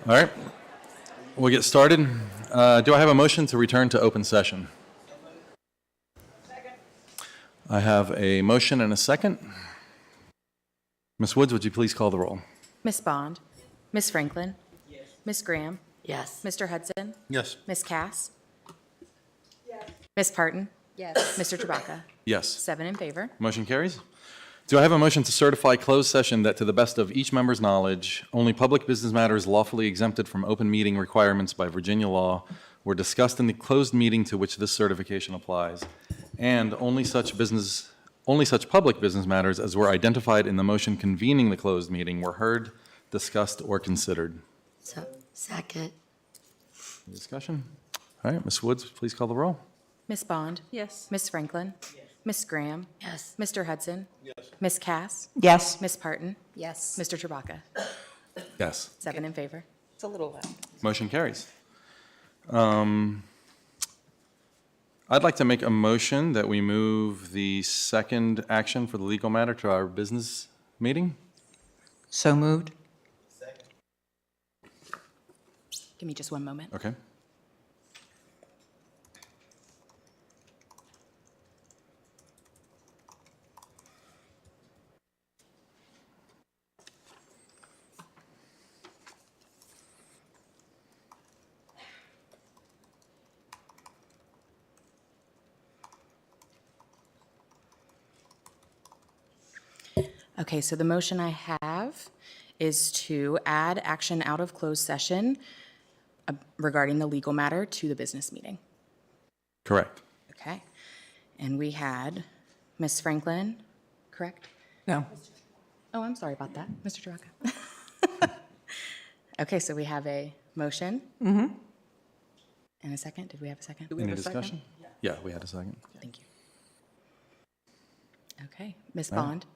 All right, we'll get started. Do I have a motion to return to open session? I have a motion and a second. Ms. Woods, would you please call the roll? Ms. Bond? Ms. Franklin? Yes. Ms. Graham? Yes. Mr. Hudson? Yes. Ms. Cass? Yes. Ms. Parton? Yes. Mr. Chewbacca? Yes. 7 in favor. Motion carries. Do I have a motion to certify closed session that, to the best of each member's knowledge, only public business matters lawfully exempted from open meeting requirements by Virginia law were discussed in the closed meeting to which this certification applies, and only such public business matters as were identified in the motion convening the closed meeting were heard, discussed, or considered? Second. Any discussion? All right, Ms. Woods, please call the roll. Ms. Bond? Yes. Ms. Franklin? Yes. Ms. Graham? Yes. Mr. Hudson? Yes. Ms. Cass? Yes. Ms. Parton? Yes. Mr. Chewbacca? Yes. 7 in favor. It's a little loud. Motion carries. I'd like to make a motion that we move the second action for the legal matter to our business meeting. So moved. Give me just one moment. Okay. Okay, so the motion I have is to add action out of closed session regarding the legal matter to the business meeting. Correct. Okay. And we had Ms. Franklin, correct? No. Oh, I'm sorry about that, Mr. Chewbacca. Okay, so we have a motion. And a second. Did we have a second? Any discussion? Yeah, we had a second. Thank you. Okay, Ms. All right. Bond?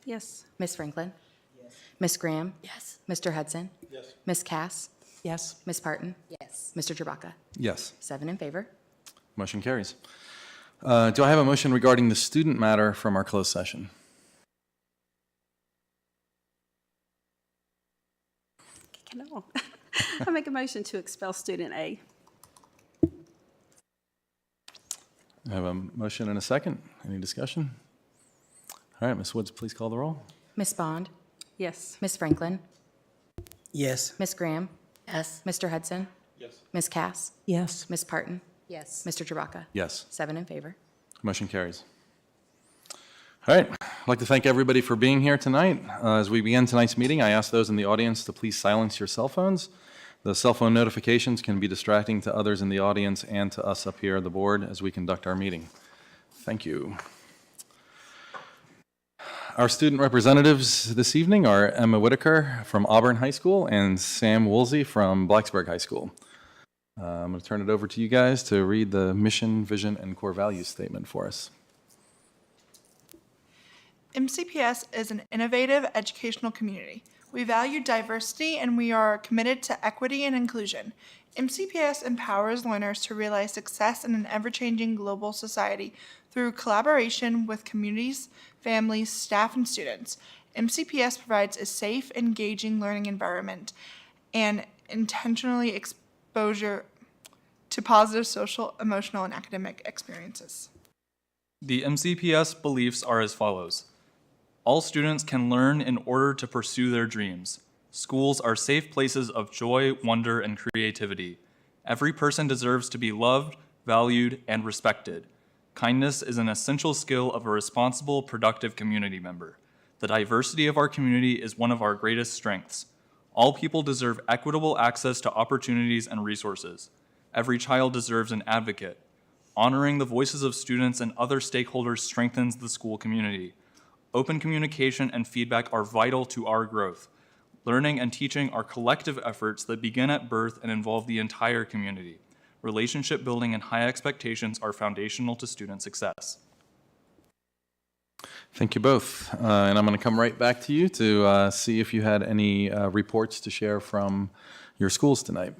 Yes. Ms. Franklin? Yes. Ms. Graham? Yes. Mr. Hudson? Yes. Ms. Cass? Yes. Ms. Parton? Yes. Mr. Chewbacca? Yes. 7 in favor. Motion carries. Do I have a motion regarding the student matter from our closed session? No. I make a motion to expel student A. I have a motion and a second. Any discussion? All right, Ms. Woods, please call the roll. Ms. Bond? Yes. Ms. Franklin? Yes. Ms. Graham? Yes. Mr. Hudson? Yes. Ms. Cass? Yes. Ms. Parton? Yes. Mr. Chewbacca? Yes. 7 in favor. Motion carries. All right, I'd like to thank everybody for being here tonight. As we begin tonight's meeting, I ask those in the audience to please silence your cell phones. The cell phone notifications can be distracting to others in the audience and to us up here at the board as we conduct our meeting. Thank you. Our student representatives this evening are Emma Whitaker from Auburn High School and Sam Woolsey from Blacksburg High School. I'm going to turn it over to you guys to read the mission, vision, and core values statement for us. MCPS is an innovative educational community. We value diversity and we are committed to equity and inclusion. MCPS empowers learners to realize success in an ever-changing global society through collaboration with communities, families, staff, and students. MCPS provides a safe, engaging learning environment and intentionally exposure to positive social, emotional, and academic experiences. The MCPS beliefs are as follows. All students can learn in order to pursue their dreams. Schools are safe places of joy, wonder, and creativity. Every person deserves to be loved, valued, and respected. Kindness is an essential skill of a responsible, productive community member. The diversity of our community is one of our greatest strengths. All people deserve equitable access to opportunities and resources. Every child deserves an advocate. Honoring the voices of students and other stakeholders strengthens the school community. Open communication and feedback are vital to our growth. Learning and teaching are collective efforts that begin at birth and involve the entire community. Relationship building and high expectations are foundational to student success. Thank you both. And I'm going to come right back to you to see if you had any reports to share from your schools tonight.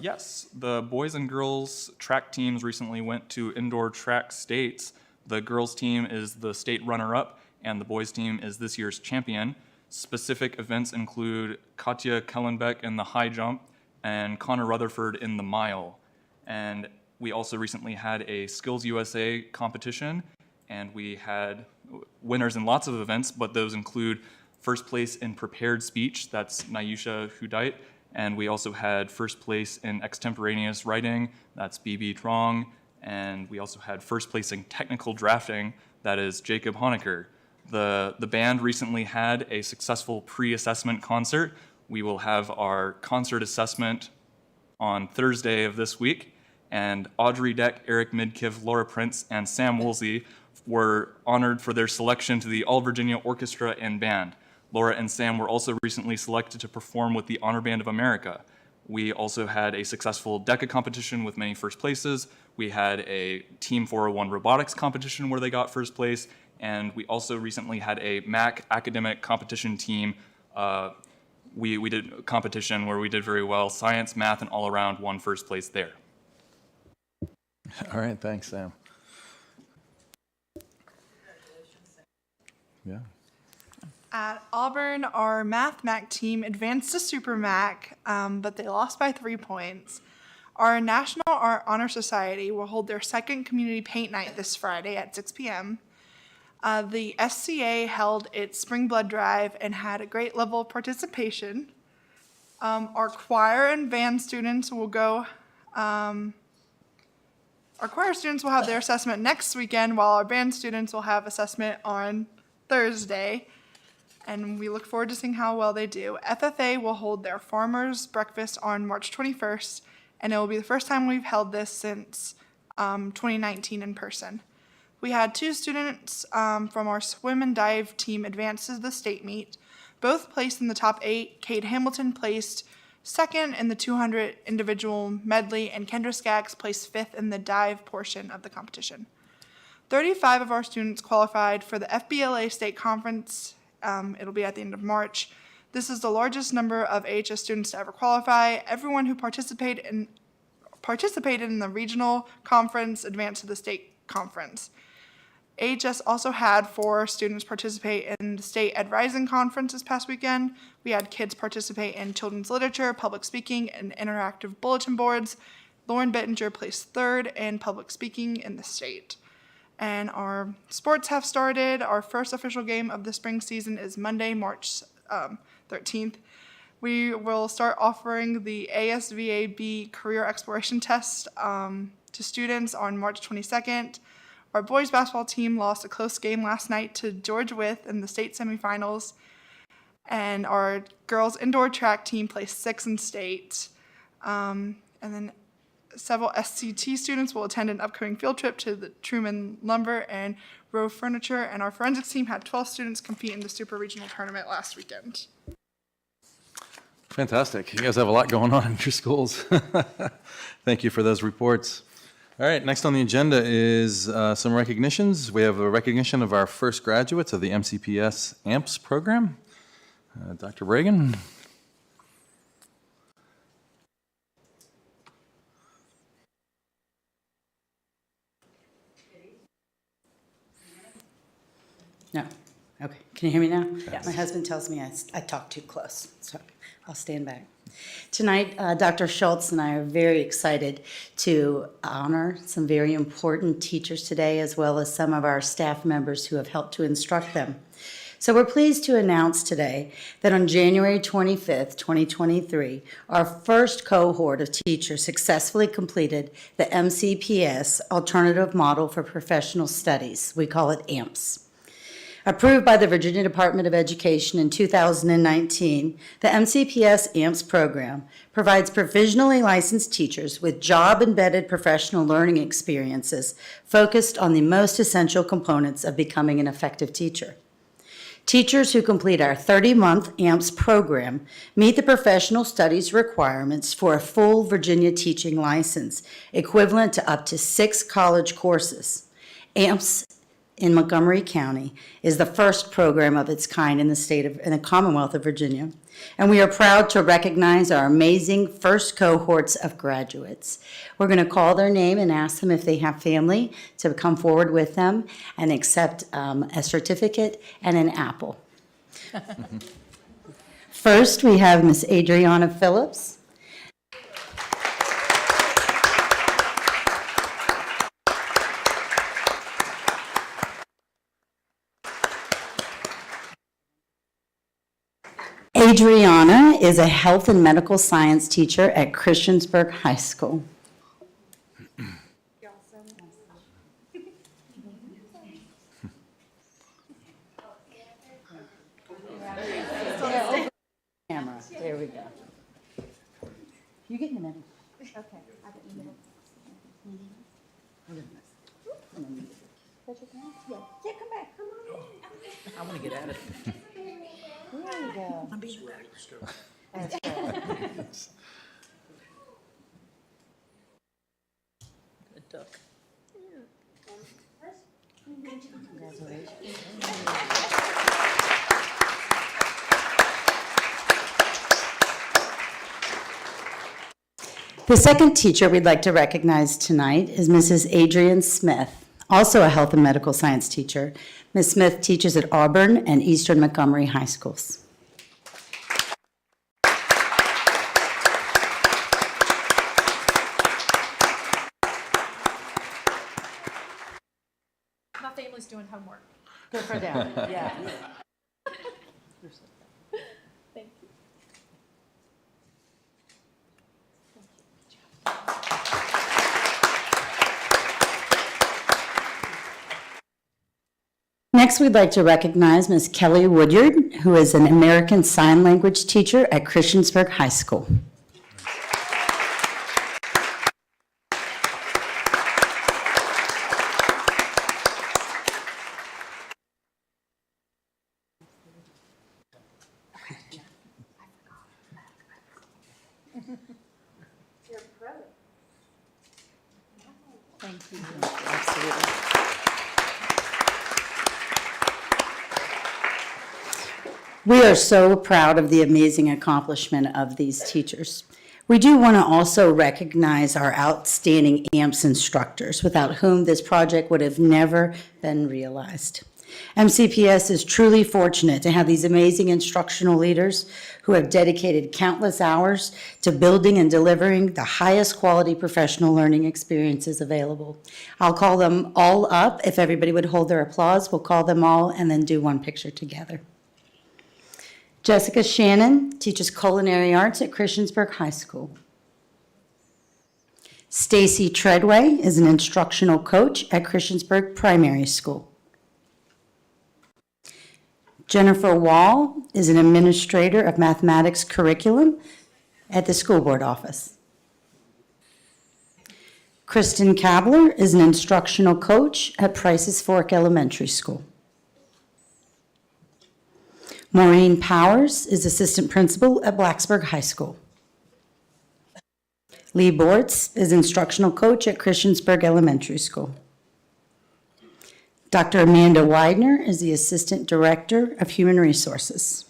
Yes, the boys and girls track teams recently went to indoor track states. The girls team is the state runner-up, and the boys team is this year's champion. Specific events include Katja Kellenbeck in the high jump and Connor Rutherford in the mile. And we also recently had a Skills USA competition, and we had winners in lots of events, but those include first place in prepared speech, that's Nayusha Hudait, and we also had first place in extemporaneous writing, that's BB Trong, and we also had first place in technical drafting, that is Jacob Honecker. The band recently had a successful pre-assessment concert. We will have our concert assessment on Thursday of this week, and Audrey Deck, Eric Midkiff, Laura Prince, and Sam Woolsey were honored for their selection to the All Virginia Orchestra and Band. Laura and Sam were also recently selected to perform with the Honor Band of America. We also had a successful DECA competition with many first places. We had a Team 401 robotics competition where they got first place, and we also recently had a MAC academic competition team. We did a competition where we did very well. Science, math, and all around won first place there. All right, thanks, Sam. Yeah. At Auburn, our Math MAC team advanced to Super MAC, but they lost by 3 points. Our National Art Honor Society will hold their second community paint night this Friday at 6 p.m. The SCA held its Spring Blood Drive and had a great level of participation. Our choir and band students will go. Our choir students will have their assessment next weekend, while our band students will have assessment on Thursday. And we look forward to seeing how well they do. FFA will hold their Farmers Breakfast on March 21st, and it will be the first time we've held this since 2019 in person. We had 2 students from our swim and dive team advance to the state meet. Both placed in the top 8. Cade Hamilton placed second in the 200 individual medley, and Kendra Skaggs placed 5th in the dive portion of the competition. 35 of our students qualified for the FBLA State Conference. It'll be at the end of March. This is the largest number of AHS students to ever qualify. Everyone who participated in the regional conference advanced to the state conference. AHS also had 4 students participate in the State Ed Rising Conference this past weekend. We had kids participate in children's literature, public speaking, and interactive bulletin boards. Lauren Bittinger placed 3rd in public speaking in the state. And our sports have started. Our first official game of the spring season is Monday, March 13th. We will start offering the ASVAB Career Exploration Test to students on March 22nd. Our boys basketball team lost a close game last night to George Wythe in the state semifinals. And our girls indoor track team placed 6th in state. And then several SCT students will attend an upcoming field trip to the Truman Lumber and Row Furniture, and our forensics team had 12 students compete in the super regional tournament last weekend. Fantastic. You guys have a lot going on in your schools. Thank you for those reports. All right, next on the agenda is some recognitions. We have a recognition of our first graduates of the MCPS AMPS program. Dr. Reagan. No. Okay. Can you hear me now? Yeah. My husband tells me I talk too close, so I'll stand back. Tonight, Dr. Schultz and I are very excited to honor some very important teachers today, as well as some of our staff members who have helped to instruct them. So we're pleased to announce today that on January 25th, 2023, our first cohort of teachers successfully completed the MCPS Alternative Model for Professional Studies. We call it AMPS. Approved by the Virginia Department of Education in 2019, the MCPS AMPS program provides provisionally licensed teachers with job-embedded professional learning experiences focused on the most essential components of becoming an effective teacher. Teachers who complete our 30-month AMPS program meet the professional studies requirements for a full Virginia teaching license, equivalent to up to 6 college courses. AMPS in Montgomery County is the first program of its kind in the Commonwealth of Virginia, and we are proud to recognize our amazing first cohorts of graduates. We're going to call their name and ask them if they have family to come forward with them and accept a certificate and an apple. First, we have Miss Adriana Phillips. Adriana is a health and medical science teacher at Christiansburg High School. Camera, there we go. You get in the middle. Okay, I get in the middle. Yeah, come back, come on. I want to get at it. There you go. I'm being back. That's right. Good duck. The second teacher we'd like to recognize tonight is Mrs. Adrian Smith, also a health and medical science teacher. Ms. Smith teaches at Auburn and Eastern Montgomery High Schools. My family's doing homework. Good for them, yeah. Thank you. Next, we'd like to recognize Ms. Kelly Woodyard, who is an American Sign Language teacher at Christiansburg High School. Thank you. Absolutely. We are so proud of the amazing accomplishment of these teachers. We do want to also recognize our outstanding AMPS instructors, without whom this project would have never been realized. MCPS is truly fortunate to have these amazing instructional leaders who have dedicated countless hours to building and delivering the highest quality professional learning experiences available. I'll call them all up. If everybody would hold their applause, we'll call them all and then do one picture together. Jessica Shannon teaches culinary arts at Christiansburg High School. Stacy Treadway is an instructional coach at Christiansburg Primary School. Jennifer Wall is an administrator of mathematics curriculum at the school board office. Kristen Kabler is an instructional coach at Price's Fork Elementary School. Maureen Powers is assistant principal at Blacksburg High School. Lee Bortz is instructional coach at Christiansburg Elementary School. Dr. Amanda Widener is the assistant director of human resources.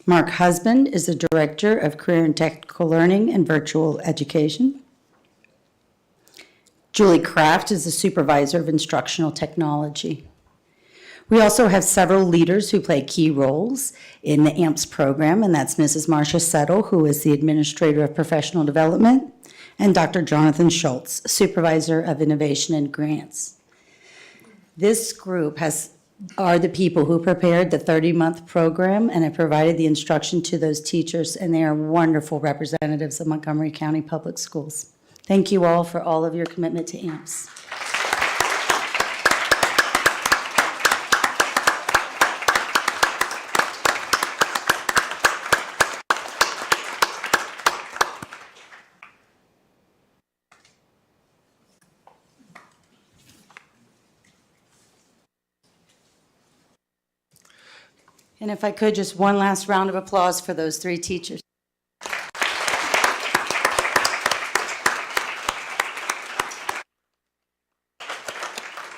Mark Husband is the director of career and technical learning and virtual education. Julie Kraft is the supervisor of instructional technology. We also have several leaders who play key roles in the AMPS program, and that's Mrs. Marcia Settle, who is the Administrator of Professional Development, and Dr. Jonathan Schultz, Supervisor of Innovation and Grants. This group are the people who prepared the 30-month program and have provided the instruction to those teachers, and they are wonderful representatives of Montgomery County Public Schools. Thank you all for all of your commitment to AMPS. And if I could, just one last round of applause for those three teachers.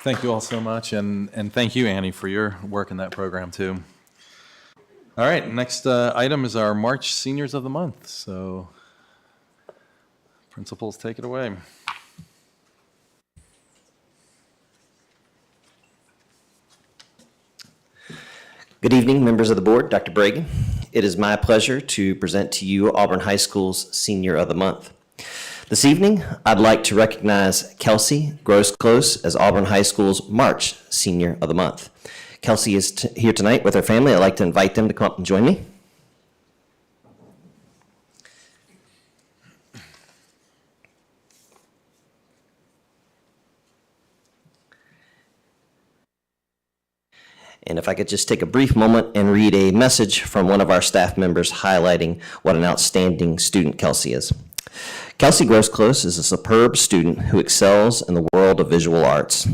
Thank you all so much, and thank you, Annie, for your work in that program, too. All right, next item is our March Seniors of the Month, so principals, take it away. Good evening, members of the board, Dr. Bragan. It is my pleasure to present to you Auburn High School's Senior of the Month. This evening, I'd like to recognize Kelsey Gross-Close as Auburn High School's March Senior of the Month. Kelsey is here tonight with her family. I'd like to invite them to come up and join me. And if I could just take a brief moment and read a message from one of our staff members highlighting what an outstanding student Kelsey is. Kelsey Gross-Close is a superb student who excels in the world of visual arts.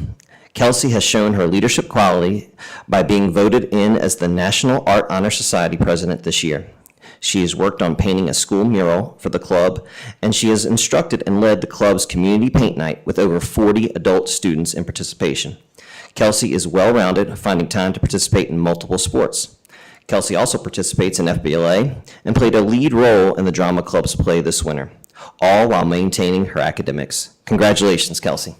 Kelsey has shown her leadership quality by being voted in as the National Art Honor Society president this year. She has worked on painting a school mural for the club, and she has instructed and led the club's community paint night with over 40 adult students in participation. Kelsey is well-rounded, finding time to participate in multiple sports. Kelsey also participates in FBLA and played a lead role in the drama club's play this winter, all while maintaining her academics. Congratulations, Kelsey.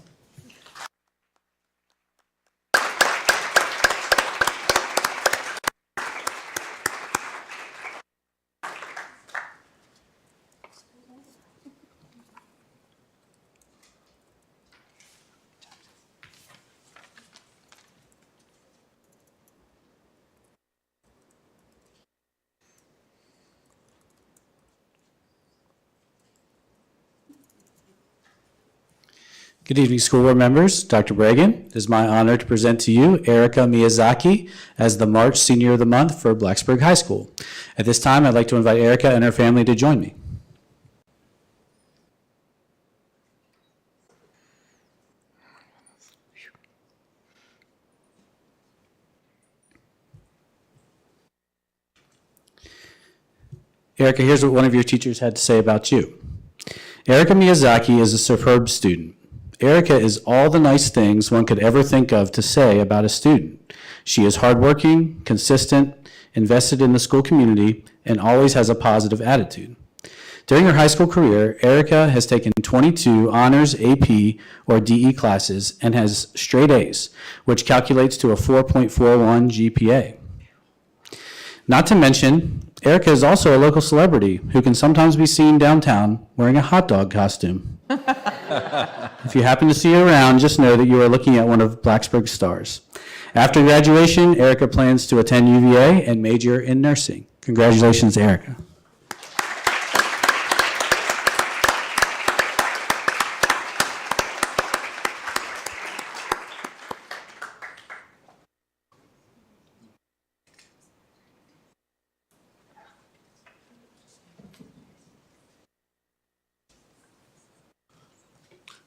Good evening, school board members. Dr. Bragan, it is my honor to present to you Erica Miyazaki as the March Senior of the Month for Blacksburg High School. At this time, I'd like to invite Erica and her family to join me. Erica, here's what one of your teachers had to say about you. Erica Miyazaki is a superb student. Erica is all the nice things one could ever think of to say about a student. She is hardworking, consistent, invested in the school community, and always has a positive attitude. During her high school career, Erica has taken 22 honors AP or DE classes and has straight A's, which calculates to a 4.41 GPA. Not to mention, Erica is also a local celebrity who can sometimes be seen downtown wearing a hot dog costume. If you happen to see her around, just know that you are looking at one of Blacksburg's stars. After graduation, Erica plans to attend UVA and major in nursing. Congratulations, Erica.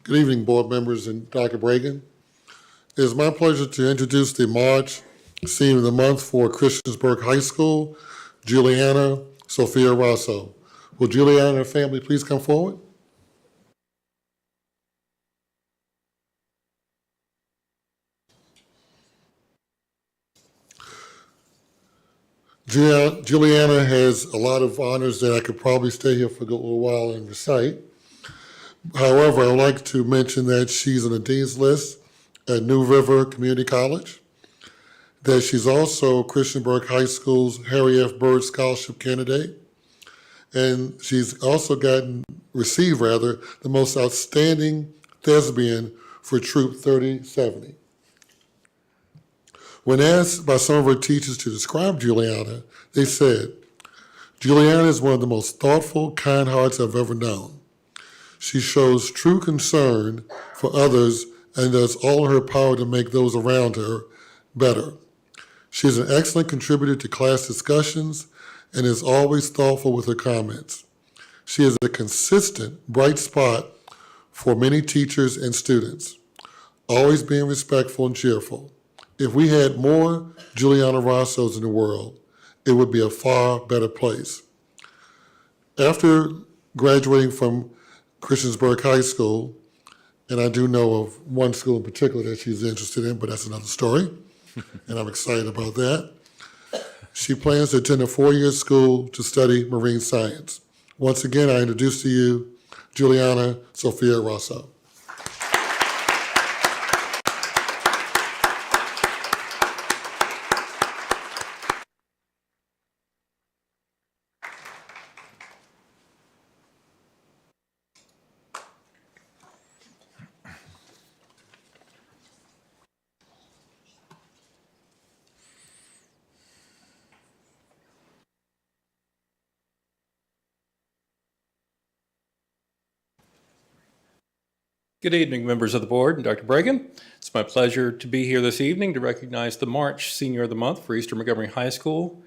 Good evening, board members and Dr. Bragan. It is my pleasure to introduce the March Senior of the Month for Christiansburg High School, Juliana Sophia Rosso. Will Juliana and her family please come forward? Juliana has a lot of honors that I could probably stay here for a little while and recite. However, I would like to mention that she's on the Dean's List at New River Community College, that she's also Christiansburg High School's Harry F. Byrd Scholarship candidate, and she's also received the most outstanding thespian for Troop 3070. When asked by some of her teachers to describe Juliana, they said, "Juliana is one of the most thoughtful, kind hearts I've ever known. She shows true concern for others and does all in her power to make those around her better. She is an excellent contributor to class discussions and is always thoughtful with her comments. She is a consistent bright spot for many teachers and students, always being respectful and cheerful. If we had more Juliana Rossos in the world, it would be a far better place." After graduating from Christiansburg High School, and I do know of one school in particular that she's interested in, but that's another story, and I'm excited about that. She plans to attend a four-year school to study marine science. Once again, I introduce to you Juliana Sophia Rosso. Good evening, members of the board and Dr. Bregan. It's my pleasure to be here this evening to recognize the March Senior of the Month for Eastern Montgomery High School,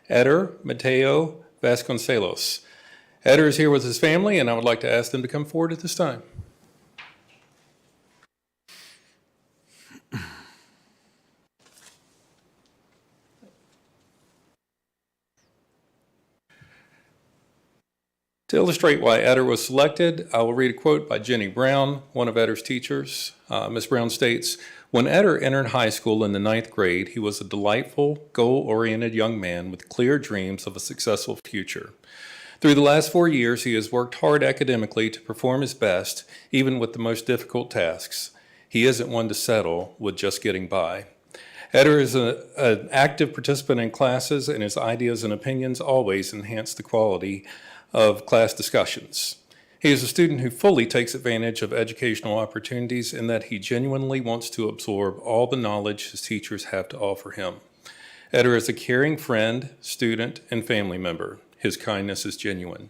Eder Mateo Vasconcelos. Eder is here with his family, and I would like to ask them to come forward at this time. To illustrate why Eder was selected, I will read a quote by Jenny Brown, one of Eder's teachers. Ms. Brown states, "When Eder entered high school in the 9th grade, he was a delightful, goal-oriented young man with clear dreams of a successful future. Through the last 4 years, he has worked hard academically to perform his best, even with the most difficult tasks. He isn't one to settle with just getting by. Eder is an active participant in classes, and his ideas and opinions always enhance the quality of class discussions. He is a student who fully takes advantage of educational opportunities in that he genuinely wants to absorb all the knowledge his teachers have to offer him. Eder is a caring friend, student, and family member. His kindness is genuine.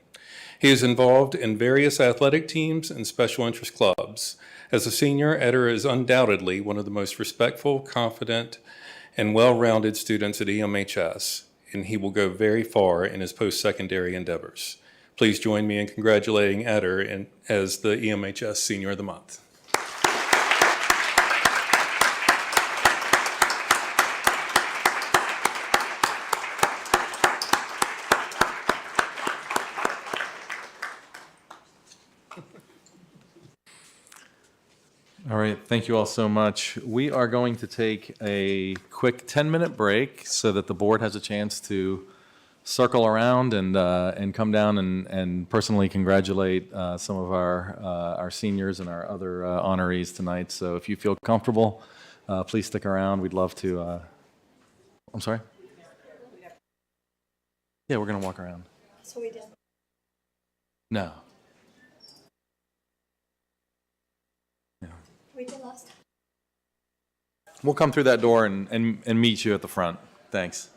He is involved in various athletic teams and special interest clubs. As a senior, Eder is undoubtedly one of the most respectful, confident, and well-rounded students at EMHS, and he will go very far in his post-secondary endeavors. Please join me in congratulating Eder as the EMHS Senior of the Month." All right, thank you all so much. We are going to take a quick 10-minute break so that the board has a chance to circle around and come down and personally congratulate some of our seniors and our other honorees tonight. So if you feel comfortable, please stick around. We'd love to. I'm sorry? Yeah, we're going to walk around. So we did. No. We did last time. We'll come through that door and meet you at the front. Thanks.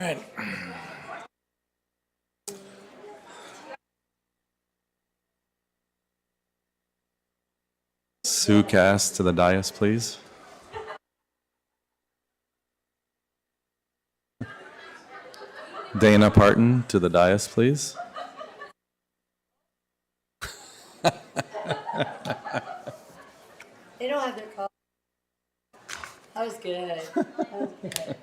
Right. Sue Cass to the dais, please. Dana Parton to the dais, please. They don't have their call. That was good. That was good.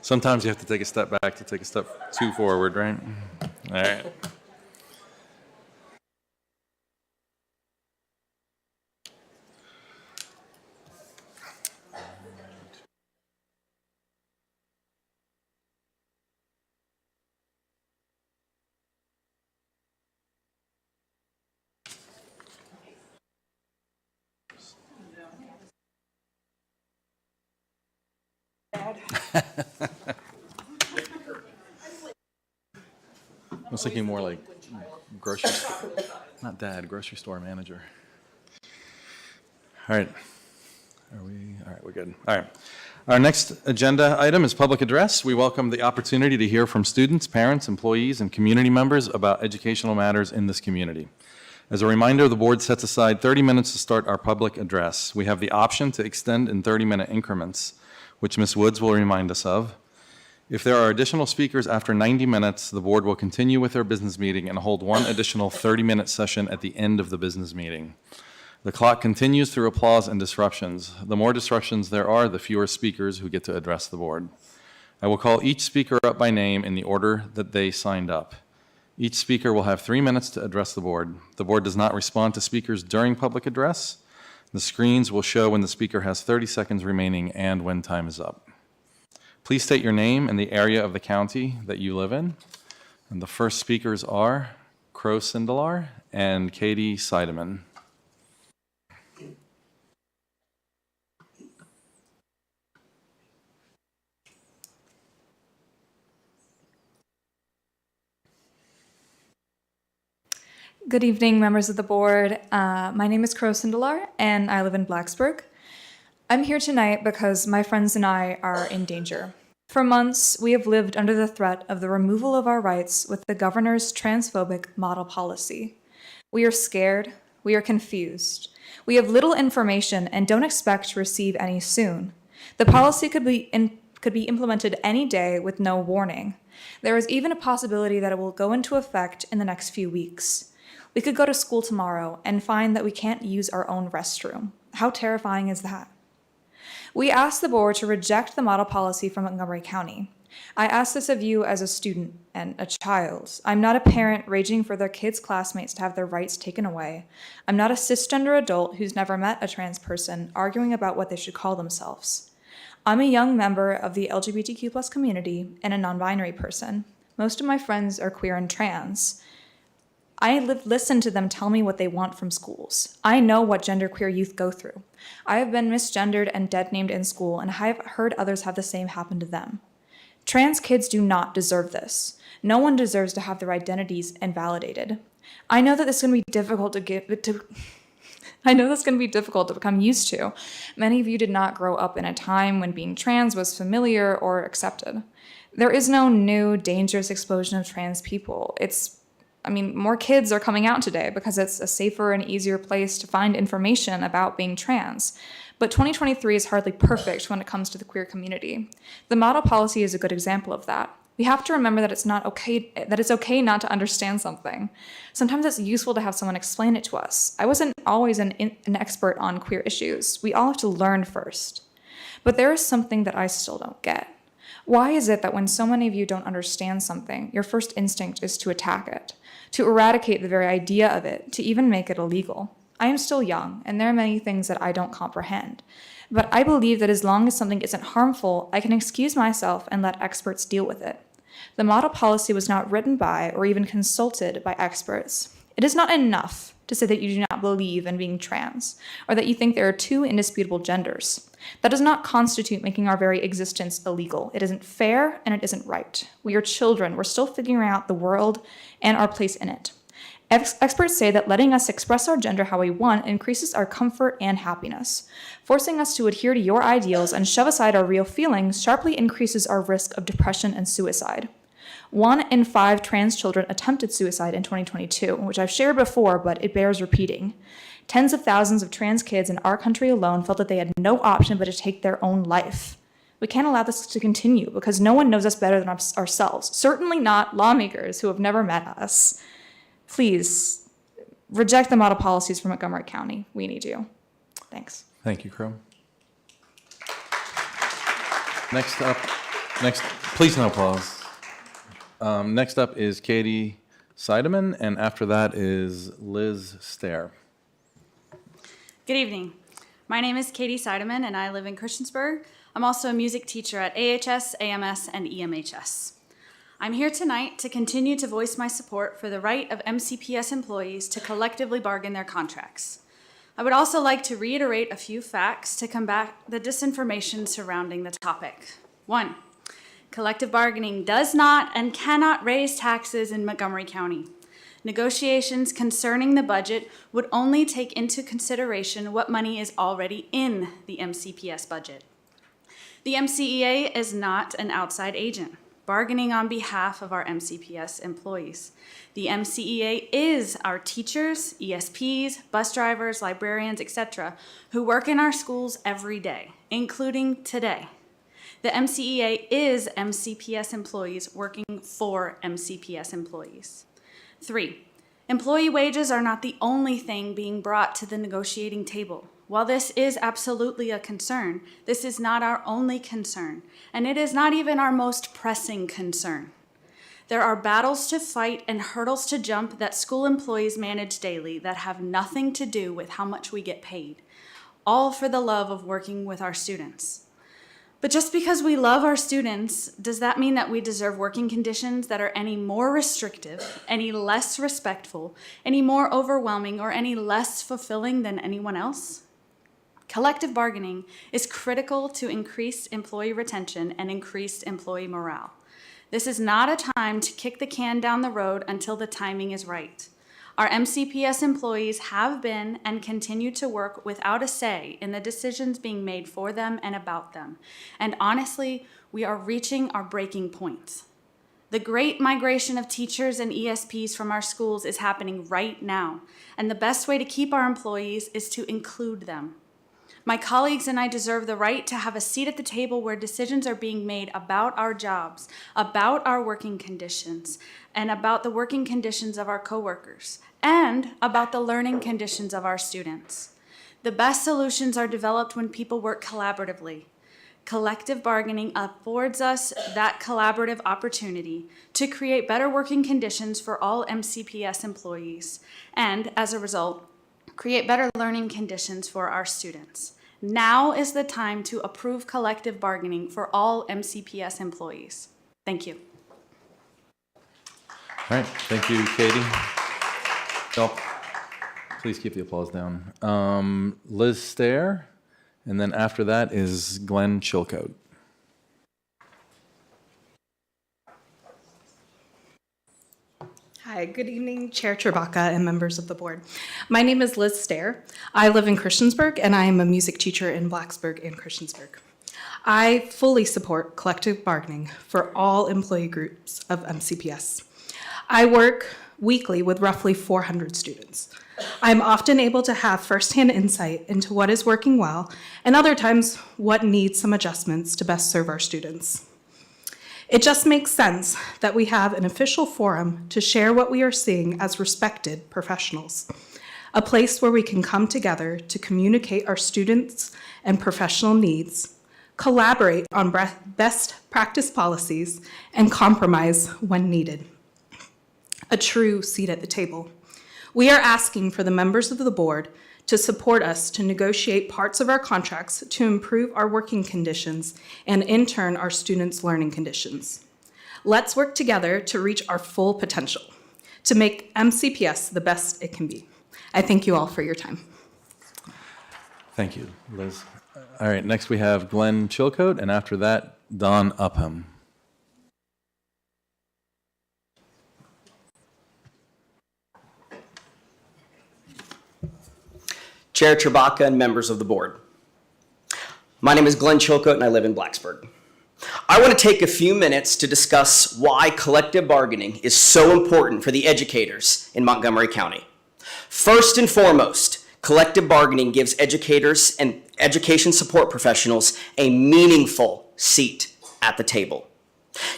Sometimes you have to take a step back to take a step two forward, right? All right. I was thinking more like grocery store, not dad, grocery store manager. All right. All right, we're good. All right. Our next agenda item is public address. We welcome the opportunity to hear from students, parents, employees, and community members about educational matters in this community. As a reminder, the board sets aside 30 minutes to start our public address. We have the option to extend in 30-minute increments, which Ms. Woods will remind us of. If there are additional speakers after 90 minutes, the board will continue with their business meeting and hold one additional 30-minute session at the end of the business meeting. The clock continues through applause and disruptions. The more disruptions there are, the fewer speakers who get to address the board. I will call each speaker up by name in the order that they signed up. Each speaker will have 3 minutes to address the board. The board does not respond to speakers during public address. The screens will show when the speaker has 30 seconds remaining and when time is up. Please state your name and the area of the county that you live in. And the first speakers are Crow Sindelar and Katie Seidemann. Good evening, members of the board. My name is Crow Sindelar, and I live in Blacksburg. I'm here tonight because my friends and I are in danger. For months, we have lived under the threat of the removal of our rights with the governor's transphobic model policy. We are scared. We are confused. We have little information and don't expect to receive any soon. The policy could be implemented any day with no warning. There is even a possibility that it will go into effect in the next few weeks. We could go to school tomorrow and find that we can't use our own restroom. How terrifying is that? We asked the board to reject the model policy from Montgomery County. I ask this of you as a student and a child. I'm not a parent raging for their kids' classmates to have their rights taken away. I'm not a cisgender adult who's never met a trans person arguing about what they should call themselves. I'm a young member of the LGBTQ+ community and a non-binary person. Most of my friends are queer and trans. I listen to them tell me what they want from schools. I know what genderqueer youth go through. I have been misgendered and dead named in school, and I have heard others have the same happen to them. Trans kids do not deserve this. No one deserves to have their identities invalidated. I know that this is going to be difficult to become used to. Many of you did not grow up in a time when being trans was familiar or accepted. There is no new dangerous explosion of trans people. More kids are coming out today because it's a safer and easier place to find information about being trans. But 2023 is hardly perfect when it comes to the queer community. The model policy is a good example of that. We have to remember that it's okay not to understand something. Sometimes it's useful to have someone explain it to us. I wasn't always an expert on queer issues. We all have to learn first. But there is something that I still don't get. Why is it that when so many of you don't understand something, your first instinct is to attack it, to eradicate the very idea of it, to even make it illegal? I am still young, and there are many things that I don't comprehend. But I believe that as long as something isn't harmful, I can excuse myself and let experts deal with it. The model policy was not written by or even consulted by experts. It is not enough to say that you do not believe in being trans, or that you think there are two indisputable genders. That does not constitute making our very existence illegal. It isn't fair, and it isn't right. We are children. We're still figuring out the world and our place in it. Experts say that letting us express our gender how we want increases our comfort and happiness. Forcing us to adhere to your ideals and shove aside our real feelings sharply increases our risk of depression and suicide. 1 in 5 trans children attempted suicide in 2022, which I've shared before, but it bears repeating. Tens of thousands of trans kids in our country alone felt that they had no option but to take their own life. We can't allow this to continue because no one knows us better than ourselves, certainly not lawmakers who have never met us. Please, reject the model policies from Montgomery County. We need you. Thanks. Thank you, Crow. Please no applause. Next up is Katie Seidemann, and after that is Liz Stair. Good evening. My name is Katie Seidemann, and I live in Christiansburg. I'm also a music teacher at AHS, AMS, and EMHS. I'm here tonight to continue to voice my support for the right of MCPS employees to collectively bargain their contracts. I would also like to reiterate a few facts to combat the disinformation surrounding the topic. 1, collective bargaining does not and cannot raise taxes in Montgomery County. Negotiations concerning the budget would only take into consideration what money is already in the MCPS budget. The MCEA is not an outside agent bargaining on behalf of our MCPS employees. The MCEA is our teachers, ESPs, bus drivers, librarians, etc., who work in our schools every day, including today. The MCEA is MCPS employees working for MCPS employees. 3, employee wages are not the only thing being brought to the negotiating table. While this is absolutely a concern, this is not our only concern, and it is not even our most pressing concern. There are battles to fight and hurdles to jump that school employees manage daily that have nothing to do with how much we get paid, all for the love of working with our students. But just because we love our students, does that mean that we deserve working conditions that are any more restrictive, any less respectful, any more overwhelming, or any less fulfilling than anyone else? Collective bargaining is critical to increased employee retention and increased employee morale. This is not a time to kick the can down the road until the timing is right. Our MCPS employees have been and continue to work without a say in the decisions being made for them and about them. And honestly, we are reaching our breaking point. The great migration of teachers and ESPs from our schools is happening right now, and the best way to keep our employees is to include them. My colleagues and I deserve the right to have a seat at the table where decisions are being made about our jobs, about our working conditions, and about the working conditions of our coworkers, and about the learning conditions of our students. The best solutions are developed when people work collaboratively. Collective bargaining affords us that collaborative opportunity to create better working conditions for all MCPS employees, and as a result, create better learning conditions for our students. Now is the time to approve collective bargaining for all MCPS employees. Thank you. All right, thank you, Katie. Oh, please keep the applause down. Liz Stair, and then after that is Glenn Chilcote. Hi, good evening, Chair Trebaka and members of the board. My name is Liz Stair. I live in Christiansburg, and I am a music teacher in Blacksburg and Christiansburg. I fully support collective bargaining for all employee groups of MCPS. I work weekly with roughly 400 students. I'm often able to have firsthand insight into what is working well, and other times what needs some adjustments to best serve our students. It just makes sense that we have an official forum to share what we are seeing as respected professionals, a place where we can come together to communicate our students and professional needs, collaborate on best practice policies, and compromise when needed. A true seat at the table. We are asking for the members of the board to support us to negotiate parts of our contracts to improve our working conditions and in turn our students' learning conditions. Let's work together to reach our full potential, to make MCPS the best it can be. I thank you all for your time. Thank you, Liz. All right, next we have Glenn Chilcote, and after that, Don Upham. Chair Chewbacca, and members of the board. My name is Glenn Chilcote, and I live in Blacksburg. I want to take a few minutes to discuss why collective bargaining is so important for the educators in Montgomery County. First and foremost, collective bargaining gives educators and education support professionals a meaningful seat at the table.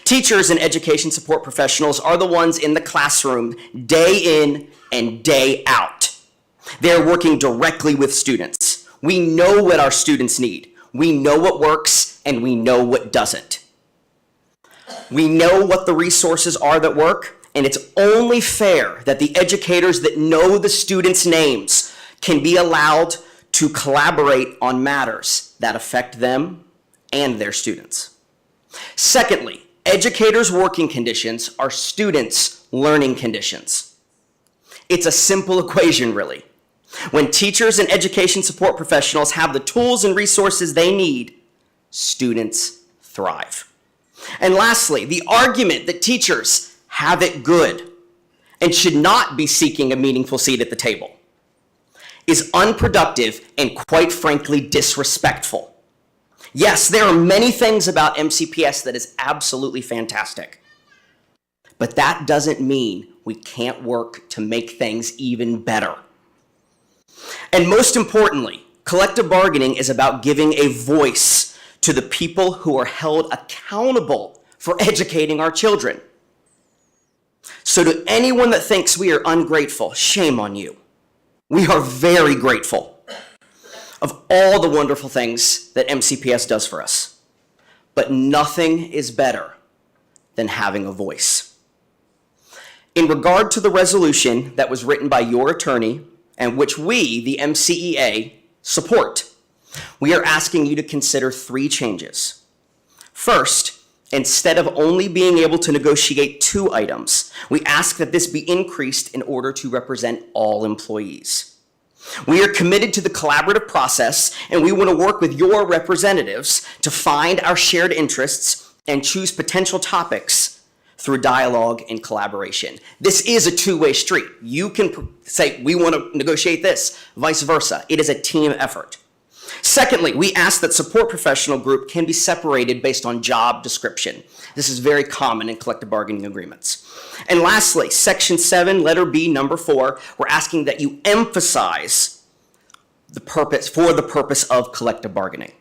Teachers and education support professionals are the ones in the classroom day in and day out. They're working directly with students. We know what our students need. We know what works and we know what doesn't. We know what the resources are that work, and it's only fair that the educators that know the students' names can be allowed to collaborate on matters that affect them and their students. Secondly, educators' working conditions are students' learning conditions. It's a simple equation, really. When teachers and education support professionals have the tools and resources they need, students thrive. And lastly, the argument that teachers have it good and should not be seeking a meaningful seat at the table is unproductive and, quite frankly, disrespectful. Yes, there are many things about MCPS that is absolutely fantastic, but that doesn't mean we can't work to make things even better. And most importantly, collective bargaining is about giving a voice to the people who are held accountable for educating our children. So to anyone that thinks we are ungrateful, shame on you. We are very grateful of all the wonderful things that MCPS does for us. But nothing is better than having a voice. In regard to the resolution that was written by your attorney and which we, the MCEA, support, we are asking you to consider 3 changes. First, instead of only being able to negotiate 2 items, we ask that this be increased in order to represent all employees. We are committed to the collaborative process, and we want to work with your representatives to find our shared interests and choose potential topics through dialogue and collaboration. This is a two-way street. You can say, we want to negotiate this, vice versa. It is a team effort. Secondly, we ask that support professional group can be separated based on job description. This is very common in collective bargaining agreements. And lastly, Section 7, letter B, number 4, we're asking that you emphasize the purpose of collective bargaining.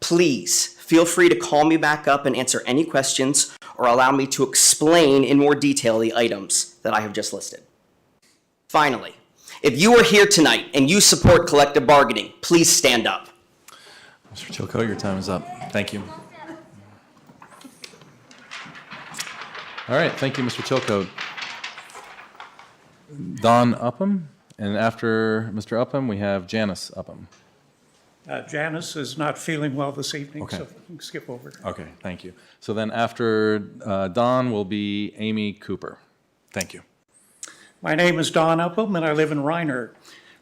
Please feel free to call me back up and answer any questions or allow me to explain in more detail the items that I have just listed. Finally, if you are here tonight and you support collective bargaining, please stand up. Mr. Chilcote, your time is up. Thank you. All right, thank you, Mr. Chilcote. Don Upham, and after Mr. Upham, we have Janice Upham. Janice is not feeling well this evening, Okay. so we can skip over. Okay, thank you. So then after Don will be Amy Cooper. Thank you. My name is Don Upham, and I live in Reinhardt.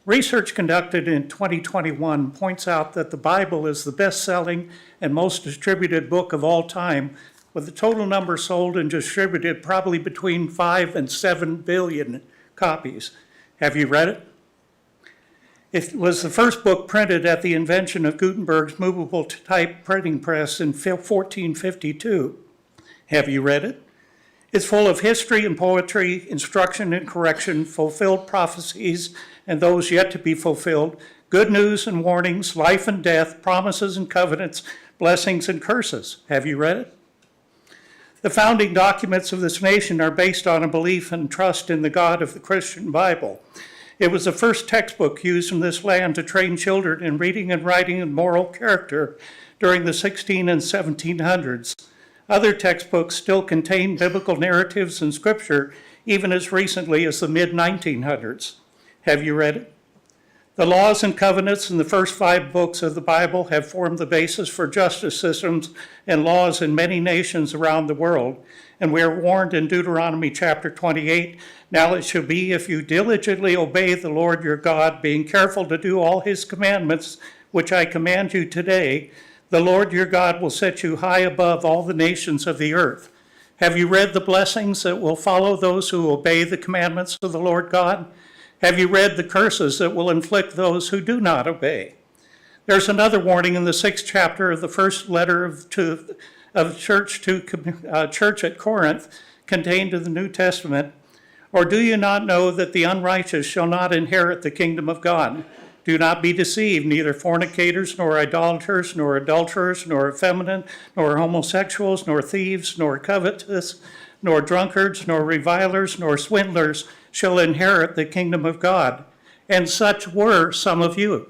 Research conducted in 2021 points out that the Bible is the best-selling and most distributed book of all time, with the total number sold and distributed probably between 5 and 7 billion copies. Have you read it? It was the first book printed at the invention of Gutenberg's movable type printing press in 1452. Have you read it? It's full of history and poetry, instruction and correction, fulfilled prophecies and those yet to be fulfilled, good news and warnings, life and death, promises and covenants, blessings and curses. Have you read it? The founding documents of this nation are based on a belief and trust in the God of the Christian Bible. It was the first textbook used in this land to train children in reading and writing and moral character during the 1600s and 1700s. Other textbooks still contain biblical narratives and scripture even as recently as the mid-1900s. Have you read it? The laws and covenants in the first 5 books of the Bible have formed the basis for justice systems and laws in many nations around the world. And we are warned in Deuteronomy chapter 28, now it shall be if you diligently obey the Lord your God, being careful to do all his commandments, which I command you today, the Lord your God will set you high above all the nations of the earth. Have you read the blessings that will follow those who obey the commandments of the Lord God? Have you read the curses that will inflict those who do not obey? There's another warning in the 6th chapter of the first letter of church at Corinth, contained in the New Testament. Or do you not know that the unrighteous shall not inherit the kingdom of God? Do not be deceived, neither fornicators, nor idolaters, nor adulterers, nor effeminate, nor homosexuals, nor thieves, nor covetous, nor drunkards, nor revilers, nor swindlers shall inherit the kingdom of God. And such were some of you.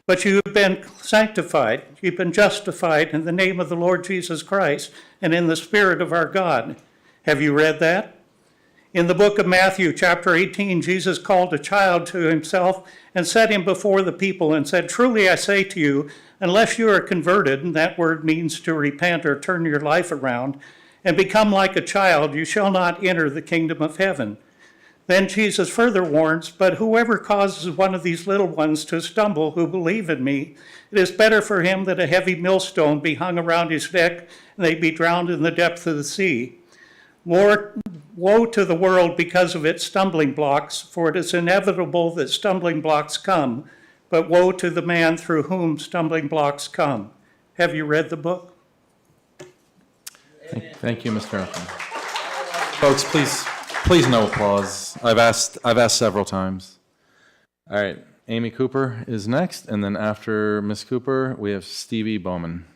But you have been sanctified, you've been justified in the name of the Lord Jesus Christ and in the Spirit of our God. Have you read that? In the book of Matthew, chapter 18, Jesus called a child to himself and set him before the people and said, "Truly I say to you, unless you are converted," and that word means to repent or turn your life around, "and become like a child, you shall not enter the kingdom of heaven." Then Jesus further warns, "But whoever causes one of these little ones to stumble who believe in me, it is better for him that a heavy millstone be hung around his neck and they be drowned in the depth of the sea. Woe to the world because of its stumbling blocks, for it is inevitable that stumbling blocks come, but woe to the man through whom stumbling blocks come." Have you read the book? Thank you, Mr. Elton. Folks, please no applause. I've asked several times. All right, Amy Cooper is next, and then after Ms. Cooper, we have Stevie Bowman.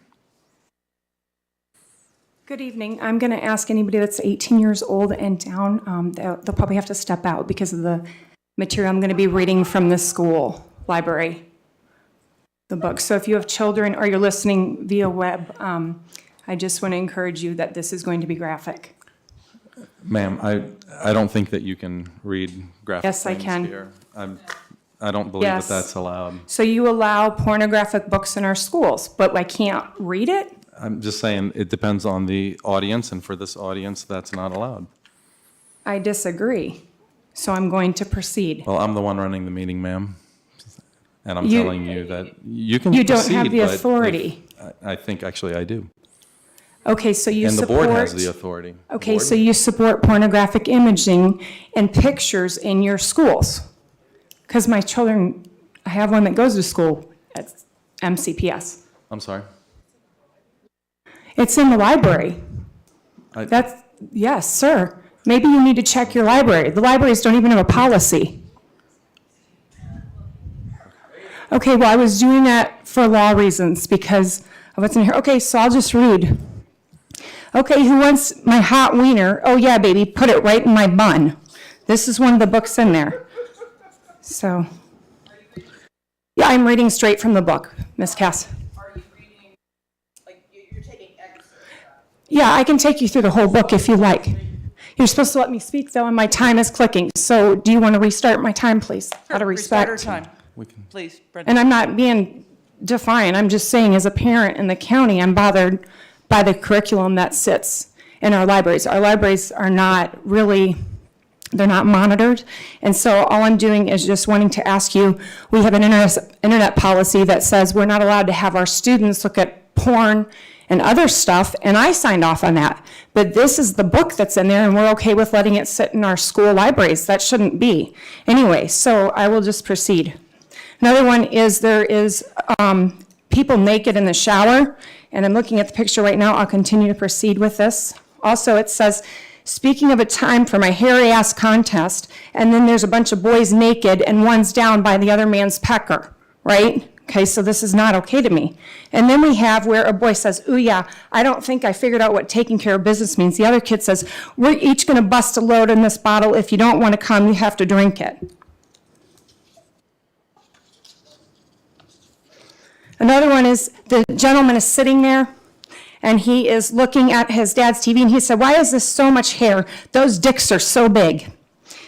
Good evening. I'm going to ask anybody that's 18 years old and down, they'll probably have to step out because of the material I'm going to be reading from the school library, the book. So if you have children or you're listening via web, I just want to encourage you that this is going to be graphic. Ma'am, I don't think that you can read graphic Yes, I things can. here. I don't believe Yes. that that's allowed. So you allow pornographic books in our schools, but I can't read it? I'm just saying it depends on the audience, and for this audience, that's not allowed. I disagree. So I'm going to proceed. Well, I'm the one running the meeting, ma'am, and I'm You- telling you that you can You don't proceed, have the but authority. I think actually I do. Okay, so you And the support... board has the authority. The Okay, board- so you support pornographic imaging and pictures in your schools? Because my children, I have one that goes to school at MCPS. I'm sorry. It's in the library. Yes, sir. Maybe you need to check your library. The libraries don't even have a policy. Okay, well, I was doing that for law reasons because of what's in here. Okay, so I'll just read. Okay, who wants my hot wiener? Oh yeah, baby, put it right in my bun. This is one of the books in there. So, yeah, I'm reading straight from the book, Miss Cass. Are you reading, like, you're taking excerpts? Yeah, I can take you through the whole book if you like. You're supposed to let me speak, though, and my time is clicking. So do you want to restart my time, please? Out of respect. Restart our time. Please, Brenda. And I'm not being defiant. I'm just saying, as a parent in the county, I'm bothered by the curriculum that sits in our libraries. Our libraries are not really, they're not monitored. And so all I'm doing is just wanting to ask you, we have an internet policy that says we're not allowed to have our students look at porn and other stuff, and I signed off on that. But this is the book that's in there, and we're okay with letting it sit in our school libraries. That shouldn't be. Anyway, so I will just proceed. Another one is there is people naked in the shower, and I'm looking at the picture right now. I'll continue to proceed with this. Also, it says, speaking of a time for my hairy ass contest, and then there's a bunch of boys naked, and one's down by the other man's pecker, right? Okay, so this is not okay to me. And then we have where a boy says, ooh yeah, I don't think I figured out what taking care of business means. The other kid says, we're each gonna bust a load in this bottle. If you don't wanna come, you have to drink it. Another one is the gentleman is sitting there and he is looking at his dad's TV and he said, why is this so much hair? Those dicks are so big.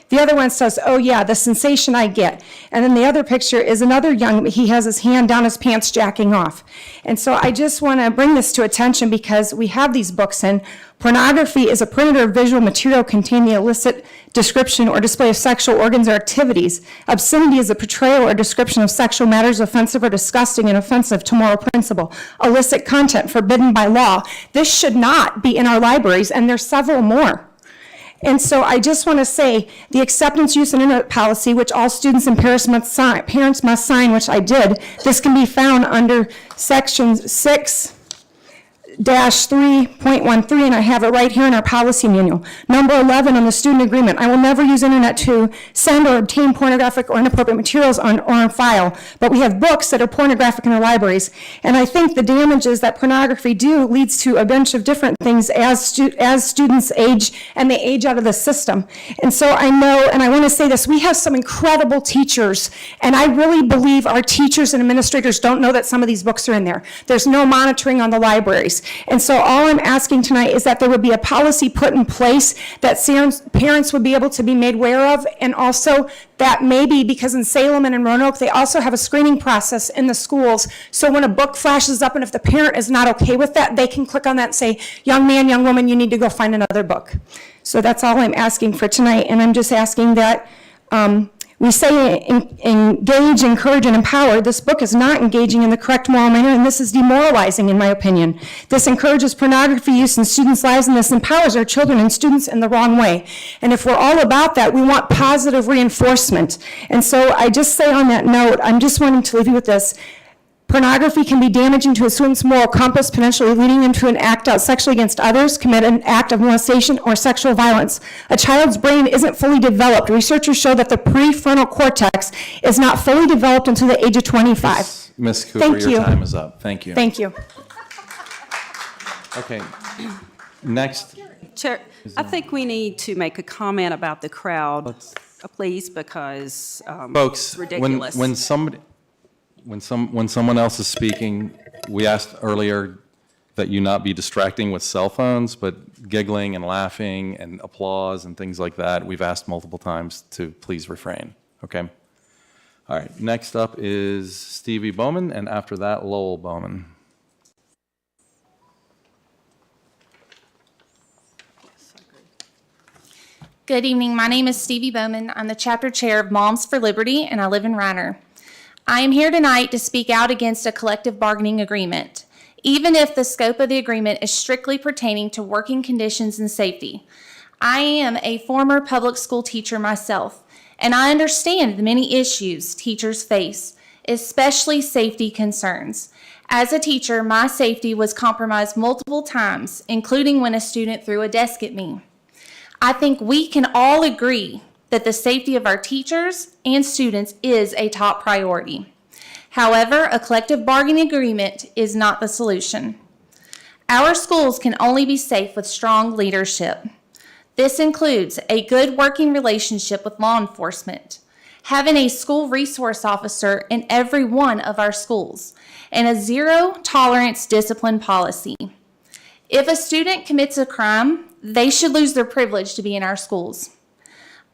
The other one says, oh yeah, the sensation I get. And then the other picture is another he has his hand down his pants jacking off. And so I just want to bring this to attention because we have these books, and pornography is a printed or visual material containing the illicit description or display of sexual organs or activities. Obscenity is a portrayal or description of sexual matters offensive or disgusting and offensive to moral principle. Illicit content forbidden by law. This should not be in our libraries, and there's several more. And so I just want to say, the acceptance, use, and internet policy, which all students and parents must sign, which I did, this can be found under section 6-3.13, and I have it right here in our policy manual. Number 11 on the student agreement, I will never use internet to send or obtain pornographic or inappropriate materials or on file, but we have books that are pornographic in our libraries. And I think the damages that pornography do leads to a bunch of different things as students age and they age out of the system. And so I know, and I want to say this, we have some incredible teachers, and I really believe our teachers and administrators don't know that some of these books are in there. There's no monitoring on the libraries. And so all I'm asking tonight is that there would be a policy put in place that parents would be able to be made aware of, and also that maybe, because in Salem and in Roanoke, they also have a screening process in the schools, so when a book flashes up and if the parent is not okay with that, they can click on that and say, young man, young woman, you need to go find another book. So that's all I'm asking for tonight, and I'm just asking that we say engage, encourage, and empower. This book is not engaging in the correct moral manner, and this is demoralizing, in my opinion. This encourages pornography use in students' lives, and this empowers our children and students in the wrong way. And if we're all about that, we want positive reinforcement. And so I just say on that note, I'm just wanting to leave you with this. Pornography can be damaging to a student's moral compass, potentially leading them to an act out sexually against others, commit an act of molestation or sexual violence. A child's brain isn't fully developed. Researchers show that the prefrontal cortex is not fully developed until the age of 25. Ms. Cooper, Thank your you. time is up. Thank you. Thank you. Okay. Next. Chair, I think we need to make a comment about the crowd, please, because Folks, it's ridiculous. when someone else is speaking, we asked earlier that you not be distracting with cell phones, but giggling and laughing and applause and things like that, we've asked multiple times to please refrain, okay? All right, next up is Stevie Bowman, and after that, Lowell Bowman. Good evening. My name is Stevie Bowman. I'm the chapter chair of Moms for Liberty, and I live in Reiner. I am here tonight to speak out against a collective bargaining agreement, even if the scope of the agreement is strictly pertaining to working conditions and safety. I am a former public school teacher myself, and I understand the many issues teachers face, especially safety concerns. As a teacher, my safety was compromised multiple times, including when a student threw a desk at me. I think we can all agree that the safety of our teachers and students is a top priority. However, a collective bargaining agreement is not the solution. Our schools can only be safe with strong leadership. This includes a good working relationship with law enforcement, having a school resource officer in every one of our schools, and a zero-tolerance discipline policy. If a student commits a crime, they should lose their privilege to be in our schools.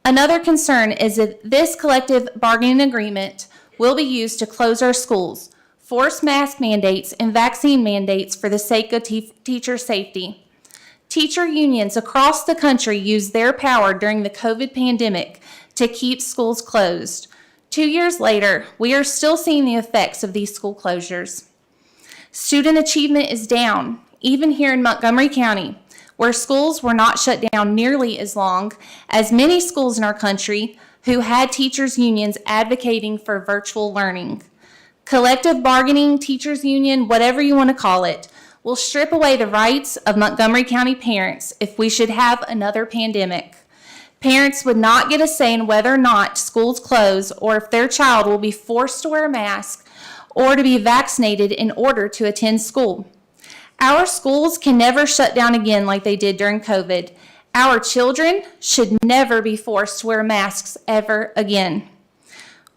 Another concern is that this collective bargaining agreement will be used to close our schools, force mask mandates and vaccine mandates for the sake of teacher safety. Teacher unions across the country used their power during the COVID pandemic to keep schools closed. 2 years later, we are still seeing the effects of these school closures. Student achievement is down, even here in Montgomery County, where schools were not shut down nearly as long as many schools in our country who had teachers' unions advocating for virtual learning. Collective bargaining, teachers' union, whatever you want to call it, will strip away the rights of Montgomery County parents if we should have another pandemic. Parents would not get a say in whether or not schools close or if their child will be forced to wear a mask or to be vaccinated in order to attend school. Our schools can never shut down again like they did during COVID. Our children should never be forced to wear masks ever again.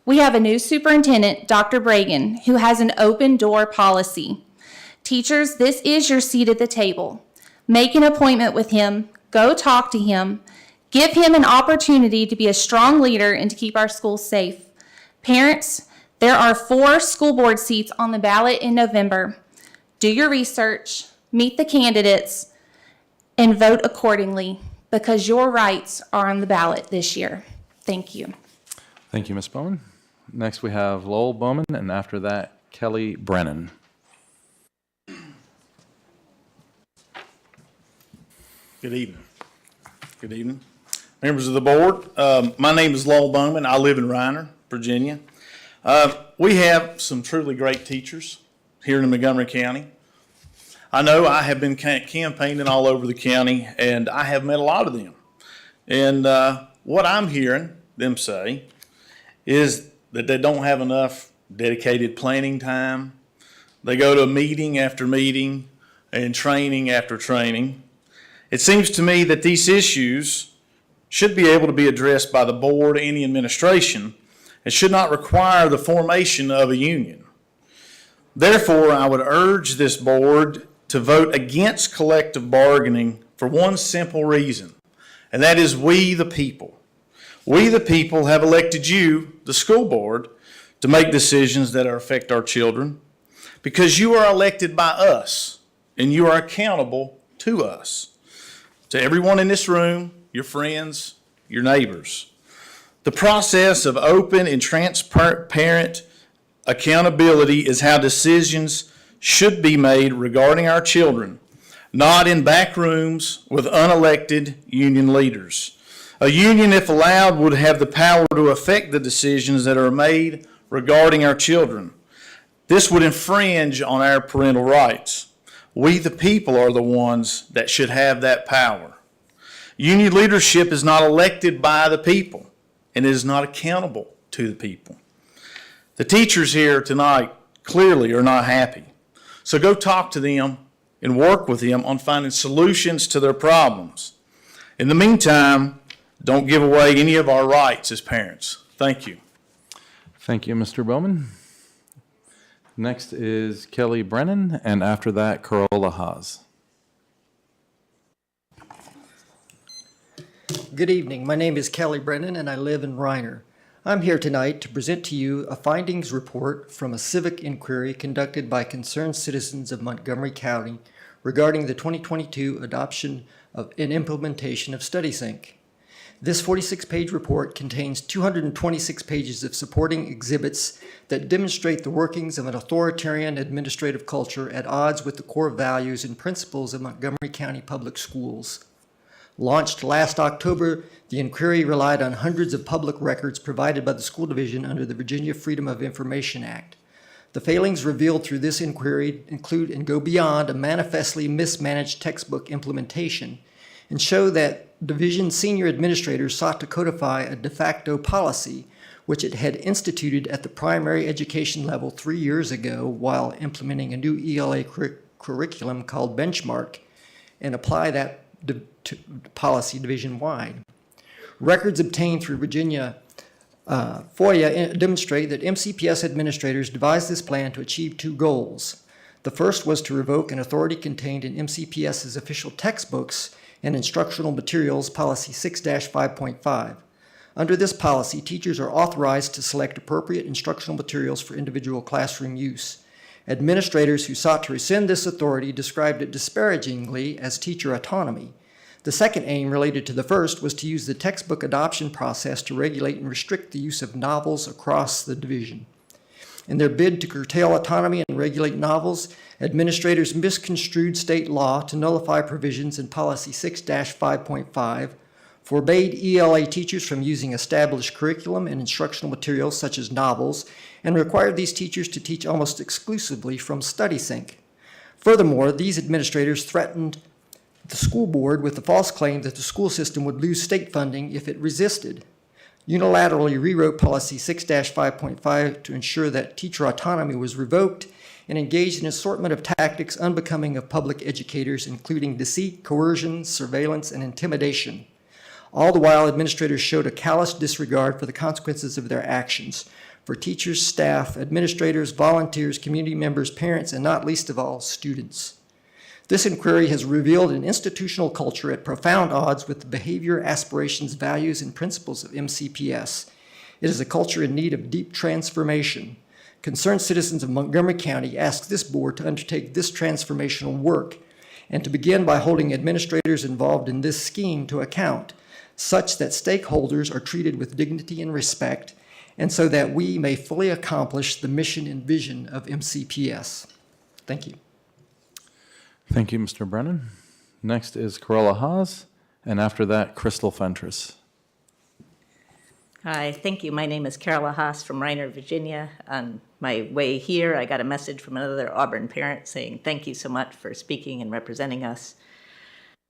We have a new superintendent, Dr. Bragan, who has an open door policy. Teachers, this is your seat at the table. Make an appointment with him, go talk to him, give him an opportunity to be a strong leader and to keep our schools safe. Parents, there are 4 school board seats on the ballot in November. Do your research, meet the candidates, and vote accordingly because your rights are on the ballot this year. Thank you. Thank you, Ms. Bowman. Next, we have Lowell Bowman, and after that, Kelly Brennan. Good evening. Good evening. members of the board. My name is Lowell Bowman. I live in Reiner, Virginia. We have some truly great teachers here in Montgomery County. I know I have been campaigning all over the county, and I have met a lot of them. And what I'm hearing them say is that they don't have enough dedicated planning time. They go to meeting after meeting and training after training. It seems to me that these issues should be able to be addressed by the board and the administration and should not require the formation of a union. Therefore, I would urge this board to vote against collective bargaining for one simple reason, and that is we the people. We the people have elected you, the school board, to make decisions that affect our children because you are elected by us and you are accountable to us, to everyone in this room, your friends, your neighbors. The process of open and transparent accountability is how decisions should be made regarding our children, not in back rooms with unelected union leaders. A union, if allowed, would have the power to affect the decisions that are made regarding our children. This would infringe on our parental rights. We, the people, are the ones that should have that power. Union leadership is not elected by the people and is not accountable to the people. The teachers here tonight clearly are not happy. So go talk to them and work with them on finding solutions to their problems. In the meantime, don't give away any of our rights as parents. Thank you. Thank you, Mr. Bowman. Next is Kelly Brennan, and after that, Carola Haas. Good evening. My name is Kelly Brennan, and I live in Reiner. I'm here tonight to present to you a findings report from a civic inquiry conducted by concerned citizens of Montgomery County regarding the 2022 adoption of and implementation of StudySync. This 46-page report contains 226 pages of supporting exhibits that demonstrate the workings of an authoritarian administrative culture at odds with the core values and principles of Montgomery County Public Schools. Launched last October, the inquiry relied on hundreds of public records provided by the school division under the Virginia Freedom of Information Act. The failings revealed through this inquiry include and go beyond a manifestly mismanaged textbook implementation and show that division senior administrators sought to codify a de facto policy which it had instituted at the primary education level 3 years ago while implementing a new ELA curriculum called Benchmark and apply that policy division-wide. Records obtained through Virginia FOIA demonstrate that MCPS administrators devised this plan to achieve two goals. The first was to revoke an authority contained in MCPS's official textbooks and instructional materials policy 6-5.5. Under this policy, teachers are authorized to select appropriate instructional materials for individual classroom use. Administrators who sought to rescind this authority described it disparagingly as teacher autonomy. The second aim related to the first was to use the textbook adoption process to regulate and restrict the use of novels across the division. In their bid to curtail autonomy and regulate novels, administrators misconstrued state law to nullify provisions in policy 6-5.5, forbade ELA teachers from using established curriculum and instructional materials such as novels, and required these teachers to teach almost exclusively from StudySync. Furthermore, these administrators threatened the school board with the false claim that the school system would lose state funding if it resisted. Unilaterally rewrote policy 6-5.5 to ensure that teacher autonomy was revoked and engaged in an assortment of tactics unbecoming of public educators, including deceit, coercion, surveillance, and intimidation. All the while, administrators showed a callous disregard for the consequences of their actions for teachers, staff, administrators, volunteers, community members, parents, and not least of all, students. This inquiry has revealed an institutional culture at profound odds with the behavior, aspirations, values, and principles of MCPS. It is a culture in need of deep transformation. Concerned citizens of Montgomery County ask this board to undertake this transformational work and to begin by holding administrators involved in this scheme to account, such that stakeholders are treated with dignity and respect, and so that we may fully accomplish the mission and vision of MCPS. Thank you. Thank you, Mr. Brennan. Next is Carola Haas, and after that, Crystal Fentress. Hi, thank you. My name is Carola Haas from Reiner, Virginia. On my way here, I got a message from another Auburn parent saying, thank you so much for speaking and representing us.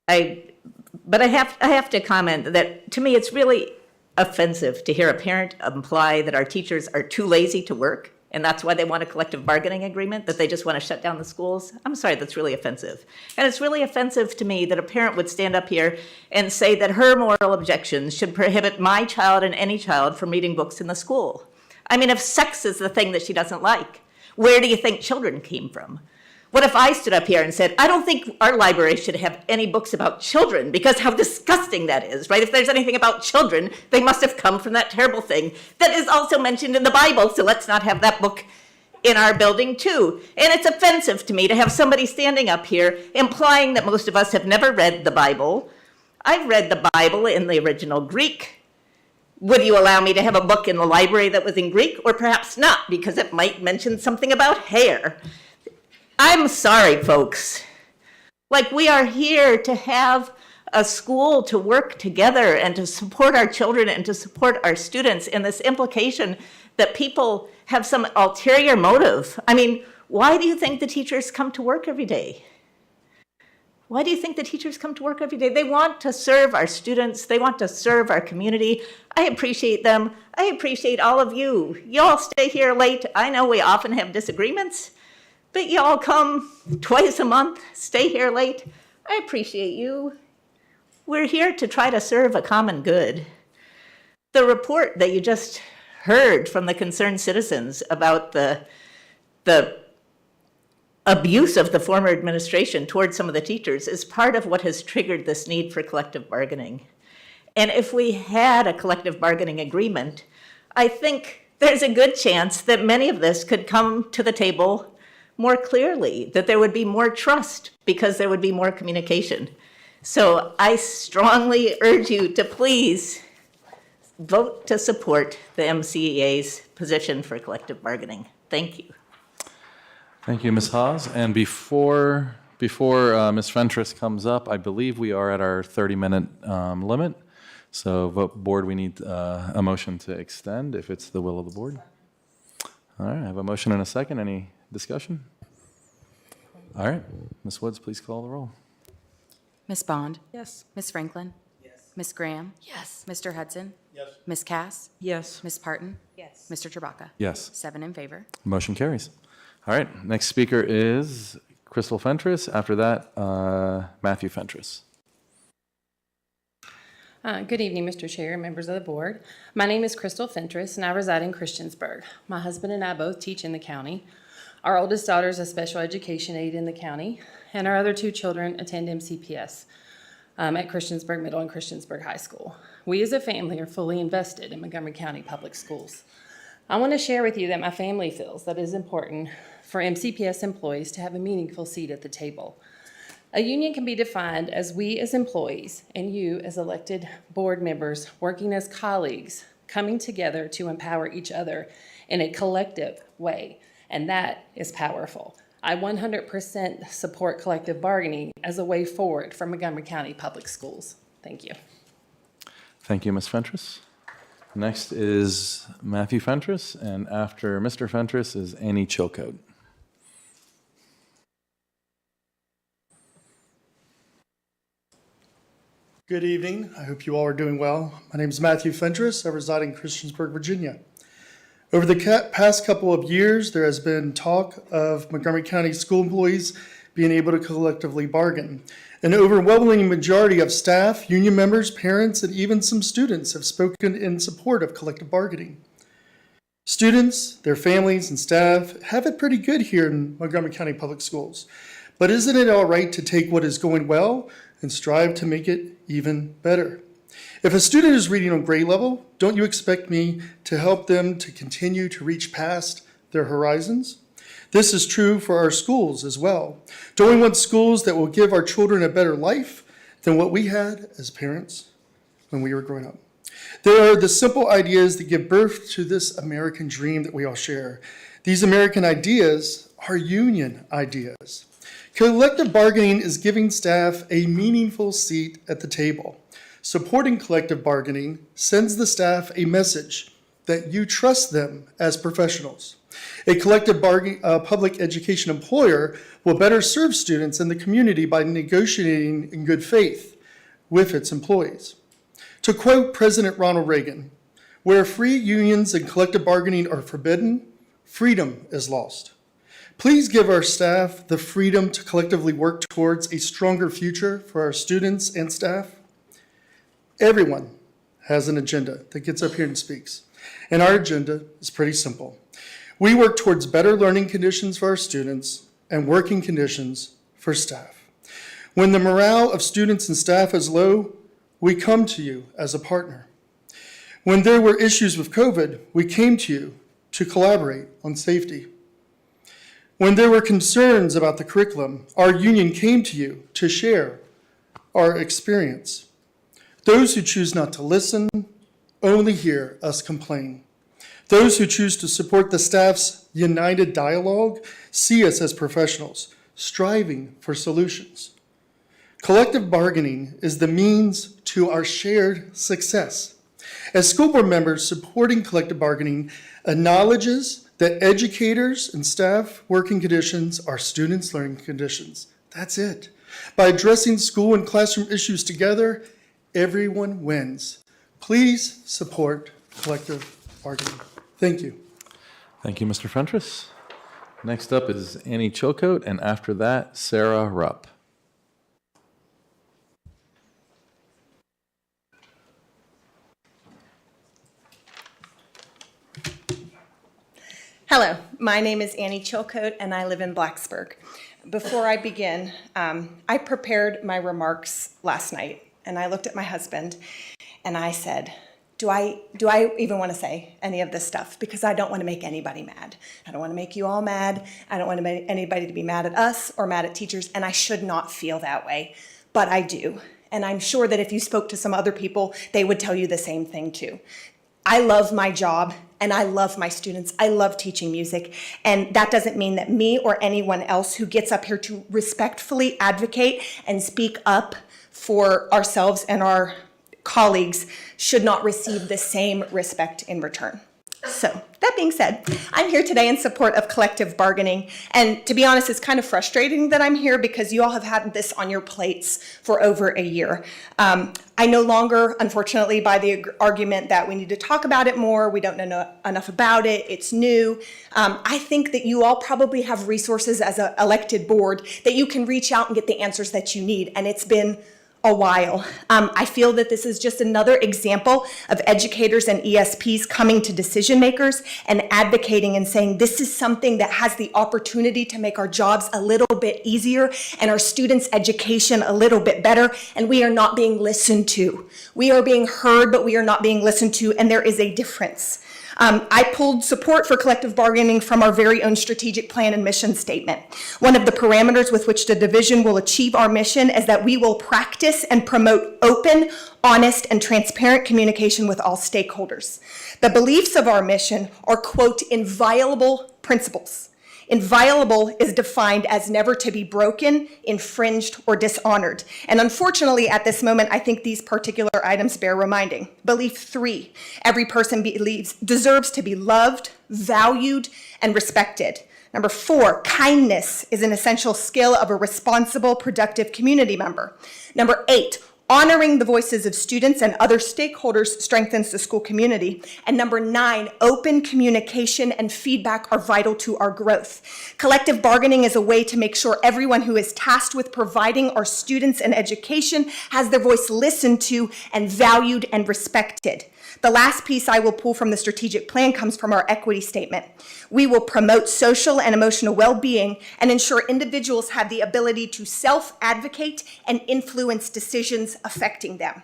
But I have to comment that to me, it's really offensive to hear a parent imply that our teachers are too lazy to work, and that's why they want a collective bargaining agreement, that they just want to shut down the schools. I'm sorry, that's really offensive. And it's really offensive to me that a parent would stand up here and say that her moral objections should prohibit my child and any child from reading books in the school. I mean, if sex is the thing that she doesn't like, where do you think children came from? What if I stood up here and said, I don't think our library should have any books about children because how disgusting that is, right? If there's anything about children, they must have come from that terrible thing that is also mentioned in the Bible, so let's not have that book in our building too. And it's offensive to me to have somebody standing up here implying that most of us have never read the Bible. I've read the Bible in the original Greek. Would you allow me to have a book in the library that was in Greek? Or perhaps not, because it might mention something about hair. I'm sorry, folks. Like, we are here to have a school to work together and to support our children and to support our students, and this implication that people have some ulterior motive. I mean, why do you think the teachers come to work every day? Why do you think the teachers come to work every day? They want to serve our students. They want to serve our community. I appreciate them. I appreciate all of you. Y'all stay here late. I know we often have disagreements, but y'all come twice a month, stay here late. I appreciate you. We're here to try to serve a common good. The report that you just heard from the concerned citizens about the abuse of the former administration towards some of the teachers is part of what has triggered this need for collective bargaining. And if we had a collective bargaining agreement, I think there's a good chance that many of this could come to the table more clearly, that there would be more trust because there would be more communication. So I strongly urge you to please vote to support the MCEA's position for collective bargaining. Thank you. Thank you, Ms. Haas. And before Ms. Fentress comes up, I believe we are at our 30-minute limit. So, board, we need a motion to extend if it's the will of the board. All right, I have a motion and a second. Any discussion? All right, Ms. Woods, please call the roll. Ms. Bond? Yes. Ms. Franklin? Yes. Ms. Graham? Yes. Mr. Hudson? Yes. Ms. Cass? Yes. Ms. Parton? Yes. Mr. Chewbacca? Yes. 7 in favor. Motion carries. All right, next speaker is Crystal Fentress. After that, Matthew Fentress. Good evening, Mr. Chair and members of the board. My name is Crystal Fentress, and I reside in Christiansburg. My husband and I both teach in the county. Our oldest daughter is a special education aide in the county, and our other 2 children attend MCPS at Christiansburg Middle and Christiansburg High School. We as a family are fully invested in Montgomery County Public Schools. I want to share with you that my family feels that it is important for MCPS employees to have a meaningful seat at the table. A union can be defined as we as employees and you as elected board members working as colleagues, coming together to empower each other in a collective way, and that is powerful. I 100% support collective bargaining as a way forward for Montgomery County Public Schools. Thank you. Thank you, Ms. Fentress. Next is Matthew Fentress, and after Mr. Fentress is Annie Chilcote. Good evening. I hope you all are doing well. My name is Matthew Fentress. I reside in Christiansburg, Virginia. Over the past couple of years, there has been talk of Montgomery County school employees being able to collectively bargain. An overwhelming majority of staff, union members, parents, and even some students have spoken in support of collective bargaining. Students, their families, and staff have it pretty good here in Montgomery County Public Schools. But isn't it all right to take what is going well and strive to make it even better? If a student is reading on grade level, don't you expect me to help them to continue to reach past their horizons? This is true for our schools as well. Don't we want schools that will give our children a better life than what we had as parents when we were growing up? There are the simple ideas that give birth to this American dream that we all share. These American ideas are union ideas. Collective bargaining is giving staff a meaningful seat at the table. Supporting collective bargaining sends the staff a message that you trust them as professionals. A collective public education employer will better serve students and the community by negotiating in good faith with its employees. To quote President Ronald Reagan, "Where free unions and collective bargaining are forbidden, freedom is lost." Please give our staff the freedom to collectively work towards a stronger future for our students and staff. Everyone has an agenda that gets up here and speaks, and our agenda is pretty simple. We work towards better learning conditions for our students and working conditions for staff. When the morale of students and staff is low, we come to you as a partner. When there were issues with COVID, we came to you to collaborate on safety. When there were concerns about the curriculum, our union came to you to share our experience. Those who choose not to listen only hear us complain. Those who choose to support the staff's united dialogue see us as professionals, striving for solutions. Collective bargaining is the means to our shared success. As school board members, supporting collective bargaining acknowledges that educators and staff working conditions are students' learning conditions. That's it. By addressing school and classroom issues together, everyone wins. Please support collective bargaining. Thank you. Thank you, Mr. Fentress. Next up is Annie Chilcote, and after that, Sarah Rupp. Hello, my name is Annie Chilcote, and I live in Blacksburg. Before I begin, I prepared my remarks last night, and I looked at my husband, and I said, do I even want to say any of this stuff? Because I don't want to make anybody mad. I don't want to make you all mad. I don't want to make anybody to be mad at us or mad at teachers, and I should not feel that way, but I do. And I'm sure that if you spoke to some other people, they would tell you the same thing too. I love my job and I love my students. I love teaching music. And that doesn't mean that me or anyone else who gets up here to respectfully advocate and speak up for ourselves and our colleagues should not receive the same respect in return. So that being said, I'm here today in support of collective bargaining. And to be honest, it's kind of frustrating that I'm here because you all have had this on your plates for over a year. I no longer, unfortunately, buy the argument that we need to talk about it more. We don't know enough about it. It's new. I think that you all probably have resources as an elected board that you can reach out and get the answers that you need. And it's been a while. I feel that this is just another example of educators and ESPs coming to decision makers and advocating and saying this is something that has the opportunity to make our jobs a little bit easier and our students' education a little bit better, and we are not being listened to. We are being heard, but we are not being listened to, and there is a difference. I pulled support for collective bargaining from our very own strategic plan and mission statement. One of the parameters with which the division will achieve our mission is that we will practice and promote open, honest, and transparent communication with all stakeholders. The beliefs of our mission are, quote, inviolable principles. Inviolable is defined as never to be broken, infringed, or dishonored. And unfortunately, at this moment, I think these particular items bear reminding. Belief 3, every person deserves to be loved, valued, and respected. Number 4, kindness is an essential skill of a responsible, productive community member. Number 8, honoring the voices of students and other stakeholders strengthens the school community. And number 9, open communication and feedback are vital to our growth. Collective bargaining is a way to make sure everyone who is tasked with providing our students an education has their voice listened to and valued and respected. The last piece I will pull from the strategic plan comes from our equity statement. We will promote social and emotional well-being and ensure individuals have the ability to self-advocate and influence decisions affecting them.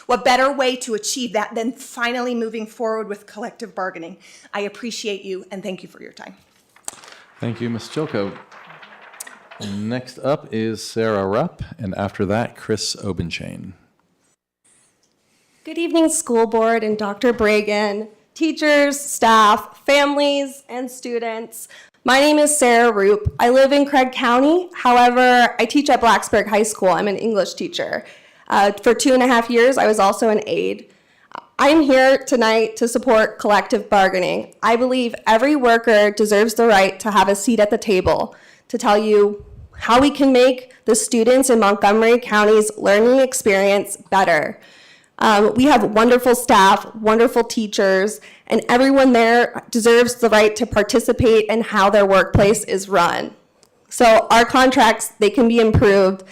What better way to achieve that than finally moving forward with collective bargaining? I appreciate you and thank you for your time. Thank you, Ms. Chilcote. Next up is Sarah Rupp, and after that, Chris Obenchain. Good evening, school board and Dr. Bragan, teachers, staff, families, and students. My name is Sarah Rupp. I live in Craig County. However, I teach at Blacksburg High School. I'm an English teacher. For 2.5 years, I was also an aide. I'm here tonight to support collective bargaining. I believe every worker deserves the right to have a seat at the table, to tell you how we can make the students in Montgomery County's learning experience better. We have wonderful staff, wonderful teachers, and everyone there deserves the right to participate in how their workplace is run. So our contracts, they can be improved,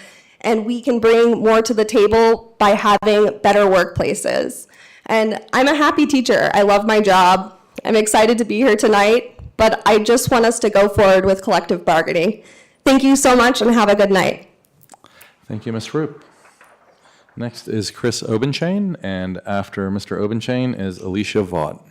and we can bring more to the table by having better workplaces. And I'm a happy teacher. I love my job. I'm excited to be here tonight, but I just want us to go forward with collective bargaining. Thank you so much and have a good night. Thank you, Ms. Roop. Next is Chris Obenchain, and after Mr. Obenchain is Alicia Vaught.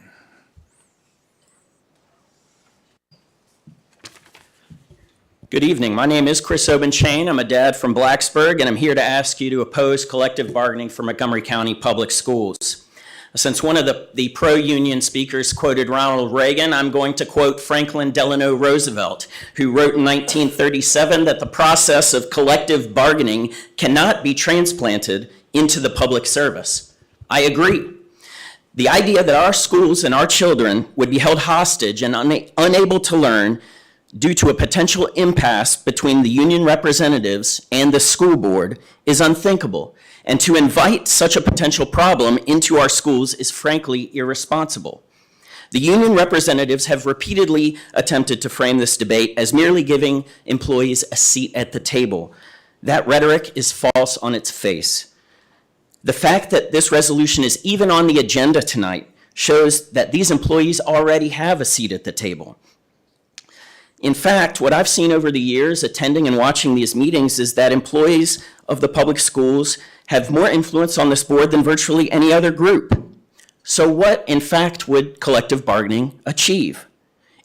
Good evening. My name is Chris Obenchain. I'm a dad from Blacksburg, and I'm here to ask you to oppose collective bargaining for Montgomery County Public Schools. Since one of the pro-union speakers quoted Ronald Reagan, I'm going to quote Franklin Delano Roosevelt, who wrote in 1937 that the process of collective bargaining cannot be transplanted into the public service. I agree. The idea that our schools and our children would be held hostage and unable to learn due to a potential impasse between the union representatives and the school board is unthinkable. And to invite such a potential problem into our schools is frankly irresponsible. The union representatives have repeatedly attempted to frame this debate as merely giving employees a seat at the table. That rhetoric is false on its face. The fact that this resolution is even on the agenda tonight shows that these employees already have a seat at the table. In fact, what I've seen over the years attending and watching these meetings is that employees of the public schools have more influence on this board than virtually any other group. So what, in fact, would collective bargaining achieve?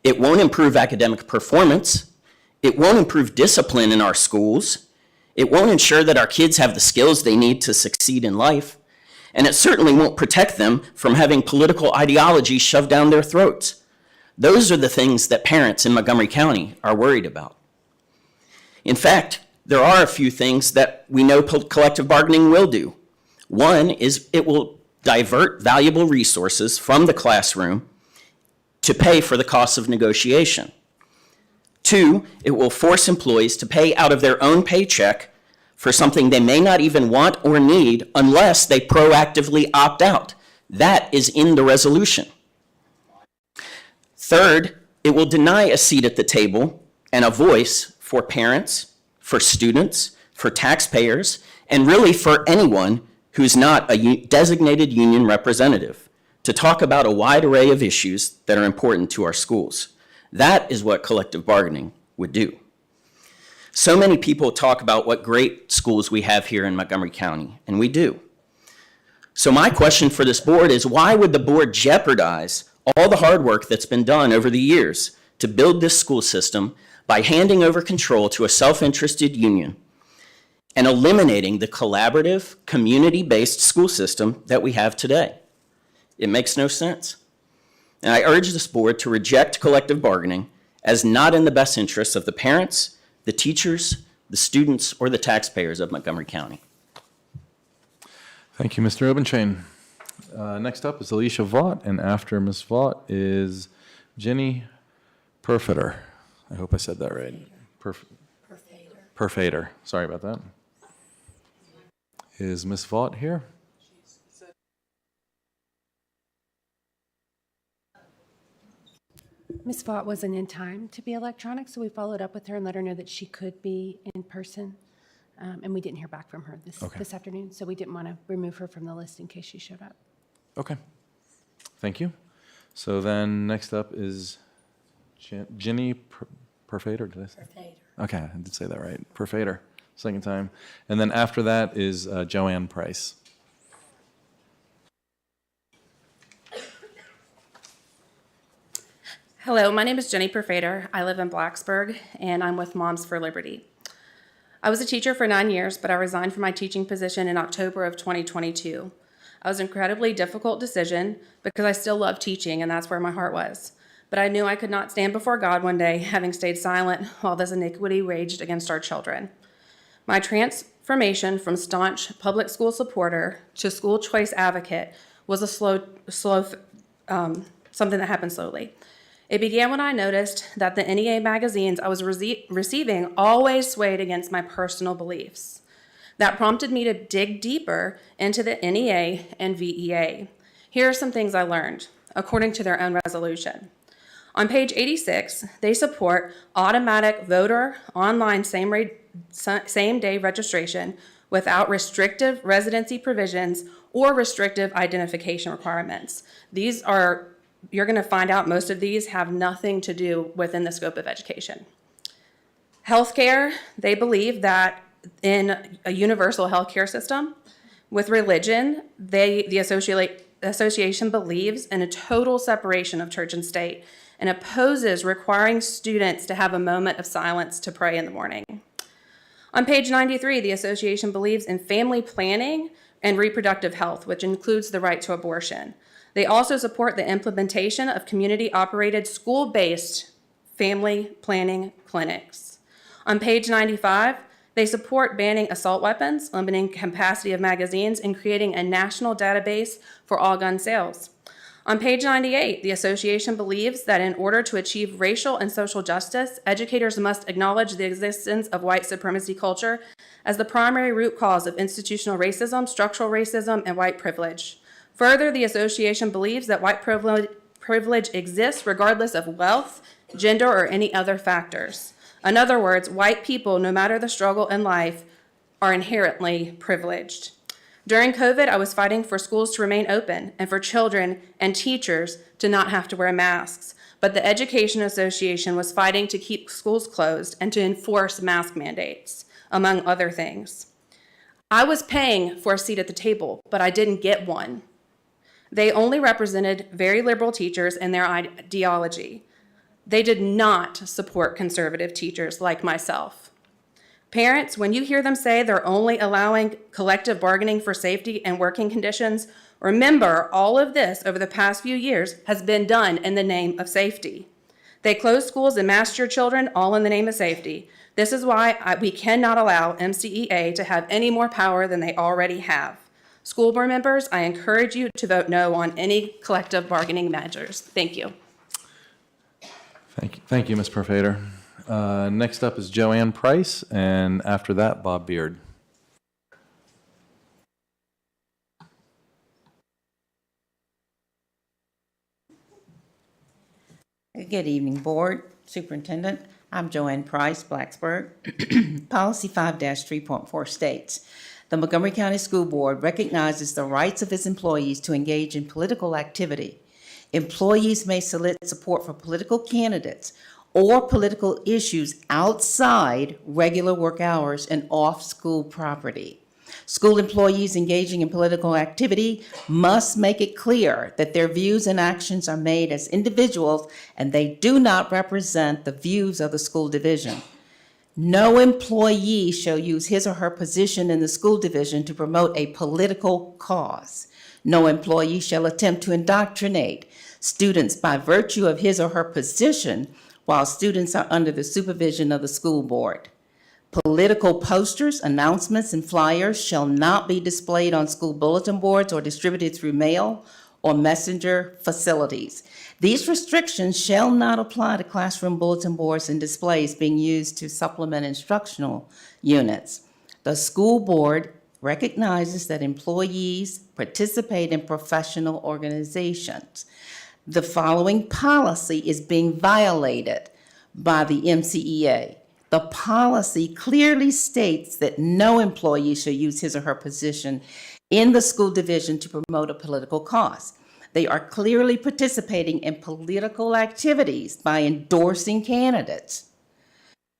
It won't improve academic performance. It won't improve discipline in our schools. It won't ensure that our kids have the skills they need to succeed in life. And it certainly won't protect them from having political ideology shoved down their throats. Those are the things that parents in Montgomery County are worried about. In fact, there are a few things that we know collective bargaining will do. One is it will divert valuable resources from the classroom to pay for the costs of negotiation. Two, it will force employees to pay out of their own paycheck for something they may not even want or need unless they proactively opt out. That is in the resolution. Third, it will deny a seat at the table and a voice for parents, for students, for taxpayers, and really for anyone who's not a designated union representative to talk about a wide array of issues that are important to our schools. That is what collective bargaining would do. So many people talk about what great schools we have here in Montgomery County, and we do. So my question for this board is, why would the board jeopardize all the hard work that's been done over the years to build this school system by handing over control to a self-interested union and eliminating the collaborative, community-based school system that we have today? It makes no sense. And I urge this board to reject collective bargaining as not in the best interests of the parents, the teachers, the students, or the taxpayers of Montgomery County. Thank you, Mr. Obenchain. Next up is Alicia Vaught, and after Ms. Vaught is Jenny Perfader. I hope I said that right. Perfader. Sorry about that. Is Ms. Vaught here? Ms. Vaught wasn't in time to be electronic, so we followed up with her and let her know that she could be in person. And we didn't hear back from her this afternoon, so we didn't want to remove her from the list in case she showed up. Okay. Thank you. So then next up is Jenny Perfader. Did I say? Perfader. Okay, I did say that right. Perfader, second time. And then after that is Joanne Price. Hello, my name is Jenny Perfader. I live in Blacksburg, and I'm with Moms for Liberty. I was a teacher for 9 years, but I resigned from my teaching position in October of 2022. It was an incredibly difficult decision because I still love teaching, and that's where my heart was. But I knew I could not stand before God one day, having stayed silent while this iniquity raged against our children. My transfer transformation from staunch public school supporter to school choice advocate was a something that happened slowly. It began when I noticed that the NEA magazines I was receiving always swayed against my personal beliefs. That prompted me to dig deeper into the NEA and VEA. Here are some things I learned, according to their own resolution. On page 86, they support automatic voter online same-day registration without restrictive residency provisions or restrictive identification requirements. These are, you're going to find out most of these have nothing to do within the scope of education. Healthcare, they believe that in a universal healthcare system, with religion, the association believes in a total separation of church and state and opposes requiring students to have a moment of silence to pray in the morning. On page 93, the association believes in family planning and reproductive health, which includes the right to abortion. They also support the implementation of community-operated, school-based family planning clinics. On page 95, they support banning assault weapons, limiting capacity of magazines, and creating a national database for all gun sales. On page 98, the association believes that in order to achieve racial and social justice, educators must acknowledge the existence of white supremacy culture as the primary root cause of institutional racism, structural racism, and white privilege. Further, the association believes that white privilege exists regardless of wealth, gender, or any other factors. In other words, white people, no matter the struggle in life, are inherently privileged. During COVID, I was fighting for schools to remain open and for children and teachers to not have to wear masks. But the Education Association was fighting to keep schools closed and to enforce mask mandates, among other things. I was paying for a seat at the table, but I didn't get one. They only represented very liberal teachers and their ideology. They did not support conservative teachers like myself. Parents, when you hear them say they're only allowing collective bargaining for safety and working conditions, remember all of this over the past few years has been done in the name of safety. They closed schools and massed your children all in the name of safety. This is why we cannot allow MCEA to have any more power than they already have. School board members, I encourage you to vote no on any collective bargaining measures. Thank you. Thank you, Ms. Perfader. Next up is Joanne Price, and after that, Bob Beard. Good evening, Board, Superintendent. I'm Joanne Price, Blacksburg. Policy 5-3.4 states, the Montgomery County School Board recognizes the rights of its employees to engage in political activity. Employees may solicit support for political candidates or political issues outside regular work hours and off school property. School employees engaging in political activity must make it clear that their views and actions are made as individuals and they do not represent the views of the school division. No employee shall use his or her position in the school division to promote a political cause. No employee shall attempt to indoctrinate students by virtue of his or her position while students are under the supervision of the school board. Political posters, announcements, and flyers shall not be displayed on school bulletin boards or distributed through mail or messenger facilities. These restrictions shall not apply to classroom bulletin boards and displays being used to supplement instructional units. The school board recognizes that employees participate in professional organizations. The following policy is being violated by the MCEA. The policy clearly states that no employee shall use his or her position in the school division to promote a political cause. They are clearly participating in political activities by endorsing candidates.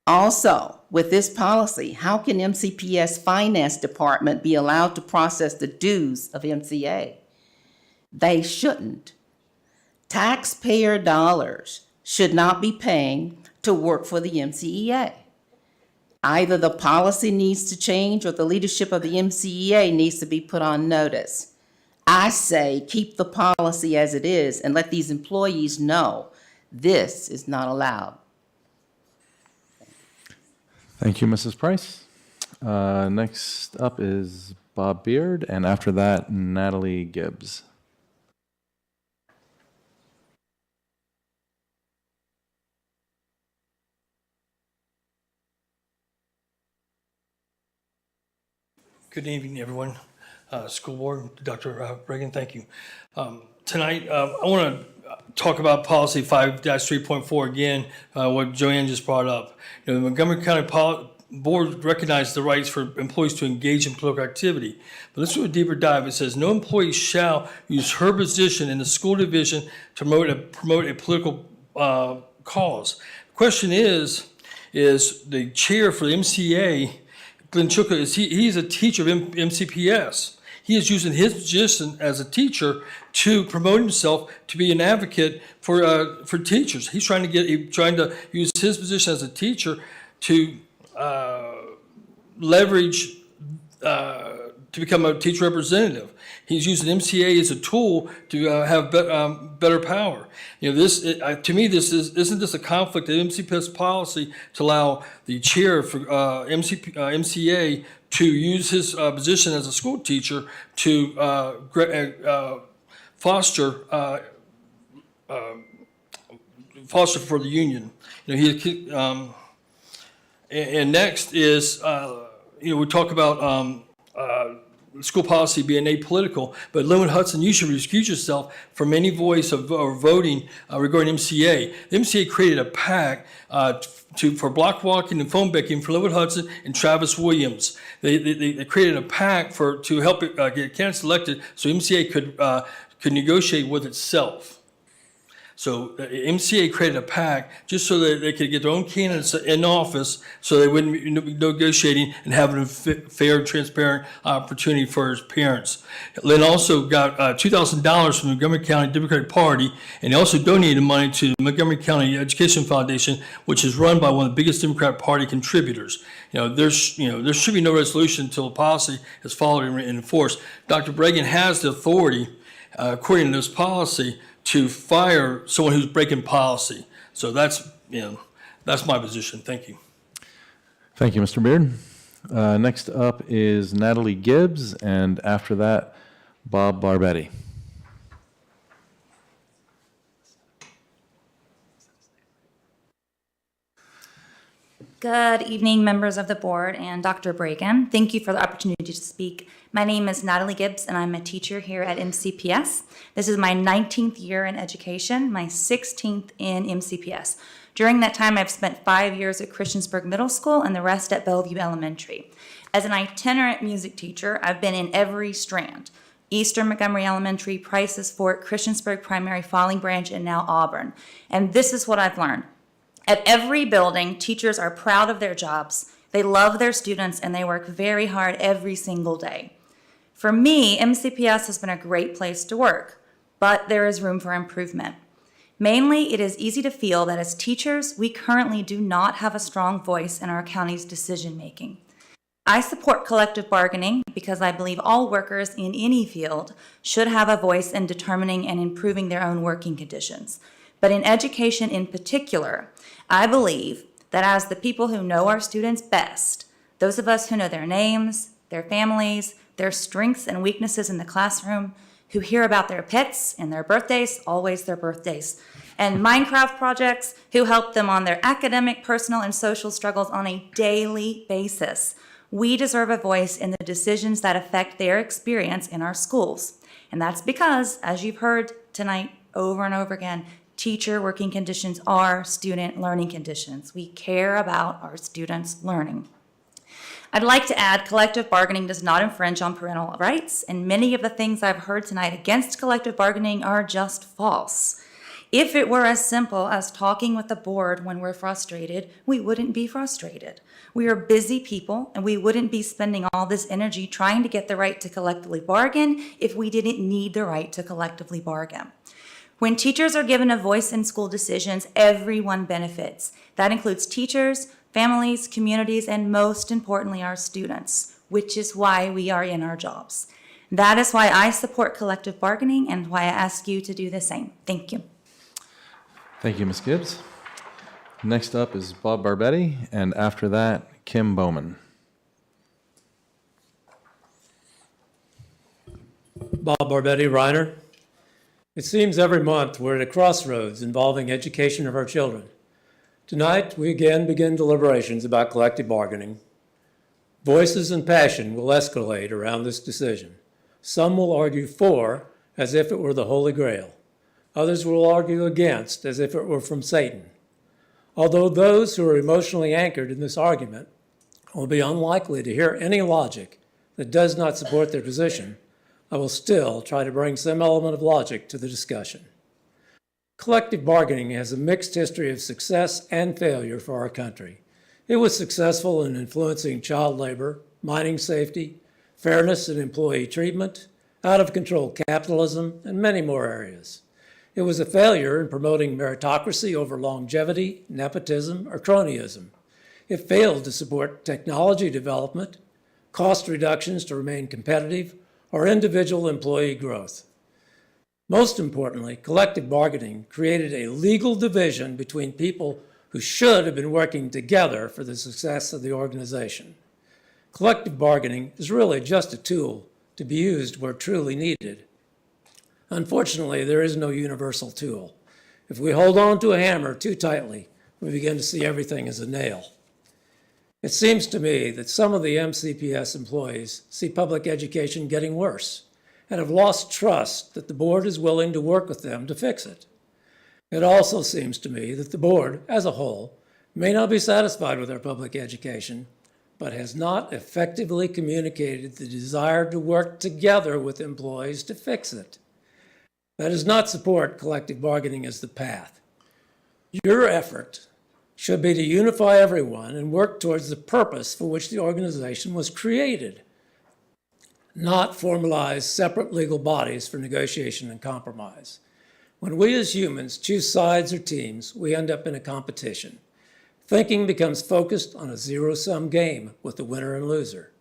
Also, with this policy, how can MCPS Finance Department be allowed to process the dues of MCA? They shouldn't. Taxpayer dollars should not be paying to work for the MCEA. Either the policy needs to change or the leadership of the MCEA needs to be put on notice. I say keep the policy as it is and let these employees know this is not allowed. Thank you, Mrs. Price. Next up is Bob Beard, and after that, Natalie Gibbs. Good evening, everyone. School Board, Dr. Reagan, thank you. Tonight, I want to talk about policy 5-3.4 again, what Joanne just brought up. You know, the Montgomery County Board recognizes the rights for employees to engage in political activity. But let's do a deeper dive. It says, no employee shall use her position in the school division to promote a political cause. The question is the chair for the MCA, Glenn Chuka, he's a teacher of MCPS. He is using his position as a teacher to promote himself to be an advocate for teachers. He's trying to use his position as a teacher to leverage to become a teacher representative. He's using MCA as a tool to have better power. You know, this to me, isn't this a conflict of MCPS policy to allow the chair for MCA to use his position as a school teacher to foster for the union. You know, and next is you know, we talk about school policy being apolitical, but Lynwood Hudson, you should recuse yourself from any voice of or voting regarding MCA. The MCA created a PAC for block walking and phone banking for Lynwood Hudson and Travis Williams. They created a PAC to help it, get candidates elected so MCA could negotiate with itself. So MCA created a PAC just so that they could get their own candidates in office so they wouldn't be negotiating and having a fair, transparent opportunity for his parents. Lynn also got $2,000 from the Montgomery County Democratic Party, and he also donated money to the Montgomery County Education Foundation, which is run by one of the biggest Democrat Party contributors. There should be no resolution until the policy is followed and enforced. Dr. Bregan has the authority, according to this policy, to fire someone who's breaking policy. So that's my position. Thank you. Thank you, Mr. Beard. Next up is Natalie Gibbs, and after that, Bob Barbetti. Good evening, members of the board and Dr. Bregan. Thank you for the opportunity to speak. My name is Natalie Gibbs, and I'm a teacher here at MCPS. This is my 19th year in education, my 16th in MCPS. During that time, I've spent 5 years at Christiansburg Middle School and the rest at Bellevue Elementary. As an itinerant music teacher, I've been in every strand: Eastern Montgomery Elementary, Price's Fort, Christiansburg Primary, Falling Branch, and now Auburn. And this is what I've learned. At every building, teachers are proud of their jobs, they love their students, and they work very hard every single day. For me, MCPS has been a great place to work, but there is room for improvement. Mainly, it is easy to feel that as teachers, we currently do not have a strong voice in our county's decision-making. I support collective bargaining because I believe all workers in any field should have a voice in determining and improving their own working conditions. But in education in particular, I believe that as the people who know our students best, those of us who know their names, their families, their strengths and weaknesses in the classroom, who hear about their pets and their birthdays, always their birthdays, and Minecraft projects, who help them on their academic, personal, and social struggles on a daily basis, we deserve a voice in the decisions that affect their experience in our schools. And that's because, as you've heard tonight over and over again, teacher working conditions are student learning conditions. We care about our students' learning. I'd like to add, collective bargaining does not infringe on parental rights, and many of the things I've heard tonight against collective bargaining are just false. If it were as simple as talking with the board when we're frustrated, we wouldn't be frustrated. We are busy people, and we wouldn't be spending all this energy trying to get the right to collectively bargain if we didn't need the right to collectively bargain. When teachers are given a voice in school decisions, everyone benefits. That includes teachers, families, communities, and most importantly, our students, which is why we are in our jobs. That is why I support collective bargaining and why I ask you to do the same. Thank you. Thank you, Ms. Gibbs. Next up is Bob Barbetti, and after that, Kim Bowman. Bob Barbetti, Reiner. It seems every month we're at a crossroads involving education of our children. Tonight, we again begin deliberations about collective bargaining. Voices and passion will escalate around this decision. Some will argue for, as if it were the Holy Grail. Others will argue against, as if it were from Satan. Although those who are emotionally anchored in this argument will be unlikely to hear any logic that does not support their position, I will still try to bring some element of logic to the discussion. Collective bargaining has a mixed history of success and failure for our country. It was successful in influencing child labor, mining safety, fairness in employee treatment, out-of-control capitalism, and many more areas. It was a failure in promoting meritocracy over longevity, nepotism, or cronyism. It failed to support technology development, cost reductions to remain competitive, or individual employee growth. Most importantly, collective bargaining created a legal division between people who should have been working together for the success of the organization. Collective bargaining is really just a tool to be used where truly needed. Unfortunately, there is no universal tool. If we hold on to a hammer too tightly, we begin to see everything as a nail. It seems to me that some of the MCPS employees see public education getting worse and have lost trust that the board is willing to work with them to fix it. It also seems to me that the board, as a whole, may not be satisfied with our public education, but has not effectively communicated the desire to work together with employees to fix it. That does not support collective bargaining as the path. Your effort should be to unify everyone and work towards the purpose for which the organization was created, not formalize separate legal bodies for negotiation and compromise. When we as humans choose sides or teams, we end up in a competition. Thinking becomes focused on a zero-sum game with the winner and loser.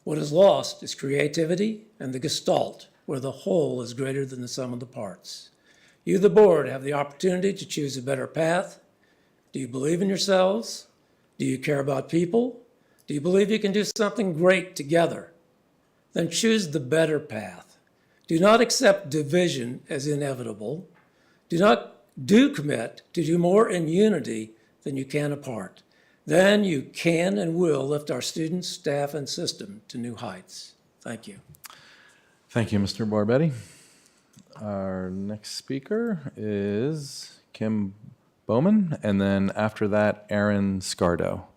What is lost is creativity and the gestalt, where the whole is greater than the sum of the parts. You, the board, have the opportunity to choose a better path. Do you believe in yourselves? Do you care about people? Do you believe you can do something great together? Then choose the better path. Do not accept division as inevitable. Do commit to do more in unity than you can apart. Then you can and will lift our students, staff, and system to new heights. Thank you. Thank you, Mr. Barbetti. Our next speaker is Kim Bowman, and then after that, Aaron Scardo.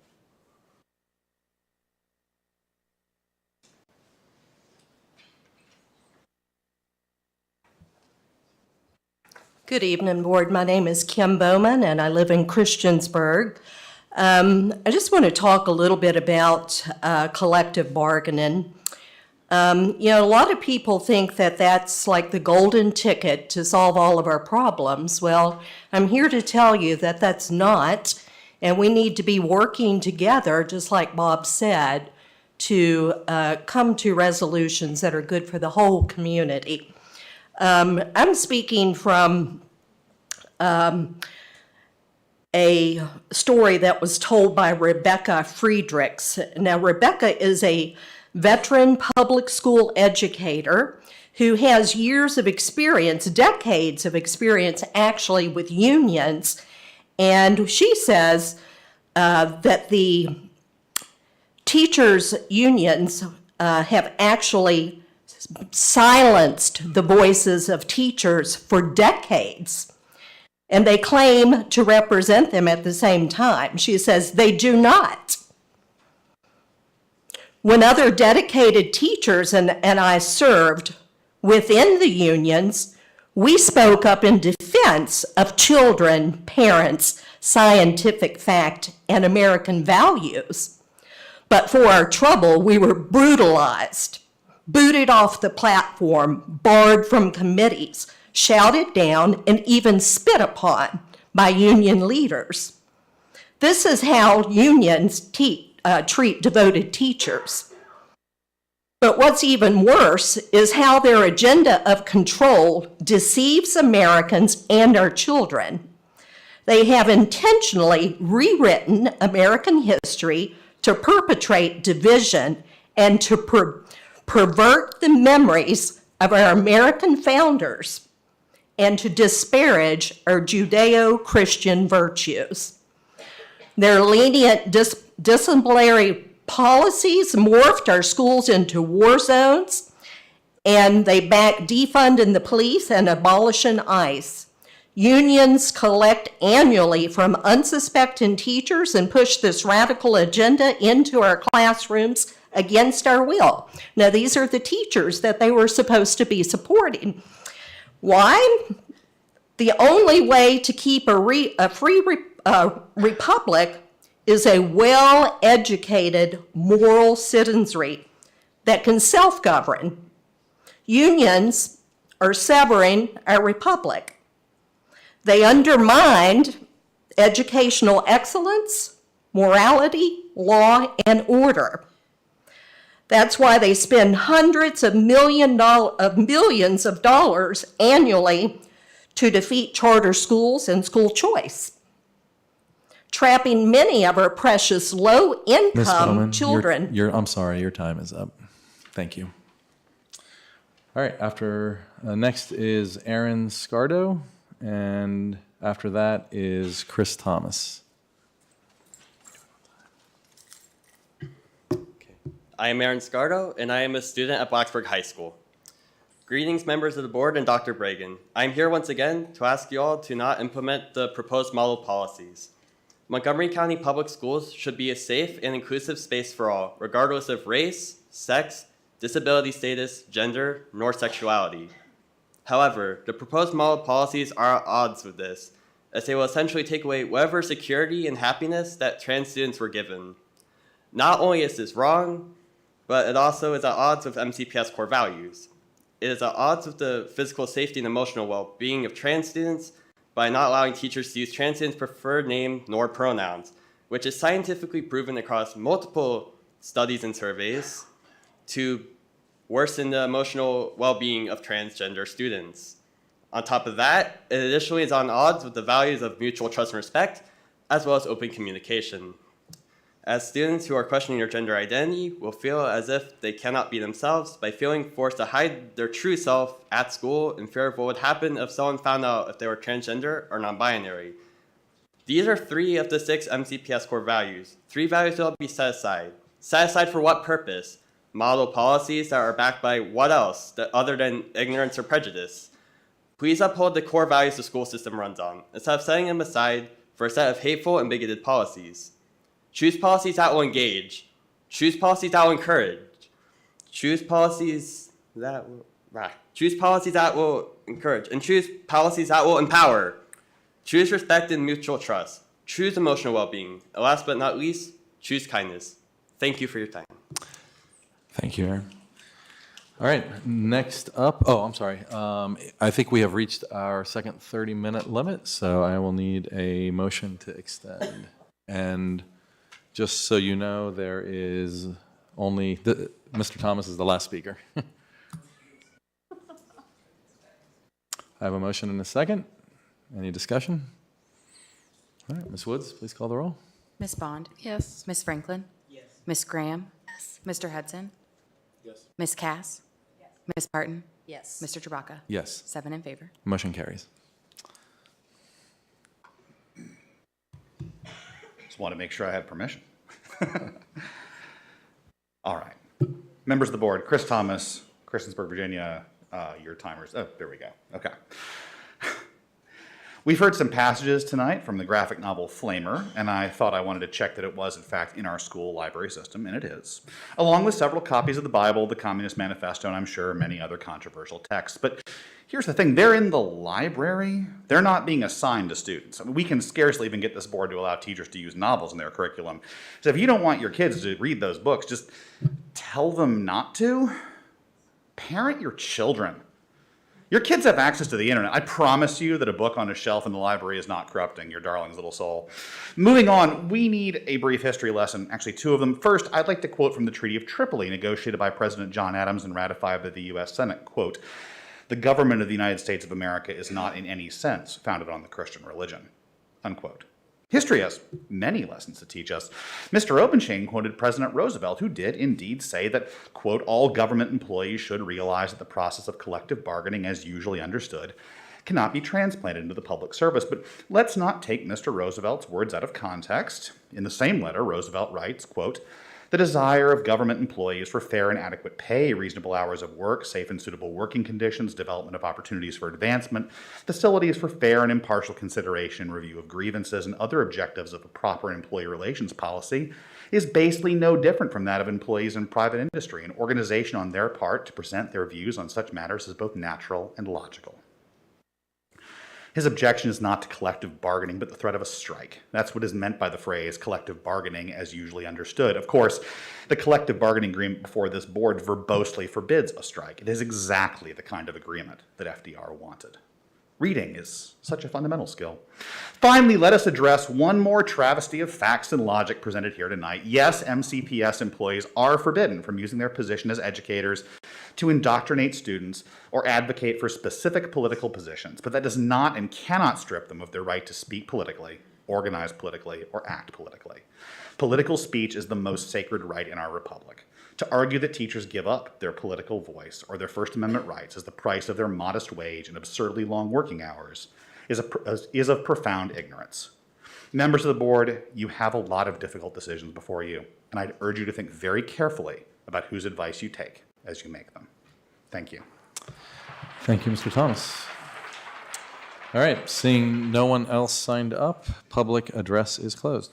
Good evening, Board. My name is Kim Bowman, and I live in Christiansburg. I just want to talk a little bit about collective bargaining. A lot of people think that that's like the golden ticket to solve all of our problems. Well, I'm here to tell you that that's not, and we need to be working together, just like Bob said, to come to resolutions that are good for the whole community. I'm speaking from a story that was told by Rebecca Friedrichs. Now, Rebecca is a veteran public school educator who has years of experience, decades of experience actually with unions. And she says that the teachers' unions have actually silenced the voices of teachers for decades. And they claim to represent them at the same time. She says they do not. When other dedicated teachers and I served within the unions, we spoke up in defense of children, parents, scientific fact, and American values. But for our trouble, we were brutalized, booted off the platform, barred from committees, shouted down, and even spit upon by union leaders. This is how unions treat devoted teachers. But what's even worse is how their agenda of control deceives Americans and our children. They have intentionally rewritten American history to perpetrate division and to pervert the memories of our American founders and to disparage our Judeo-Christian virtues. Their lenient disciplinary policies morphed our schools into war zones, and they back defunding the police and abolishing ICE. Unions collect annually from unsuspecting teachers and push this radical agenda into our classrooms against our will. Now, these are the teachers that they were supposed to be supporting. Why? The only way to keep a free republic is a well-educated moral citizenry that can self-govern. Unions are severing our republic. They undermined educational excellence, morality, law, and order. That's why they spend hundreds of millions of dollars annually to defeat charter schools and school choice, trapping many of our precious Ms. low-income Bowman, children. I'm sorry, your time is up. Thank you. All right, next is Aaron Scardo, and after that is Chris Thomas. I am Aaron Scardo, and I am a student at Blacksburg High School. Greetings, members of the board and Dr. Bragan. I am here once again to ask you all to not implement the proposed model policies. Montgomery County Public Schools should be a safe and inclusive space for all, regardless of race, sex, disability status, gender, nor sexuality. However, the proposed model policies are at odds with this, as they will essentially take away whatever security and happiness that trans students were given. Not only is this wrong, but it also is at odds with MCPS core values. It is at odds with the physical safety and emotional well-being of trans students by not allowing teachers to use trans students' preferred name nor pronouns, which is scientifically proven across multiple studies and surveys to worsen the emotional well-being of transgender students. On top of that, it additionally is on odds with the values of mutual trust and respect, as well as open communication. As students who are questioning their gender identity will feel as if they cannot be themselves by feeling forced to hide their true self at school in fear of what would happen if someone found out if they were transgender or non-binary. These are 3 of the 6 MCPS core values. 3 values that will be set aside. Set aside for what purpose? Model policies that are backed by what else other than ignorance or prejudice? Please uphold the core values the school system runs on, instead of setting them aside for a set of hateful and bigoted policies. Choose policies that will engage. Choose policies that will encourage. Choose policies that will encourage. And choose policies that will empower. Choose respect and mutual trust. Choose emotional well-being. And last but not least, choose kindness. Thank you for your time. Thank you, Aaron. All right, next up, I'm sorry. I think we have reached our second 30-minute limit, so I will need a motion to extend. And just so you know, there is only, Mr. Thomas is the last speaker. I have a motion and a second. Any discussion? All right, Ms. Woods, please call the roll. Ms. Bond? Yes. Ms. Franklin? Yes. Ms. Graham? Yes. Mr. Hudson? Yes. Ms. Cass? Yes. Ms. Parton? Yes. Mr. Chewbacca? Yes. 7 in favor. Motion carries. Just want to make sure I had permission. All right. Members of the board, Chris Thomas, Christiansburg, Virginia, your timers. Oh, there we go. Okay. We've heard some passages tonight from the graphic novel Flamer, and I thought I wanted to check that it was, in fact, in our school library system, and it is, along with several copies of the Bible, the Communist Manifesto, and I'm sure many other controversial texts. But here's the thing, they're in the library. They're not being assigned to students. I mean, we can scarcely even get this board to allow teachers to use novels in their curriculum. So if you don't want your kids to read those books, just tell them not to. Parent your children. Your kids have access to the internet. I promise you that a book on a shelf in the library is not corrupting your darling's little soul. Moving on, we need a brief history lesson, actually 2 of them. First, I'd like to quote from the Treaty of Tripoli, negotiated by President John Adams and ratified by the U.S. Senate. Quote, "The government of the United States of America is not in any sense founded on the Christian religion." Unquote. History has many lessons to teach us. Mr. Openshain quoted President Roosevelt, who did indeed say that, quote, all government employees should realize that the process of collective bargaining, as usually understood, cannot be transplanted into the public service. But let's not take Mr. Roosevelt's words out of context. In the same letter, Roosevelt writes, quote, the desire of government employees for fair and adequate pay, reasonable hours of work, safe and suitable working conditions, development of opportunities for advancement, facilities for fair and impartial consideration, review of grievances, and other objectives of a proper employee relations policy is basically no different from that of employees in private industry. An organization on their part to present their views on such matters is both natural and logical. His objection is not to collective bargaining, but the threat of a strike. That's what is meant by the phrase collective bargaining as usually understood. Of course, the collective bargaining agreement before this board verbosely forbids a strike. It is exactly the kind of agreement that FDR wanted. Reading is such a fundamental skill. Finally, let us address one more travesty of facts and logic presented here tonight. Yes, MCPS employees are forbidden from using their position as educators to indoctrinate students or advocate for specific political positions, but that does not and cannot strip them of their right to speak politically, organize politically, or act politically. Political speech is the most sacred right in our republic. To argue that teachers give up their political voice or their First Amendment rights as the price of their modest wage and absurdly long working hours is of profound ignorance. Members of the board, you have a lot of difficult decisions before you, and I'd urge you to think very carefully about whose advice you take as you make them. Thank you. Thank you, Mr. Thomas. All right, seeing no one else signed up, public address is closed.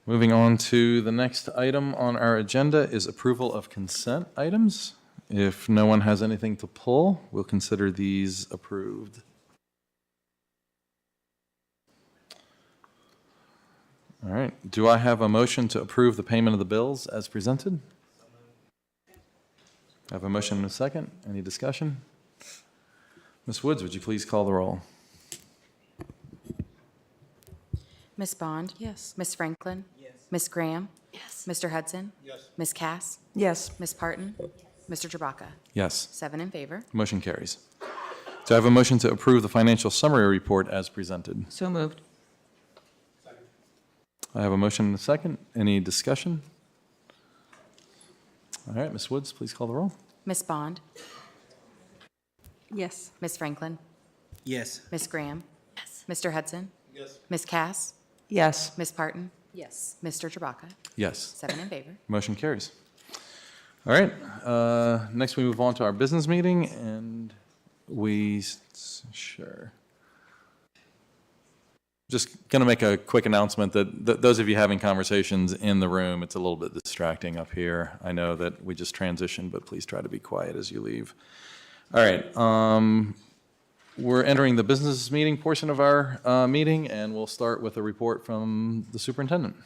Moving on to the next item on our agenda is approval of consent items. If no one has anything to pull, we'll consider these approved. All right, do I have a motion to approve the payment of the bills as presented? I have a motion and a second. Any discussion? Ms. Woods, would you please call the roll? Ms. Bond? Yes. Ms. Franklin? Yes. Ms. Graham? Yes. Mr. Hudson? Yes. Ms. Cass? Yes. Ms. Parton? Ms. Chewbacca? Yes. 7 in favor. Motion carries. Do I have a motion to approve the financial summary report as presented? So moved. I have a motion and a second. Any discussion? All right, Ms. Woods, please call the roll. Ms. Bond? Yes. Ms. Franklin? Yes. Ms. Graham? Yes. Mr. Hudson? Yes. Ms. Cass? Yes. Ms. Parton? Yes. Mr. Chewbacca? Yes. 7 in favor. Motion carries. All right, next we move on to our business meeting, and sure. Just going to make a quick announcement that those of you having conversations in the room, it's a little bit distracting up here. I know that we just transitioned, but please try to be quiet as you leave. All right, we're entering the business meeting portion of our meeting, and we'll start with a report from the superintendent.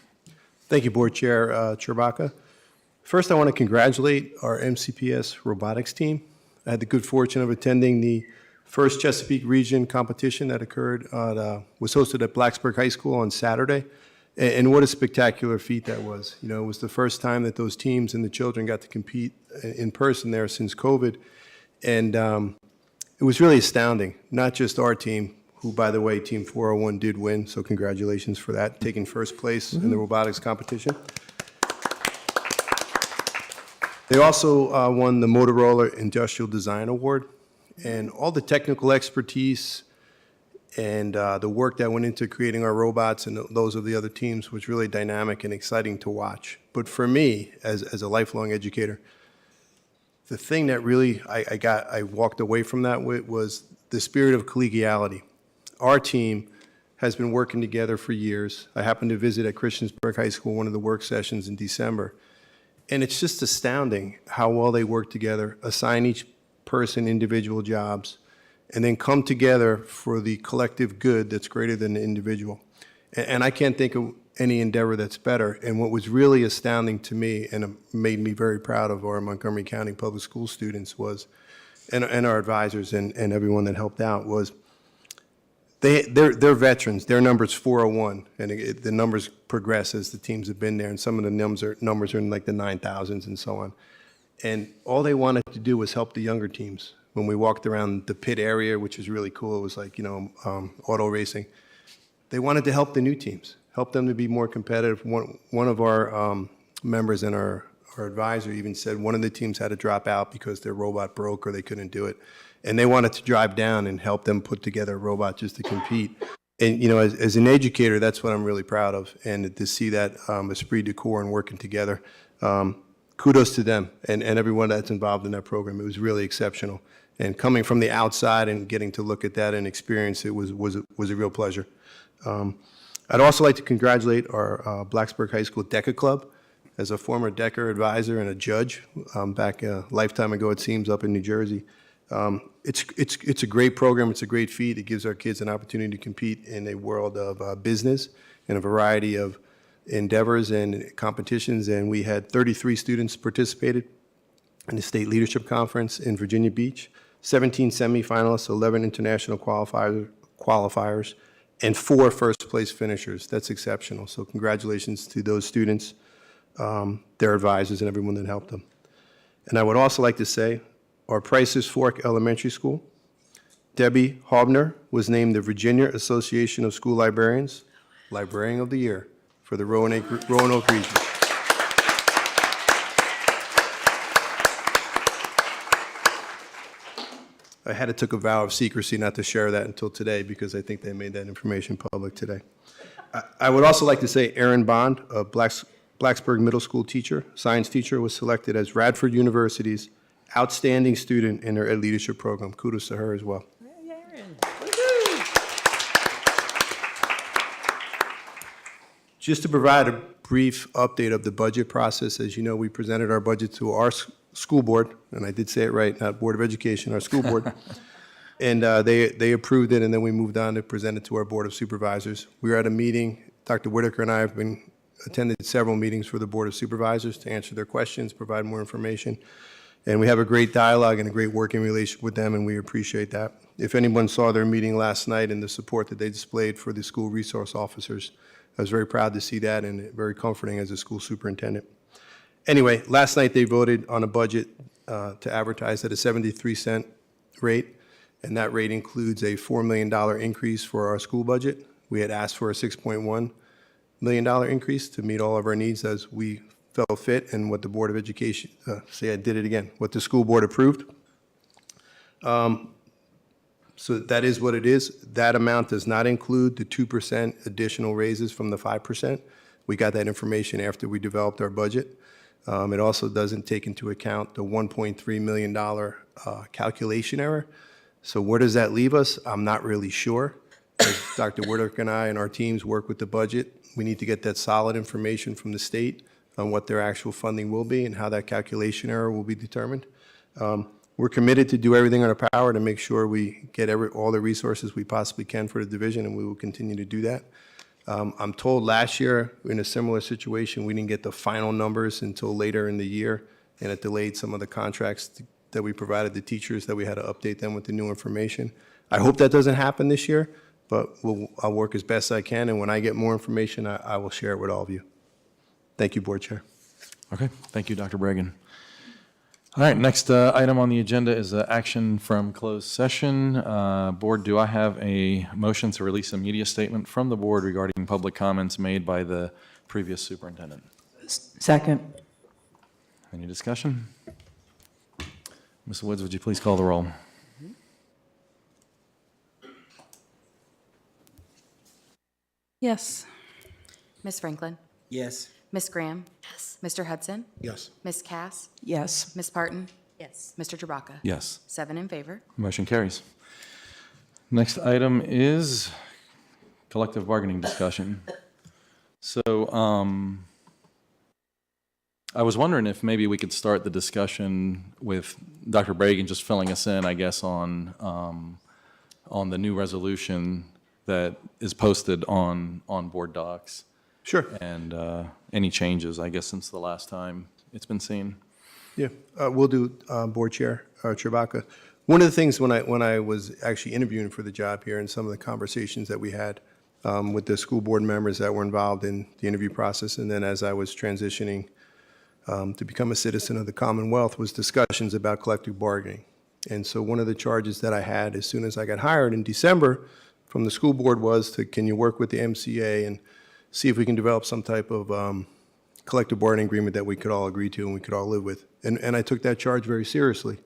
Thank you, Board Chair Chewbacca. First, I want to congratulate our MCPS robotics team. I had the good fortune of attending the first Chesapeake region competition that was hosted at Blacksburg High School on Saturday. And what a spectacular feat that was. You know, it was the first time that those teams and the children got to compete in person there since COVID. And it was really astounding, not just our team, who, by the way, Team 401 did win, so congratulations for that, taking first place in the robotics competition. They also won the Motorola Industrial Design Award, and all the technical expertise and the work that went into creating our robots and those of the other teams was really dynamic and exciting to watch. But for me, as a lifelong educator, the thing that really I walked away from that with was the spirit of collegiality. Our team has been working together for years. I happened to visit at Christiansburg High School, one of the work sessions in December. And it's just astounding how well they work together, assign each person individual jobs, and then come together for the collective good that's greater than the individual. And I can't think of any endeavor that's better. And what was really astounding to me and made me very proud of our Montgomery County Public School students was, and our advisors and everyone that helped out, was they're veterans. Their number's 401, and the numbers progress as the teams have been there, and some of the numbers are in like the 9,000s and so on. And all they wanted to do was help the younger teams. When we walked around the pit area, which was really cool, it was like, auto racing. they wanted to help the new teams, help them to be more competitive. One of our members in our advisor even said one of the teams had to drop out because their robot broke or they couldn't do it. And they wanted to drive down and help them put together a robot just to compete. And, you know, as an educator, that's what I'm really proud of. And to see that esprit de corps and working together, kudos to them and everyone that's involved in that program. It was really exceptional. And coming from the outside and getting to look at that and experience it was a real pleasure. I'd also like to congratulate our Blacksburg High School DECA Club. As a former DECA advisor and a judge back a lifetime ago, it seems, up in New Jersey. It's a great program. It's a great feat. It gives our kids an opportunity to compete in a world of business and a variety of endeavors and competitions. And we had 33 students participated in the State Leadership Conference in Virginia Beach, 17 semifinalists, 11 international qualifiers, and 4 first-place finishers. That's exceptional. So congratulations to those students, their advisors, and everyone that helped them. And I would also like to say, our Price's Fork Elementary School, Debbie Haubner was named the Virginia Association of School Librarians Librarian of the Year for the Roanoke region. I had to take a vow of secrecy not to share that until today because I think they made that information public today. I would also like to say Erin Bond, a Blacksburg Middle School teacher, science teacher, was selected as Radford University's outstanding student in their Ed Leadership program. Kudos to her as well. Just to provide a brief update of the budget process, as you know, we presented our budget to our school board, and I did say it right, not Board of Education, our school board. And they approved it, and then we moved on to present it to our Board of Supervisors. We were at a meeting. Dr. Whitaker and I have attended several meetings for the Board of Supervisors to answer their questions, provide more information. And we have a great dialogue and a great working relationship with them, and we appreciate that. If anyone saw their meeting last night and the support that they displayed for the school resource officers, I was very proud to see that and very comforting as a school superintendent. Anyway, last night they voted on a budget to advertise at a 73-cent rate, and that rate includes a $4 million increase for our school budget. We had asked for a $6.1 million increase to meet all of our needs as we felt fit and what the Board of Education, what the school board approved. So that is what it is. That amount does not include the 2% additional raises from the 5%. We got that information after we developed our budget. It also doesn't take into account the $1.3 million calculation error. So where does that leave us? I'm not really sure. As Dr. Whitaker and I and our teams work with the budget, we need to get that solid information from the state on what their actual funding will be and how that calculation error will be determined. We're committed to do everything in our power to make sure we get all the resources we possibly can for the division, and we will continue to do that. I'm told last year, in a similar situation, we didn't get the final numbers until later in the year, and it delayed some of the contracts that we provided the teachers, that we had to update them with the new information. I hope that doesn't happen this year, but I'll work as best I can, and when I get more information, I will share it with all of you. Thank you, Board Chair. Okay, thank you, Dr. Bregan. All right, next item on the agenda is action from closed session. Board, do I have a motion to release a media statement from the board regarding public comments made by the previous superintendent? Second. Any discussion? Ms. Woods, would you please call the roll? Yes. Ms. Franklin? Yes. Ms. Graham? Yes. Mr. Hudson? Yes. Ms. Cass? Yes. Ms. Parton? Yes. Mr. Chewbacca? Yes. 7 in favor. Motion carries. Next item is collective bargaining discussion. So I was wondering if maybe we could start the discussion with Dr. Bregan just filling us in, I guess, on the new resolution that is posted on board docs. Sure. And any changes, I guess, since the last time it's been seen. Yeah, we'll do, Board Chair Chewbacca. One of the things when I was actually interviewing for the job here and some of the conversations that we had with the school board members that were involved in the interview process, and then as I was transitioning to become a citizen of the Commonwealth, was discussions about collective bargaining. And so one of the charges that I had as soon as I got hired in December from the school board was to, can you work with the MCA and see if we can develop some type of collective bargaining agreement that we could all agree to and we could all live with. And I took that charge very seriously.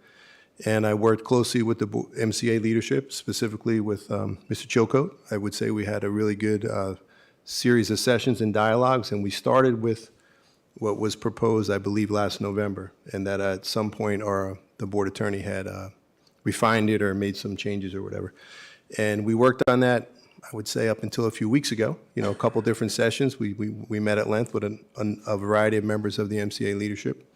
And I worked closely with the MCA leadership, specifically with Mr. Chilcote. I would say we had a really good series of sessions and dialogues, and we started with what was proposed, I believe, last November, and that at some point the board attorney had refined it or made some changes or whatever. And we worked on that, I would say, up until a few weeks ago. You know, a couple different sessions. We met at length with a variety of members of the MCA leadership.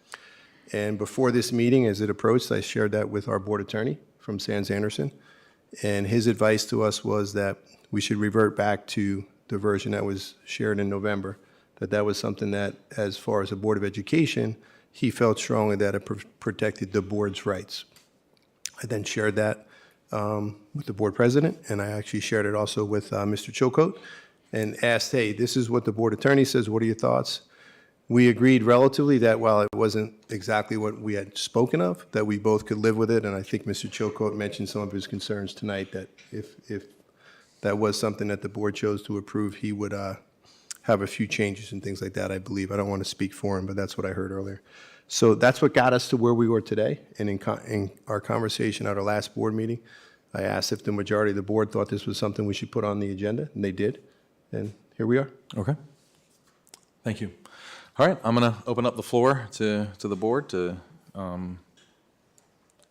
And before this meeting, as it approached, I shared that with our board attorney from Sands Anderson. And his advice to us was that we should revert back to the version that was shared in November, that was something that, as far as the Board of Education, he felt strongly that it protected the board's rights. I then shared that with the board president, and I actually shared it also with Mr. Chilcote and asked, hey, this is what the board attorney says, what are your thoughts? We agreed relatively that while it wasn't exactly what we had spoken of, that we both could live with it, and I think Mr. Chilcote mentioned some of his concerns tonight, that if that was something that the board chose to approve, he would have a few changes and things like that, I believe. I don't want to speak for him, but that's what I heard earlier. So that's what got us to where we were today. And in our conversation at our last board meeting, I asked if the majority of the board thought this was something we should put on the agenda, and they did. And here we are. Okay. Thank you. All right, I'm going to open up the floor to the board to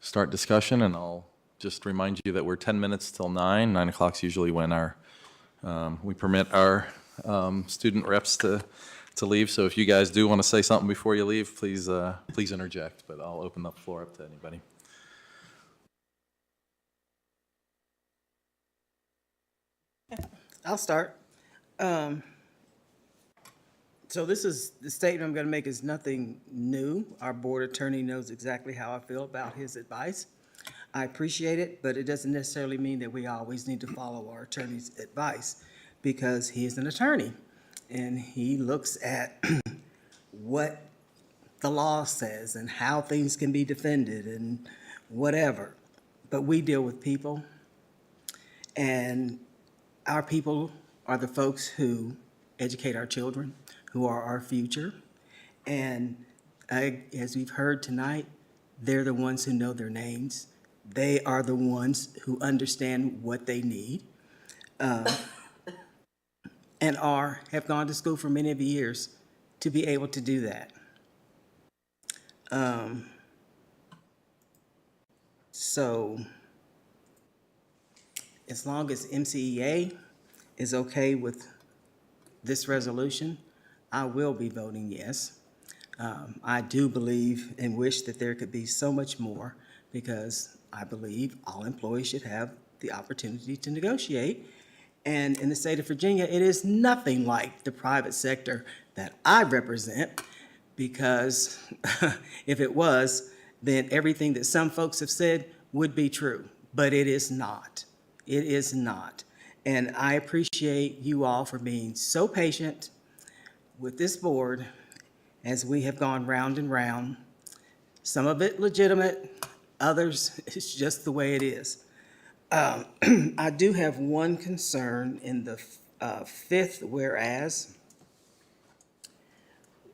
start discussion, and I'll just remind you that we're 10 minutes till 9. 9 o'clock is usually when we permit our student reps to leave. So if you guys do want to say something before you leave, please interject, but I'll open the floor up to anybody. I'll start. So this is, the statement I'm going to make is nothing new. Our board attorney knows exactly how I feel about his advice. I appreciate it, but it doesn't necessarily mean that we always need to follow our attorney's advice, because he is an attorney and he looks at what the law says and how things can be defended and whatever. But we deal with people, and our people are the folks who educate our children, who are our future. And as we've heard tonight, they're the ones who know their names. They are the ones who understand what they need, and have gone to school for many of years to be able to do that. So as long as MCEA is okay with this resolution, I will be voting yes. I do believe and wish that there could be so much more, because I believe all employees should have the opportunity to negotiate. And in the state of Virginia, it is nothing like the private sector that I represent, because if it was, then everything that some folks have said would be true, but it is not. It is not. And I appreciate you all for being so patient with this board as we have gone round and round. Some of it legitimate, others it's just the way it is. I do have one concern in the fifth whereas.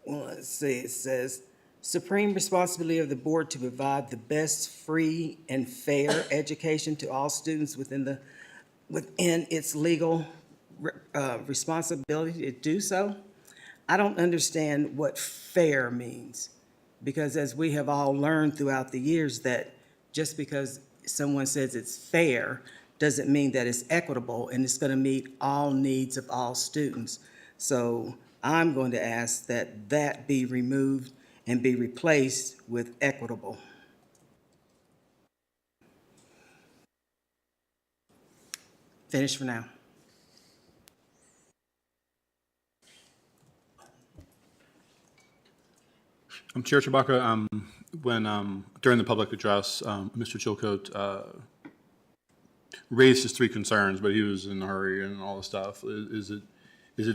Well, let's see, it says, supreme responsibility of the board to provide the best free and fair education to all students within its legal responsibility to do so. I don't understand what fair means, because as we have all learned throughout the years, that just because someone says it's fair doesn't mean that it's equitable and it's going to meet all needs of all students. So I'm going to ask that that be removed and be replaced with equitable. Finished for now. Chair Chewbacca, when during the public address, Mr. Chilcote raised his three concerns, but he was in a hurry and all the stuff. Is it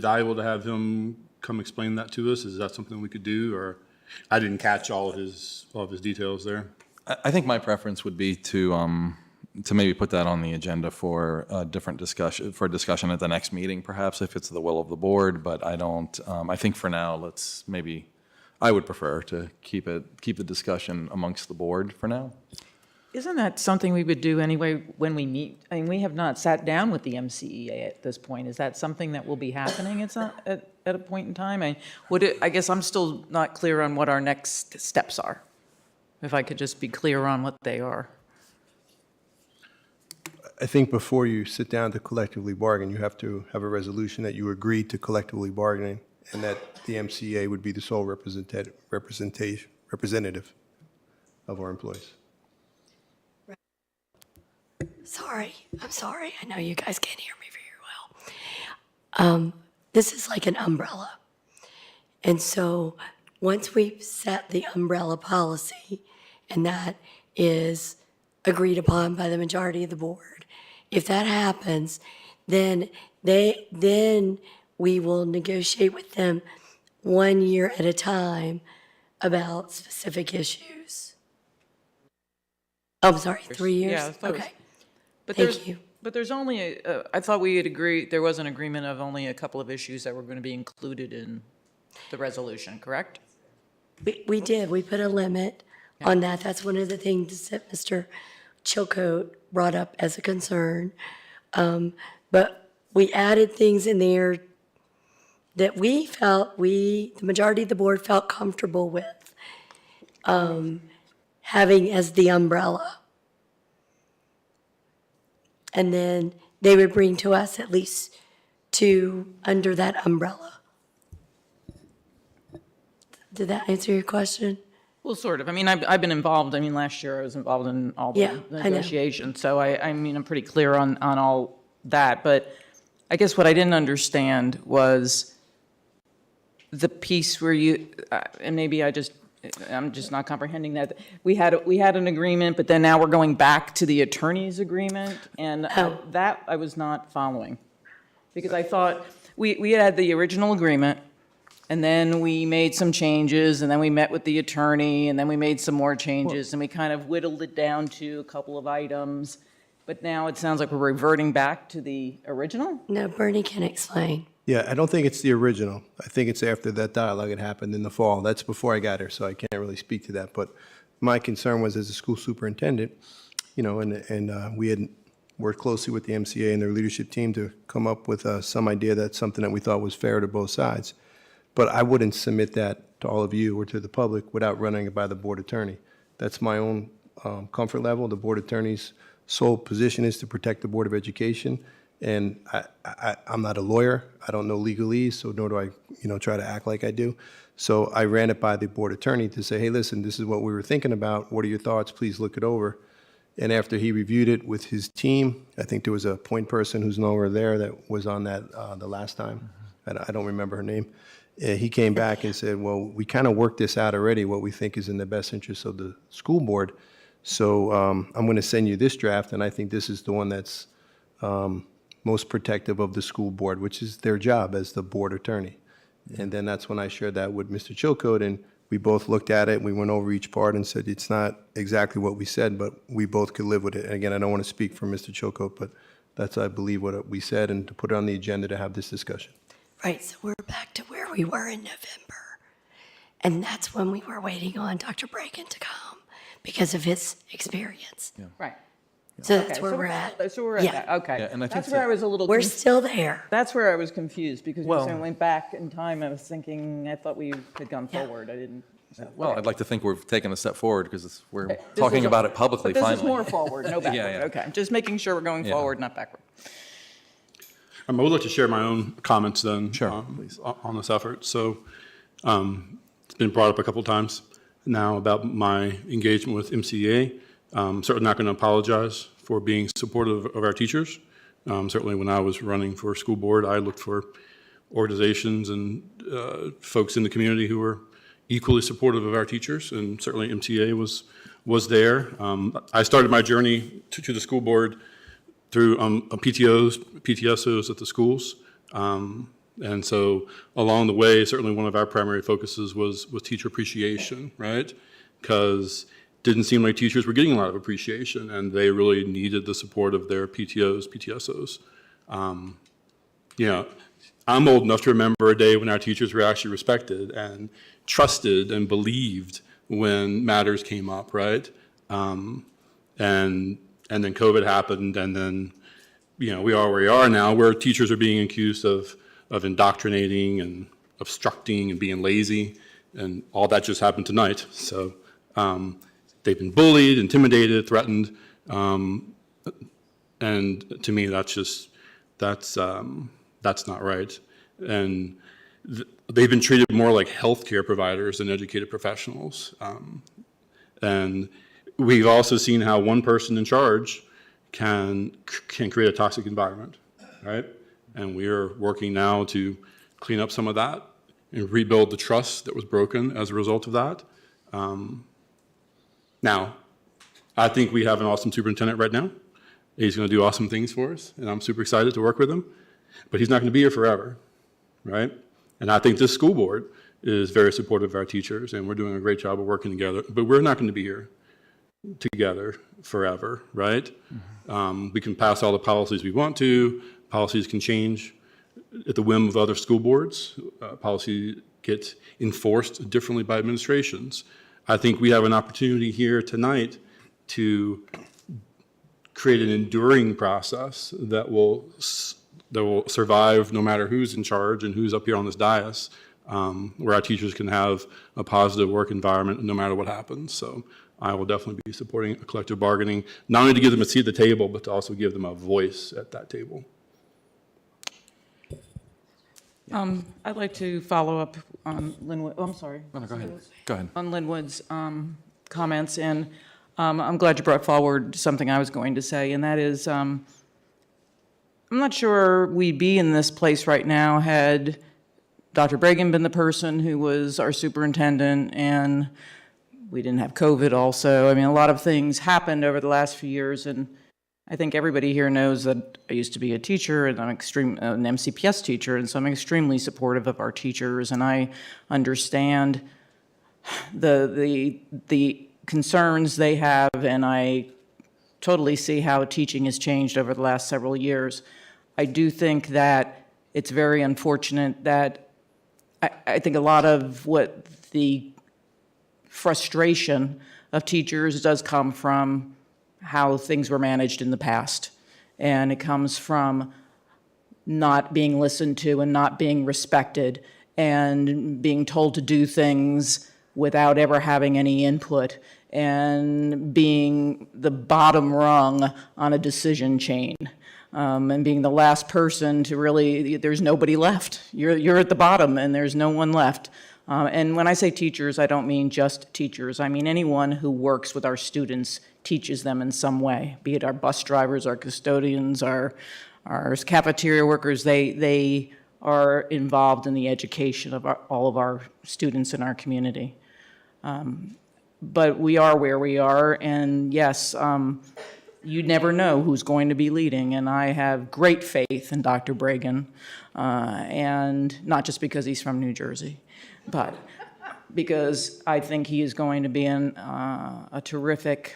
valuable to have him come explain that to us? Is that something we could do, or I didn't catch all of his details there? I think my preference would be to to maybe put that on the agenda for a different discussion at the next meeting, perhaps, if it's the will of the board, but I don't, I think for now, let's maybe, I would prefer to keep the discussion amongst the board for now. Isn't that something we would do anyway when we meet? I mean, we have not sat down with the MCEA at this point. Is that something that will be happening at a point in time? I guess I'm still not clear on what our next steps are. If I could just be clear on what they are. I think before you sit down to collectively bargain, you have to have a resolution that you agreed to collectively bargaining and that the MCA would be the sole representative of our employees. I'm sorry. I know you guys can't hear me very well. This is like an umbrella. And so once we've set the umbrella policy and that is agreed upon by the majority of the board, if that happens, then we will negotiate with them 1 year at a time about specific issues. Oh, I'm sorry, 3 years? Yeah, Okay. But Thank you. But there's only, I thought we had agreed, there was an agreement of only a couple of issues that were going to be included in the resolution, correct? We did. We put a limit on that. That's one of the things that Mr. Chilcote brought up as a concern. But we added things in there that we felt, the majority of the board felt comfortable with having as the umbrella. And then they would bring to us at least 2 under that umbrella. Did that answer your question? Well, sort of. I mean, I've been involved. I mean, last year I was involved in all the Yeah, I know. negotiations. So I mean, I'm pretty clear on all that. But I guess what I didn't understand was the piece where you, and maybe I'm just not comprehending that. We had an agreement, but then now we're going back to the attorney's agreement, and that I was not following. Because I thought we had the original agreement, and then we made some changes, and then we met with the attorney, and then we made some more changes, and we kind of whittled it down to a couple of items. But now it sounds like we're reverting back to the original? No, Bernie can explain. Yeah, I don't think it's the original. I think it's after that dialogue had happened in the fall. That's before I got here, so I can't really speak to that. But my concern was, as a school superintendent, and we had worked closely with the MCA and their leadership team to come up with some idea that's something that we thought was fair to both sides. But I wouldn't submit that to all of you or to the public without running it by the board attorney. That's my own comfort level. The board attorney's sole position is to protect the Board of Education. And I'm not a lawyer. I don't know legalese, so nor do I, try to act like I do. So I ran it by the board attorney to say, hey, listen, this is what we were thinking about. What are your thoughts? Please look it over. And after he reviewed it with his team, I think there was a point person who's no longer there that was on that the last time. I don't remember her name. He came back and said, well, we kind of worked this out already, what we think is in the best interest of the school board. So I'm going to send you this draft, and I think this is the one that's most protective of the school board, which is their job as the board attorney. And then that's when I shared that with Mr. Chilcote, and we both looked at it, we went over each part and said, it's not exactly what we said, but we both could live with it. And again, I don't want to speak for Mr. Chilcote, but that's, I believe, what we said, and to put it on the agenda to have this discussion. Right, so we're back to where we were in November. And that's when we were waiting on Dr. Bragan to come because of his experience. Right. So that's where we're at. So we're at that, okay. Yeah, and I think That's where I was a little. We're still there. That's where I was confused, because Well- when I went back in time, I was thinking, I thought we had gone forward. I didn't. Well, I'd like to think we've taken a step forward because we're This talking is a- about it publicly But this finally. is more forward, no backward. Yeah. Okay, just making sure we're going Yeah. forward, not backward. I would like to share my own comments then. Sure, please. On this effort. So it's been brought up a couple times now about my engagement with MCEA. Certainly not going to apologize for being supportive of our teachers. Certainly when I was running for school board, I looked for organizations and folks in the community who were equally supportive of our teachers, and certainly MCEA was there. I started my journey to the school board through PTSOs at the schools. And so along the way, certainly one of our primary focuses was teacher appreciation, right? Because didn't seem like teachers were getting a lot of appreciation, and they really needed the support of their PTOs, PTSOs. You know, I'm old enough to remember a day when our teachers were actually respected and trusted and believed when matters came up, right? And then COVID happened, and then, you know, we are where we are now, where teachers are being accused of indoctrinating and obstructing and being lazy, and all that just happened tonight. So they've been bullied, intimidated, threatened, and to me, that's not right. And they've been treated more like healthcare providers than educated professionals. And we've also seen how one person in charge can create a toxic environment, right? And we are working now to clean up some of that and rebuild the trust that was broken as a result of that. Now, I think we have an awesome superintendent right now. He's going to do awesome things for us, and I'm super excited to work with him. But he's not going to be here forever, right? And I think this school board is very supportive of our teachers, and we're doing a great job of working together. But we're not going to be here together forever, right? We can pass all the policies we want to. Policies can change at the whim of other school boards. Policies get enforced differently by administrations. I think we have an opportunity here tonight to create an enduring process that will survive no matter who's in charge and who's up here on this dais, where our teachers can have a positive work environment no matter what happens. So I will definitely be supporting collective bargaining, not only to give them a seat at the table, but to also give them a voice at that table. I'd like to follow up on Linwood, oh, I'm sorry. No, go ahead. Go ahead. On Linwood's comments, and I'm glad you brought forward something I was going to say, and that is, I'm not sure we'd be in this place right now had Dr. Bragan been the person who was our superintendent, and we didn't have COVID also. I mean, a lot of things happened over the last few years, and I think everybody here knows that I used to be a teacher, and I'm an MCPS teacher, and so I'm extremely supportive of our teachers, and I understand the concerns they have, and I totally see how teaching has changed over the last several years. I do think that it's very unfortunate that I think a lot of what the frustration of teachers does come from how things were managed in the past. And it comes from not being listened to and not being respected and being told to do things without ever having any input and being the bottom rung on a decision chain. And being the last person to really, there's nobody left. You're at the bottom and there's no one left. And when I say teachers, I don't mean just teachers. I mean anyone who works with our students teaches them in some way, be it our bus drivers, our custodians, our cafeteria workers. They are involved in the education of all of our students in our community. But we are where we are, and yes, you never know who's going to be leading, and I have great faith in Dr. Bragan, and not just because he's from New Jersey, but because I think he is going to be a terrific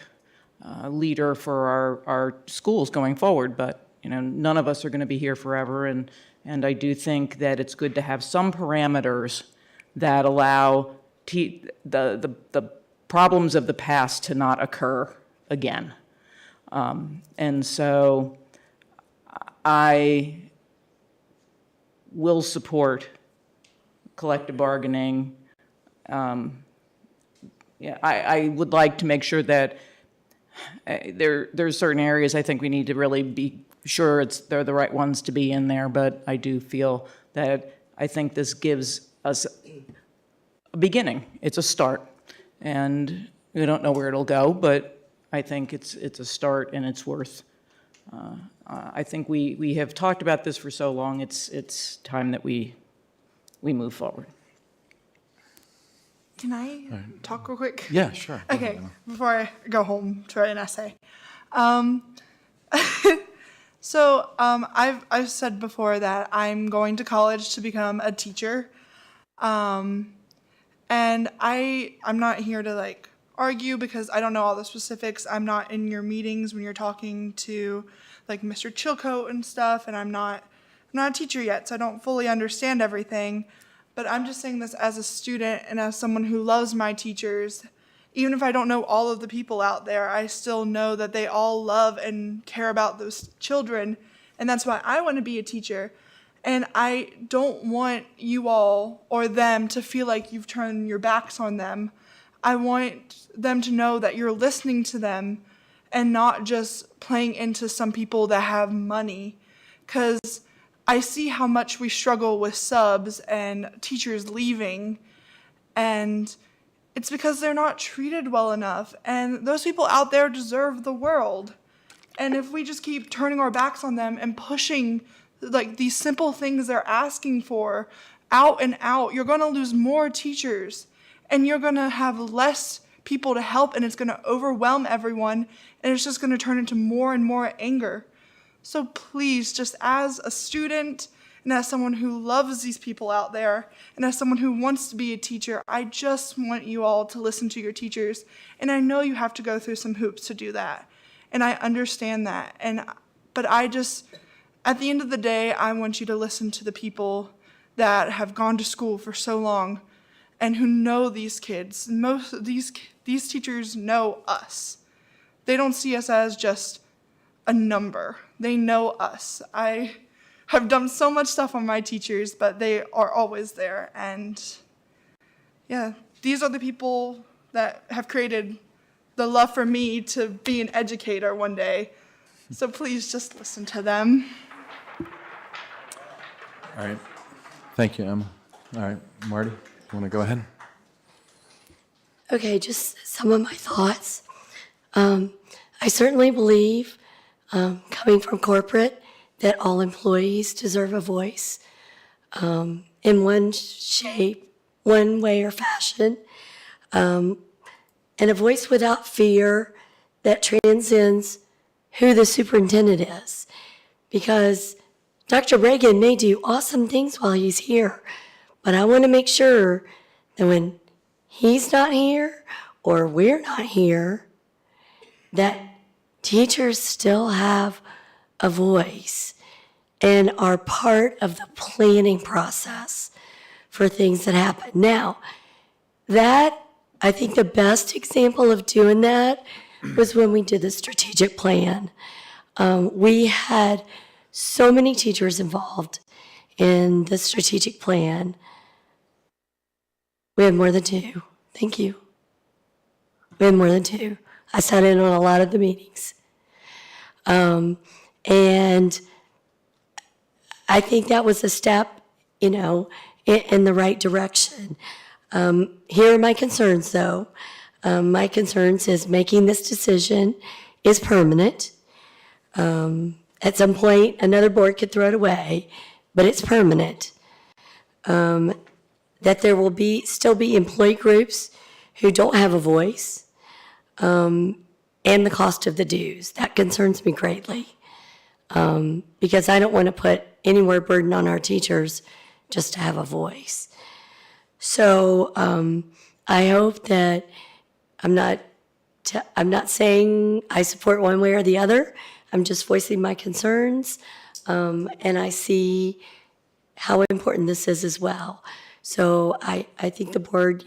leader for our schools going forward. But you know, none of us are going to be here forever, and I do think that it's good to have some parameters that allow the problems of the past to not occur again. And so I will support collective bargaining. I would like to make sure that there's certain areas I think we need to really be sure they're the right ones to be in there, but I do feel that I think this gives us a beginning. It's a start, and we don't know where it'll go, but I think it's a start, and it's worth. I think we have talked about this for so long. It's time that we move forward. Can I talk real quick? Yeah, sure. Okay, before I go home to write an essay. So I've said before that I'm going to college to become a teacher, and I'm not here to like argue because I don't know all the specifics. I'm not in your meetings when you're talking to like Mr. Chilcote and stuff, and I'm not a teacher yet, so I don't fully understand everything. But I'm just saying this as a student and as someone who loves my teachers. Even if I don't know all of the people out there, I still know that they all love and care about those children. And that's why I want to be a teacher. And I don't want you all or them to feel like you've turned your backs on them. I want them to know that you're listening to them and not just playing into some people that have money. Because I see how much we struggle with subs and teachers leaving. And it's because they're not treated well enough. And those people out there deserve the world. And if we just keep turning our backs on them and pushing like these simple things they're asking for out and out, you're going to lose more teachers and you're going to have less people to help, and it's going to overwhelm everyone, and it's just going to turn into more and more anger. So please, just as a student and as someone who loves these people out there and as someone who wants to be a teacher, I just want you all to listen to your teachers. And I know you have to go through some hoops to do that. And I understand that. But I just, at the end of the day, I want you to listen to the people that have gone to school for so long and who know these kids. Most of these teachers know us. They don't see us as just a number. They know us. I have done so much stuff on my teachers, but they are always there. And yeah, these are the people that have created the love for me to be an educator one day. So please just listen to them. All right. Thank you, Emma. All right, Marty, you want to go ahead? Okay, just some of my thoughts. I certainly believe, coming from corporate, that all employees deserve a voice in one shape, one way or fashion, and a voice without fear that transcends who the superintendent is. Because Dr. Reagan may do awesome things while he's here, but I want to make sure that when he's not here or we're not here, that teachers still have a voice and are part of the planning process for things that happen. Now, I think the best example of doing that was when we did the strategic plan. We had so many teachers involved in the strategic plan. We had more than 2. Thank you. We had more than 2. I sat in on a lot of the meetings. And I think that was a step, in the right direction. Here are my concerns, though. My concerns is making this decision is permanent. At some point, another board could throw it away, but it's permanent. That there will still be employee groups who don't have a voice, and the cost of the dues. That concerns me greatly, because I don't want to put any more burden on our teachers just to have a voice. So I hope that I'm not saying I support one way or the other. I'm just voicing my concerns, and I see how important this is as well. So I think the board,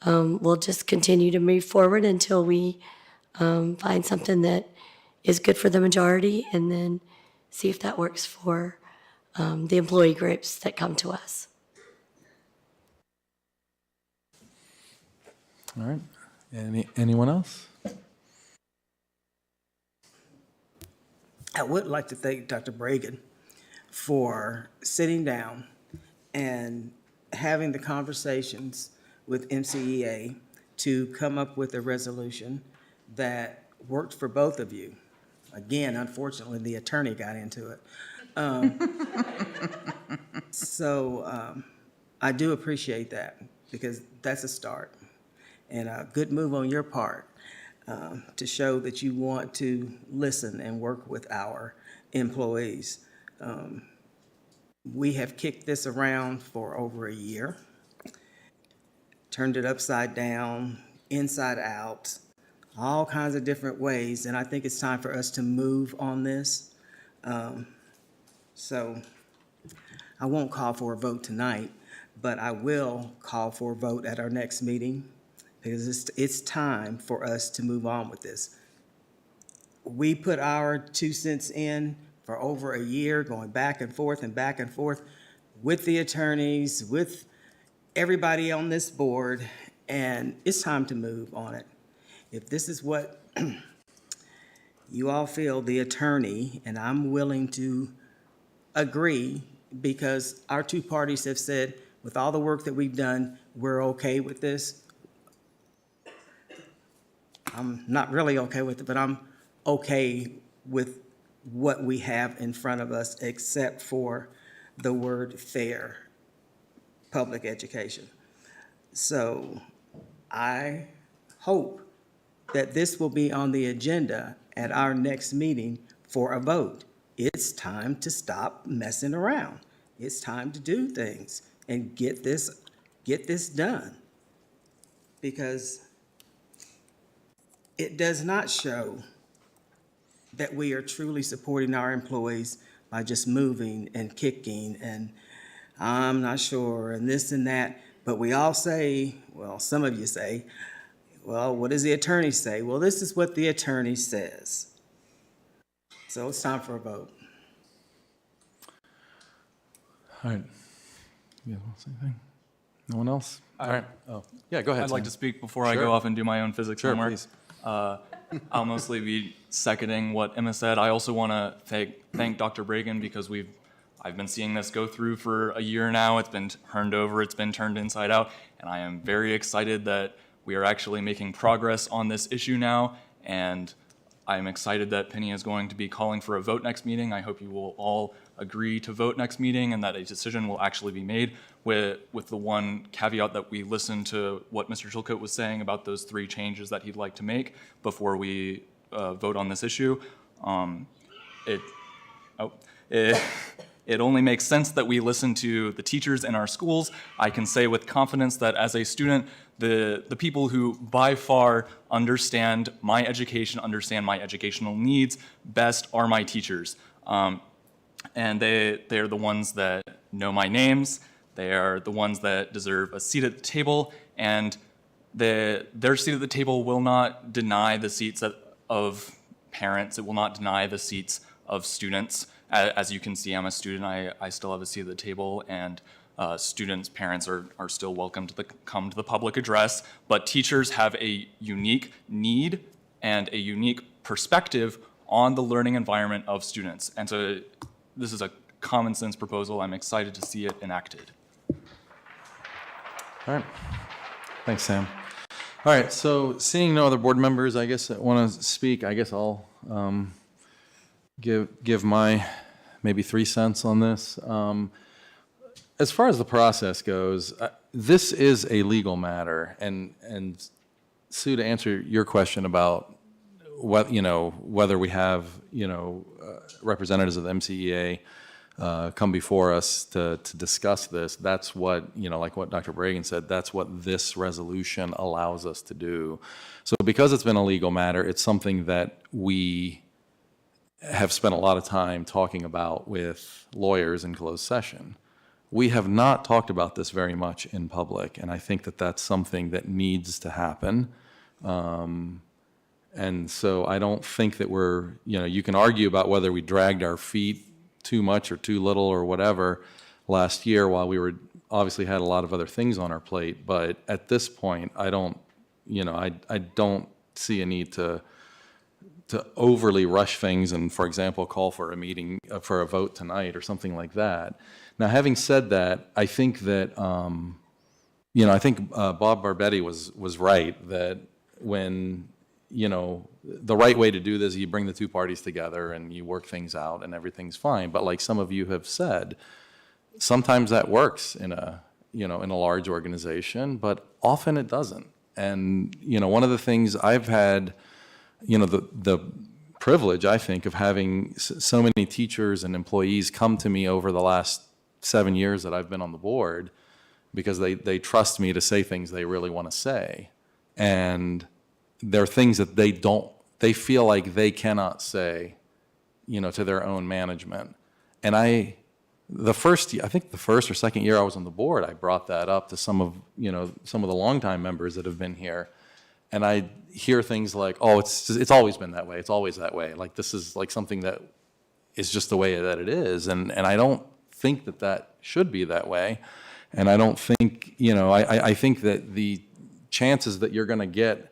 will just continue to move forward until we find something that is good for the majority, and then see if that works for the employee groups that come to us. All right. Anyone else? I would like to thank Dr. Bragan for sitting down and having the conversations with MCEA to come up with a resolution that worked for both of you. Again, unfortunately, the attorney got into it. So I do appreciate that, because that's a start and a good move on your part to show that you want to listen and work with our employees. We have kicked this around for over a year, turned it upside down inside out, all kinds of different ways, and I think it's time for us to move on this. So I won't call for a vote tonight, but I will call for a vote at our next meeting because it's time for us to move on with this. We put our 2 cents in for over a year, going back and forth with the attorneys, with everybody on this board, and it's time to move on it. If this is what you all feel, the attorney, and I'm willing to agree, because our two parties have said, with all the work that we've done, we're okay with this. I'm not really okay with it, but I'm okay with what we have in front of us, except for the word fair, public education. So I hope that this will be on the agenda at our next meeting for a vote. It's time to stop messing around. It's time to do things and get this done. Because it does not show that we are truly supporting our employees by just moving and kicking and I'm not sure and this and that. But we all say, well, some of you say, well, what does the attorney say? Well, this is what the attorney says. So it's time for a vote. All right. You guys want to say anything? No one else? All right. Oh, yeah, go ahead. I'd like Sam. to speak before I Sure. go off and do my own physics Sure, homework. please. I'll mostly be seconding what Emma said. I also want to thank Dr. Bragan because I've been seeing this go through for a year now. It's been turned over, it's been turned inside out, and I am very excited that we are actually making progress on this issue now, and I'm excited that Penny is going to be calling for a vote next meeting. I hope you will all agree to vote next meeting and that a decision will actually be made with the one caveat that we listen to what Mr. Chilcote was saying about those 3 changes that he'd like to make before we vote on this issue. It only makes sense that we listen to the teachers in our schools. I can say with confidence that as a student, the people who by far understand my education, understand my educational needs best are my teachers. And they're the ones that know my names. They are the ones that deserve a seat at the table, and their seat at the table will not deny the seats of parents. It will not deny the seats of students. As you can see, I'm a student. I still have a seat at the table, and students' parents are still welcome to come to the public address. But teachers have a unique need and a unique perspective on the learning environment of students. And so this is a common sense proposal. I'm excited to see it enacted. All right. Thanks, Sam. All right, so seeing no other board members, I guess, that want to speak, I guess I'll give my maybe 3 cents on this. As far as the process goes, this is a legal matter, and Sue, to answer your question about what, whether we have representatives of the MCEA come before us to discuss this, that's what, like what Dr. Bragan said, that's what this resolution allows us to do. So because it's been a legal matter, it's something that we have spent a lot of time talking about with lawyers in closed session. We have not talked about this very much in public, and I think that that's something that needs to happen. And so I don't think that you can argue about whether we dragged our feet too much or too little or whatever last year while we were obviously had a lot of other things on our plate. But at this point, I don't see a need to overly rush things and, for example, call for a meeting, for a vote tonight or something like that. Now, having said that, I think that, I think Bob Barbetti was right that when, the right way to do this, you bring the two parties together and you work things out and everything's fine. But like some of you have said, sometimes that works in a large organization, but often it doesn't. And, one of the things I've had, the privilege, I think, of having so many teachers and employees come to me over the last 7 years that I've been on the board because they trust me to say things they really want to say. And there are things that they feel like they cannot say, to their own management. And I think the first or second year I was on the board, I brought that up to some of the longtime members that have been here. And I hear things like, oh, it's always been that way. It's always that way. Like, this is like something that is just the way that it is. And I don't think that should be that way. And I don't think, I think that the chances that you're going to get,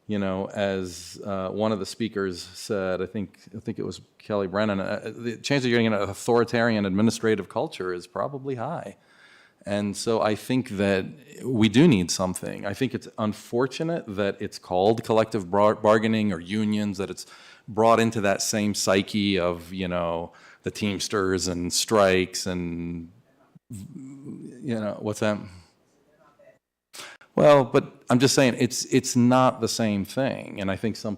as one of the speakers said, I think it was Kelly Brennan, the chances of getting an authoritarian administrative culture is probably high. And so I think that we do need something. I think it's unfortunate that it's called collective bargaining or unions, that it's brought into that same psyche of, the Teamsters and strikes and, what's that? Well, but I'm just saying it's not the same thing. And I think some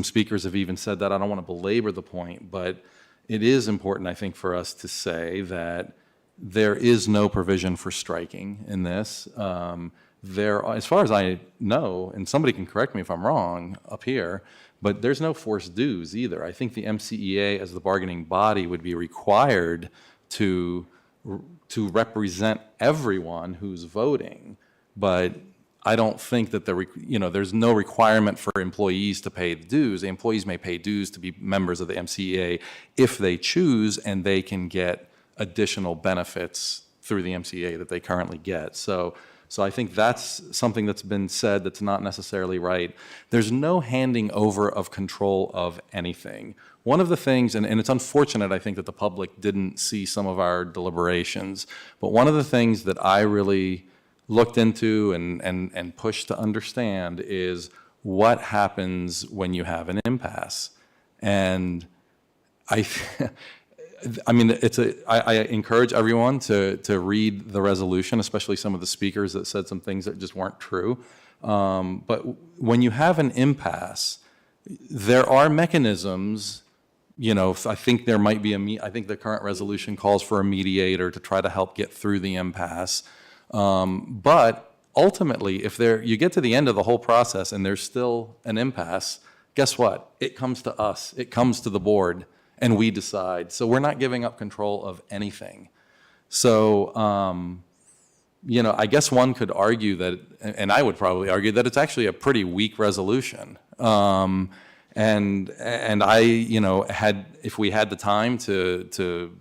speakers have even said that. I don't want to belabor the point, but it is important, I think, for us to say that there is no provision for striking in this. As far as I know, and somebody can correct me if I'm wrong up here, but there's no forced dues either. I think the MCEA as the bargaining body would be required to represent everyone who's voting, but I don't think that there's no requirement for employees to pay the dues. The employees may pay dues to be members of the MCEA if they choose, and they can get additional benefits through the MCEA that they currently get. So I think that's something that's been said that's not necessarily right. There's no handing over of control of anything. One of the things, and it's unfortunate, I think, that the public didn't see some of our deliberations, but one of the things that I really looked into and pushed to understand is what happens when you have an impasse. And I encourage everyone to read the resolution, especially some of the speakers that said some things that just weren't true. But when you have an impasse, there are mechanisms. I think there might be I think the current resolution calls for a mediator to try to help get through the impasse. But ultimately, if you get to the end of the whole process and there's still an impasse, guess what? It comes to us. It comes to the board. And we decide. So we're not giving up control of anything. So, I guess one could argue that, and I would probably argue that it's actually a pretty weak resolution. And I, if we had the time to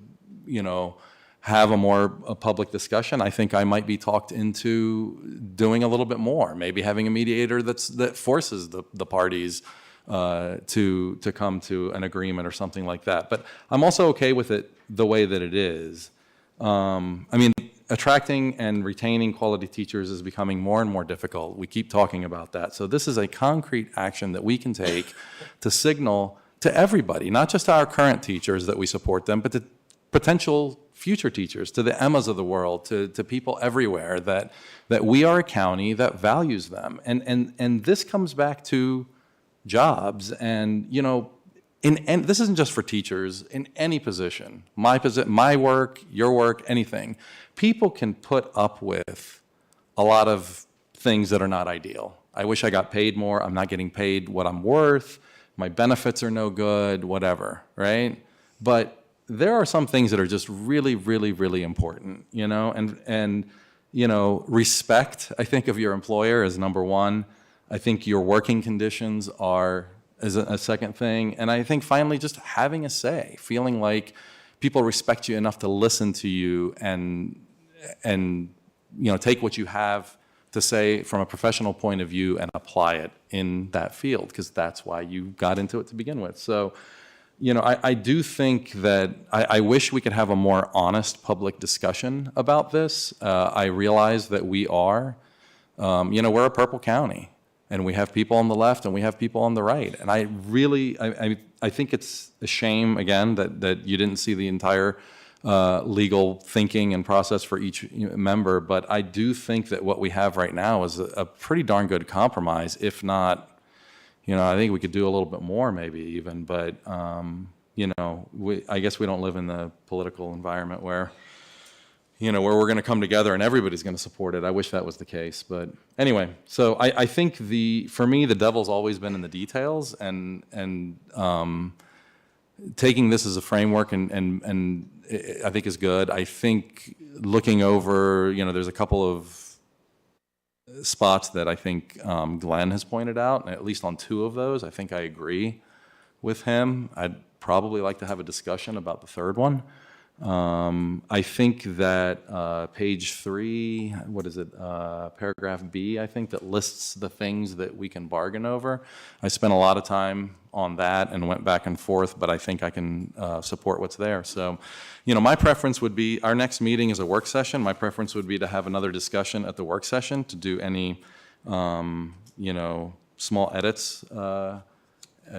have a public discussion, I think I might be talked into doing a little bit more. Maybe having a mediator that forces the parties to come to an agreement or something like that. But I'm also okay with it the way that it is. Attracting and retaining quality teachers is becoming more and more difficult. We keep talking about that. So this is a concrete action that we can take to signal to everybody, not just our current teachers that we support them, but to potential future teachers, to the Emmas of the world, to people everywhere, that we are a county that values them. And this comes back to jobs, and this isn't just for teachers. In any position, my work, your work, anything, people can put up with a lot of things that are not ideal. I wish I got paid more. I'm not getting paid what I'm worth. My benefits are no good, whatever, right? But there are some things that are just really, really, really important, and respect, I think, of your employer is number one. I think your working conditions is a second thing. And I think finally just having a say, feeling like people respect you enough to listen to you and take what you have to say from a professional point of view and apply it in that field, because that's why you got into it to begin with. So, I do think that I wish we could have a more honest public discussion about this. I realize that we are, we're a purple county. And we have people on the left and we have people on the right. And I really, I think it's a shame, again, that you didn't see the entire legal thinking and process for each member. But I do think that what we have right now is a pretty darn good compromise. If not, I think we could do a little bit more maybe even. But, I guess we don't live in the political environment where, where we're going to come together and everybody's going to support it. I wish that was the case. But anyway, so I think for me, the devil's always been in the details, and taking this as a framework and I think is good. I think looking over, there's a couple of spots that I think Glenn has pointed out, and at least on 2 of those, I think I agree with him. I'd probably like to have a discussion about the 3rd one. I think that page 3, what is it, paragraph B, I think, that lists the things that we can bargain over. I spent a lot of time on that and went back and forth, but I think I can support what's there. So, my preference would be, our next meeting is a work session. My preference would be to have another discussion at the work session to do any, small edits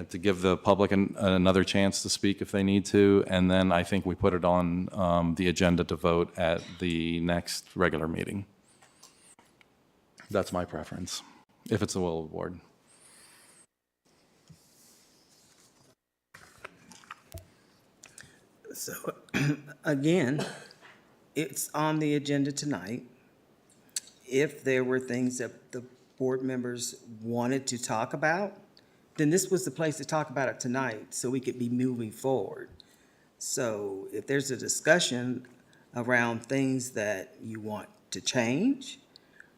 to give the public another chance to speak if they need to, and then I think we put it on the agenda to vote at the next regular meeting. That's my preference, if it's the will of the board. So, again, it's on the agenda tonight. If there were things that the board members wanted to talk about, then this was the place to talk about it tonight, so we could be moving forward. So if there's a discussion around things that you want to change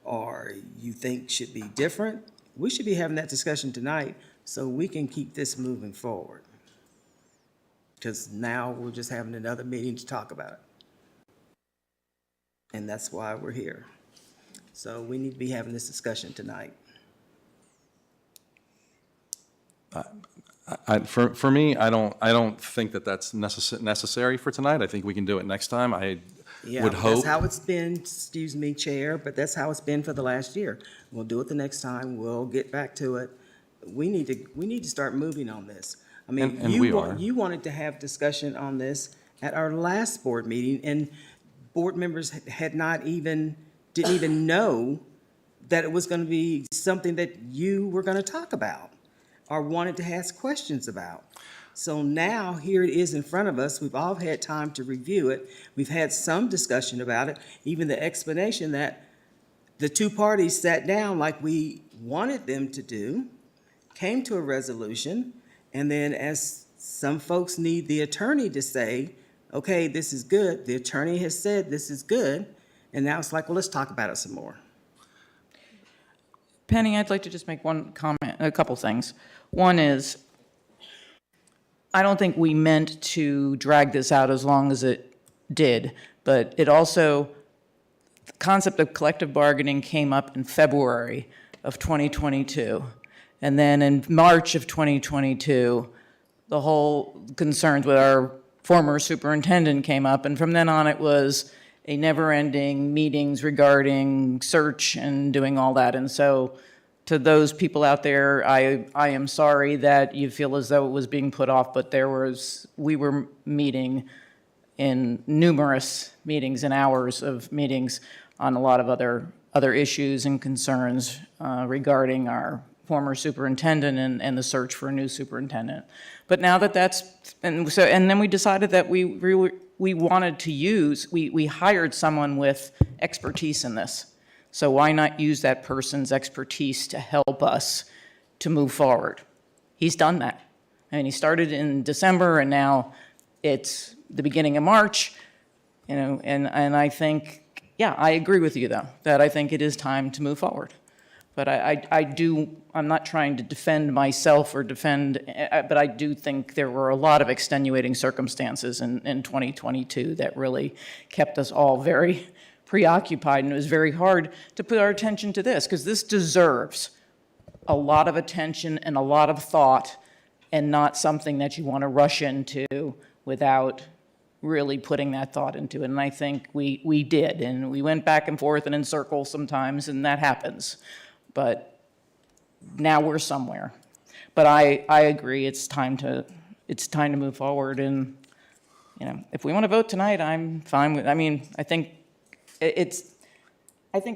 or you think should be different, we should be having that discussion tonight so we can keep this moving forward. Because now we're just having another meeting to talk about it. And that's why we're here. So we need to be having this discussion tonight. For me, I don't think that that's necessary for tonight. I think we can do it next time. I would hope. That's how it's been, excuse me, Chair, but that's how it's been for the last year. We'll do it the next time. We'll get back to it. We need to start moving on this. I mean, And we are. You wanted to have discussion on this at our last board meeting, and board members didn't even know that it was going to be something that you were going to talk about or wanted to ask questions about. So now, here it is in front of us. We've all had time to review it. We've had some discussion about it, even the explanation that the 2 parties sat down like we wanted them to do, came to a resolution, and then as some folks need the attorney to say, okay, this is good, the attorney has said this is good, and now it's like, well, let's talk about it some more. Penny, I'd like to just make one comment, a couple things. One is, I don't think we meant to drag this out as long as it did, but it also, the concept of collective bargaining came up in February of 2022. And then in March of 2022, the whole concerns with our former superintendent came up, and from then on it was a never-ending meetings regarding search and doing all that. And so to those people out there, I am sorry that you feel as though it was being put off, but we were meeting in numerous meetings and hours of meetings on a lot of other issues and concerns regarding our former superintendent and the search for a new superintendent. But now that and then we decided that we wanted to we hired someone with expertise in this. So why not use that person's expertise to help us to move forward? He's done that. I mean, he started in December, and now it's the beginning of March, and I think, yeah, I agree with you, though, that I think it is time to move forward. But I'm not trying to defend myself but I do think there were a lot of extenuating circumstances in 2022 that really kept us all very preoccupied, and it was very hard to put our attention to this, because this deserves a lot of attention and a lot of thought, and not something that you want to rush into without really putting that thought into it. And I think we did, and we went back and forth and in circles sometimes, and that happens. But now we're somewhere. But I agree, it's time to move forward, and if we want to vote tonight, I'm fine with. I mean, I think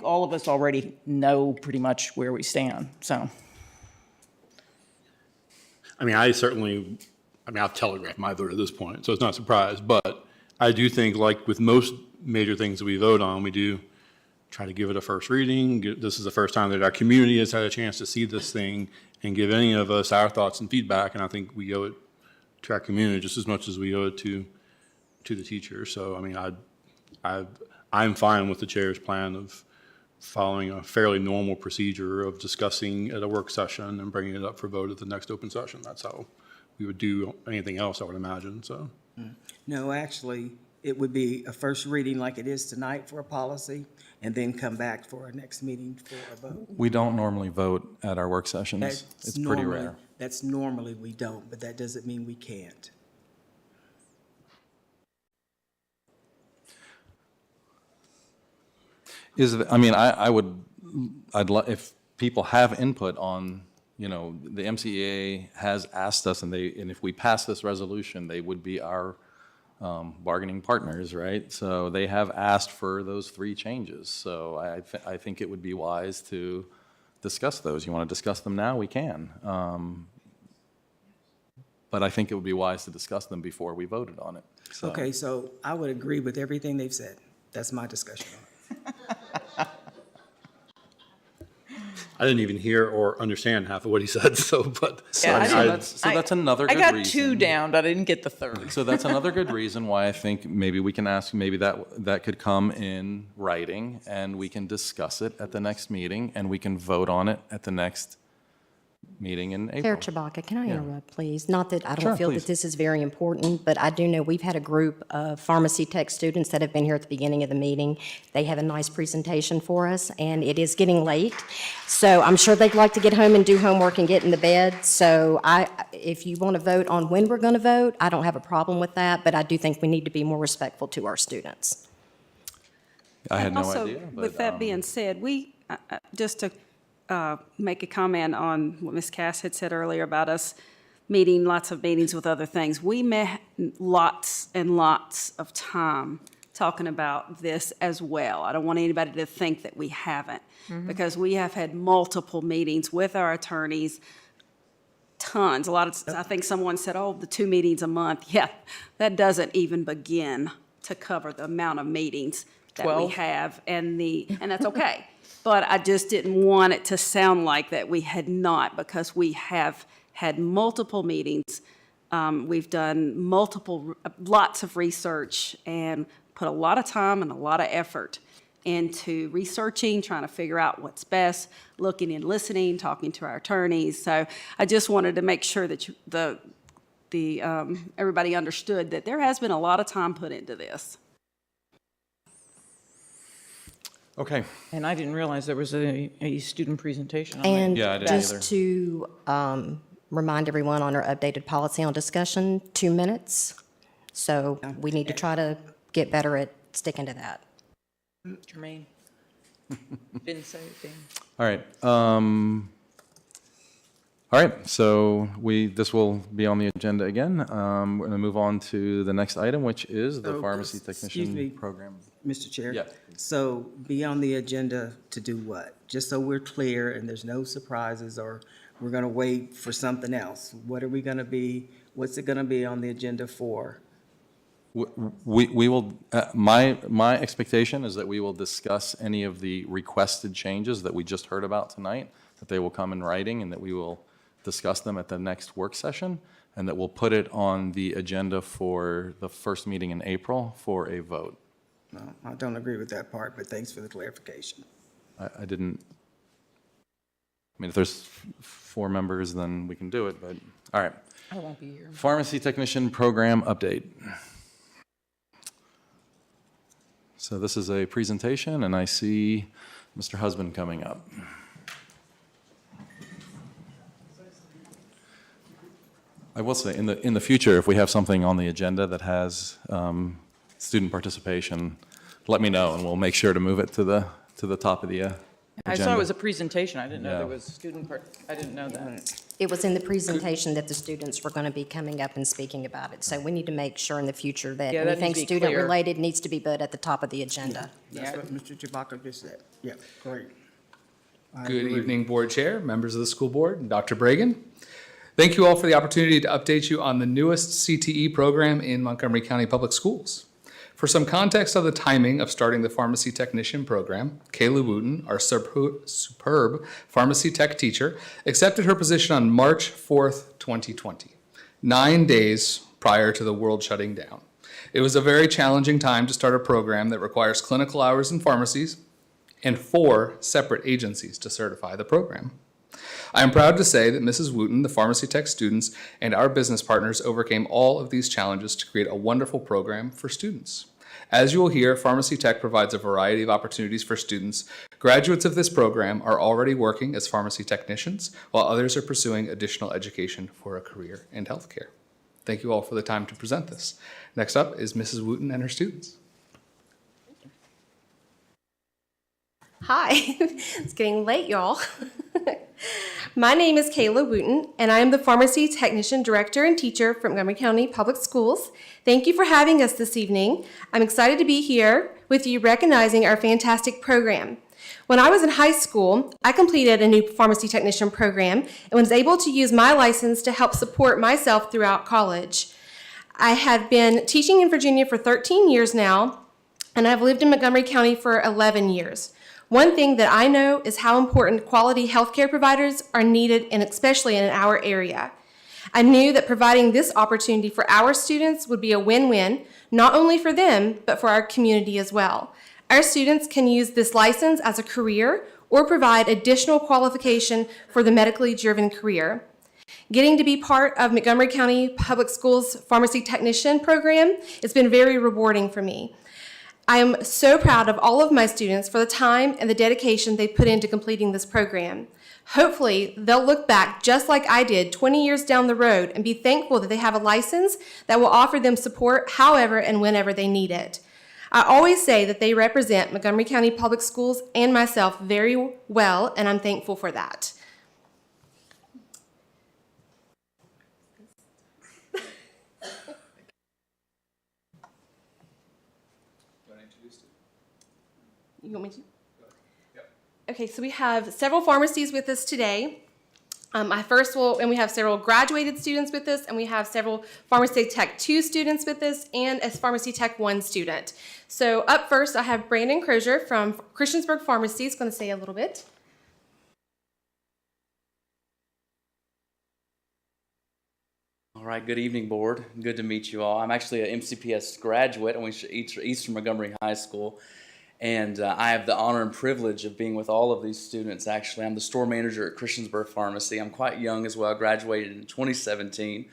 all of us already know pretty much where we stand. So. I mean, I've telegraphed my vote at this point, so it's not a surprise. But I do think, like with most major things that we vote on, we do try to give it a first reading. This is the first time that our community has had a chance to see this thing and give any of us our thoughts and feedback, and I think we owe it to our community just as much as we owe it to the teachers. So, I mean, I'm fine with the chair's plan of following a fairly normal procedure of discussing at a work session and bringing it up for vote at the next open session. That's how we would do anything else, I would imagine, so. No, actually, it would be a first reading like it is tonight for a policy, and then come back for our next meeting for a vote. We don't normally vote at our work sessions. It's pretty rare. That's normally we don't, but that doesn't mean we can't. If people have input on, you know, the MCEA has asked us, and if we pass this resolution, they would be our bargaining partners, right? So they have asked for those 3 changes. So I think it would be wise to discuss those. You want to discuss them now? We can. But I think it would be wise to discuss them before we voted on it. So. Okay, so I would agree with everything they've said. That's my discussion on it. I didn't even hear or understand half of what he said, but. That's another good reason. I got 2 down, but I didn't get the 3rd. So that's another good reason why I think maybe we can ask, maybe that could come in writing, and we can discuss it at the next meeting, and we can vote on it at the next meeting in April. Chair Chewbacca, can I interrupt, please? Not that I don't Sure, feel please. that this is very important, but I do know we've had a group of pharmacy tech students that have been here at the beginning of the meeting. They have a nice presentation for us, and it is getting late. So I'm sure they'd like to get home and do homework and get into bed. So if you want to vote on when we're going to vote, I don't have a problem with that, but I do think we need to be more respectful to our students. I had no Also, idea. But, with that being said, just to make a comment on what Ms. Cass had said earlier about us meeting lots of meetings with other things. We met lots and lots of time talking about this as well. I don't want anybody to think that we haven't, because we have had multiple meetings with our attorneys, tons. I think someone said, oh, the 2 meetings a month. Yeah, that doesn't even begin to cover the amount of meetings that 12? we have, and that's okay. But I just didn't want it to sound like that we had not, because we have had multiple meetings. We've done lots of research and put a lot of time and a lot of effort into researching, trying to figure out what's best, looking and listening, talking to our attorneys. So I just wanted to make sure that everybody understood that there has been a lot of time put into this. Okay. And I didn't realize there was a student presentation on it. And Yeah, I didn't just either. to remind everyone on our updated policy on discussion, 2 minutes. So we need to try to get better at sticking to that. Jermaine. Didn't say a thing. All right. All right, so this will be on the agenda again. We're going to move on to the next item, which is the pharmacy Excuse me, technician program. Mr. Chair? Yeah. So be on the agenda to do what? Just so we're clear and there's no surprises, or we're going to wait for something else? What are we going to be, what's it going to be on the agenda for? We will, my expectation is that we will discuss any of the requested changes that we just heard about tonight, that they will come in writing, and that we will discuss them at the next work session, and that we'll put it on the agenda for the first meeting in April for a vote. No, I don't agree with that part, but thanks for the clarification. I didn't, I mean, if there's 4 members, then we can do it, but, all right. I won't be here. Pharmacy technician program update. So this is a presentation, and I see Mr. Husband coming up. I will say, in the future, if we have something on the agenda that has student participation, let me know, and we'll make sure to move it to the top of the agenda. I saw it was a presentation. I didn't know Yeah. there was student part. I didn't know that. It was in the presentation that the students were going to be coming up and speaking about it. So we need to make sure in the future that Yeah, that anything needs to be clear. student-related needs to be put at the top of the agenda. That's what Mr. Chewbacca just said. Yeah, great. I Good agree. evening, Board Chair, members of the school board, and Dr. Bragan. Thank you all for the opportunity to update you on the newest CTE program in Montgomery County Public Schools. For some context of the timing of starting the pharmacy technician program, Kayla Wooten, our superb pharmacy tech teacher, accepted her position on March 4th, 2020, 9 days prior to the world shutting down. It was a very challenging time to start a program that requires clinical hours in pharmacies and 4 separate agencies to certify the program. I am proud to say that Mrs. Wooten, the pharmacy tech students, and our business partners overcame all of these challenges to create a wonderful program for students. As you will hear, Pharmacy Tech provides a variety of opportunities for students. Graduates of this program are already working as pharmacy technicians, while others are pursuing additional education for a career in healthcare. Thank you all for the time to present this. Next up is Mrs. Wooten and her students. Hi, it's getting late, y'all. My name is Kayla Wooten, and I am the Pharmacy Technician Director and Teacher from Montgomery County Public Schools. Thank you for having us this evening. I'm excited to be here with you recognizing our fantastic program. When I was in high school, I completed a new pharmacy technician program and was able to use my license to help support myself throughout college. I have been teaching in Virginia for 13 years now, and I've lived in Montgomery County for 11 years. One thing that I know is how important quality healthcare providers are needed, and especially in our area. I knew that providing this opportunity for our students would be a win-win, not only for them, but for our community as well. Our students can use this license as a career or provide additional qualification for the medically driven career. Getting to be part of Montgomery County Public Schools Pharmacy Technician program has been very rewarding for me. I am so proud of all of my students for the time and the dedication they put into completing this program. Hopefully, they'll look back just like I did 20 years down the road and be thankful that they have a license that will offer them support however and whenever they need it. I always say that they represent Montgomery County Public Schools and myself very well, and I'm thankful for that. You want me to? Okay, so we have several pharmacies with us today. And we have several graduated students with us, and we have several Pharmacy Tech 2 students with us, and a Pharmacy Tech 1 student. So up first, I have Brandon Crozier from Christiansburg Pharmacy. He's going to say a little bit. All right, good evening, board. Good to meet you all. I'm actually an MCPS graduate. I went to Eastern Montgomery High School. And I have the honor and privilege of being with all of these students, actually. I'm the store manager at Christiansburg Pharmacy. I'm quite young as well. I graduated in 2017.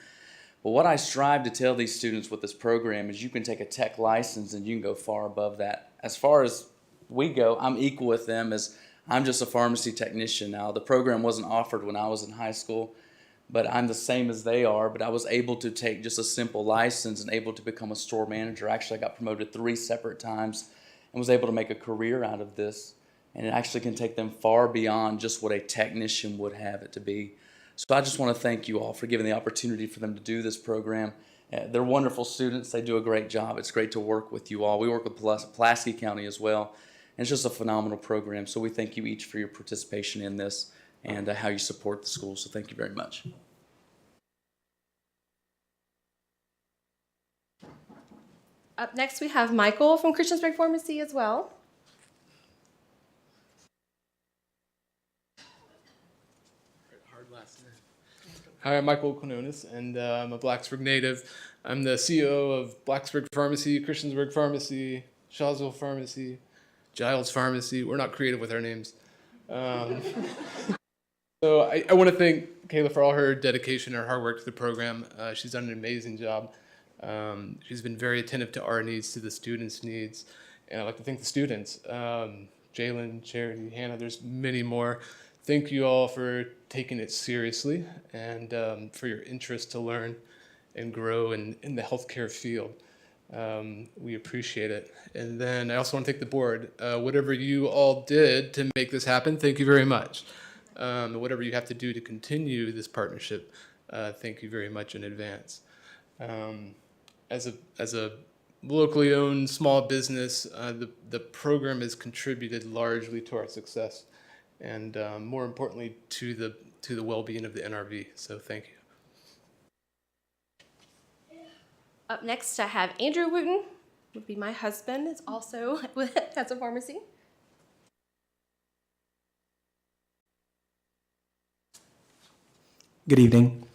But what I strive to tell these students with this program is you can take a tech license and you can go far above that. As far as we go, I'm equal with them as I'm just a pharmacy technician now. The program wasn't offered when I was in high school, but I'm the same as they are. But I was able to take just a simple license and able to become a store manager. Actually, I got promoted 3 separate times and was able to make a career out of this. And it actually can take them far beyond just what a technician would have it to be. So I just want to thank you all for giving the opportunity for them to do this program. They're wonderful students. They do a great job. It's great to work with you all. We work with Pulaski County as well. And it's just a phenomenal program. So we thank you each for your participation in this and how you support the school. So thank you very much. Up next, we have Michael from Christiansburg Pharmacy as well. Hi, I'm Michael Quinones, and I'm a Blacksburg native. I'm the CEO of Blacksburg Pharmacy, Christiansburg Pharmacy, Shawsville Pharmacy, Giles Pharmacy. We're not creative with our names. So I want to thank Kayla for all her dedication and her hard work to the program. She's done an amazing job. She's been very attentive to our needs, to the students' needs, and I'd like to thank the students. Jalen, Charity, Hannah, there's many more. Thank you all for taking it seriously and for your interest to learn and grow in the healthcare field. We appreciate it. And then I also want to thank the board. Whatever you all did to make this happen, thank you very much. Whatever you have to do to continue this partnership, thank you very much in advance. As a locally owned small business, the program has contributed largely to our success, and more importantly to the well-being of the NRV. So thank you. Up next, I have Andrew Wooten would be my husband, is also has a pharmacy. Good evening.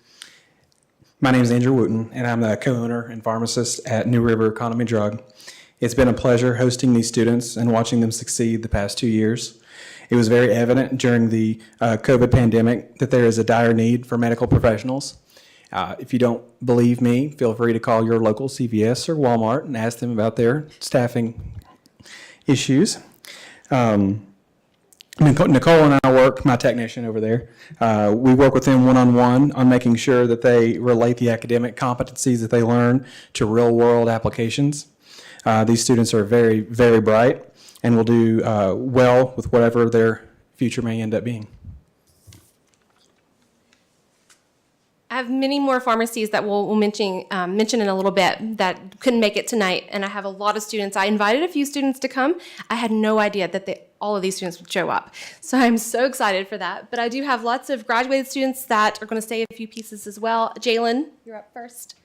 My name is Andrew Wooten, and I'm the co-owner and pharmacist at New River Economy Drug. It's been a pleasure hosting these students and watching them succeed the past 2 years. It was very evident during the COVID pandemic that there is a dire need for medical professionals. If you don't believe me, feel free to call your local CVS or Walmart and ask them about their staffing issues. Nicole and I work, my technician over there, we work with them one-on-one on making sure that they relate the academic competencies that they learn to real-world applications. These students are very, very bright and will do well with whatever their future may end up being. I have many more pharmacies that we'll mention in a little bit that couldn't make it tonight, and I have a lot of students. I invited a few students to come. I had no idea that all of these students would show up, so I'm so excited for that. But I do have lots of graduated students that are going to say a few pieces as well. Jalen, you're up first.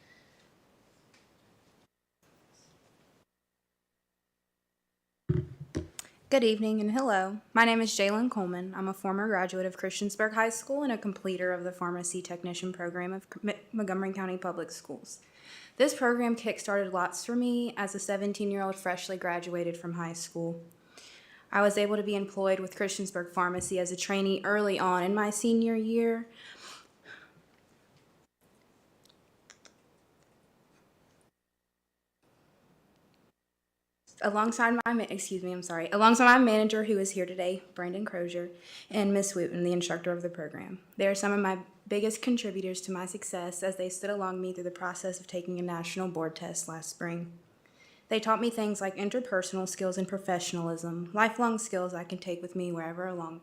Good evening and hello. My name is Jalen Coleman. I'm a former graduate of Christiansburg High School and a completer of the Pharmacy Technician program of Montgomery County Public Schools. This program kickstarted lots for me as a 17-year-old freshly graduated from high school. I was able to be employed with Christiansburg Pharmacy as a trainee early on in my senior year. Alongside my manager who is here today, Brandon Crozier, and Miss Wooten, the instructor of the program. They are some of my biggest contributors to my success as they stood along me through the process of taking a national board test last spring. They taught me things like interpersonal skills and professionalism, lifelong skills I can take with me wherever along.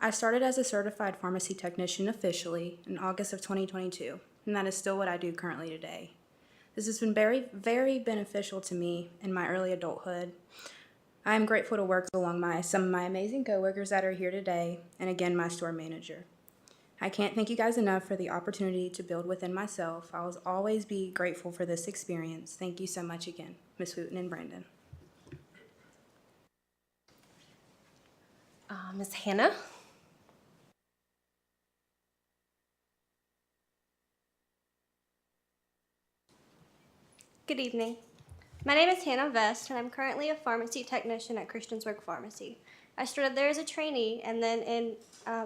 I started as a certified pharmacy technician officially in August of 2022, and that is still what I do currently today. This has been very, very beneficial to me in my early adulthood. I am grateful to work along some of my amazing coworkers that are here today, and again, my store manager. I can't thank you guys enough for the opportunity to build within myself. I will always be grateful for this experience. Thank you so much again, Ms. Wooten and Brandon. Ms. Hannah. Good evening. My name is Hannah Vest, and I'm currently a pharmacy technician at Christiansburg Pharmacy. I started there as a trainee, and then in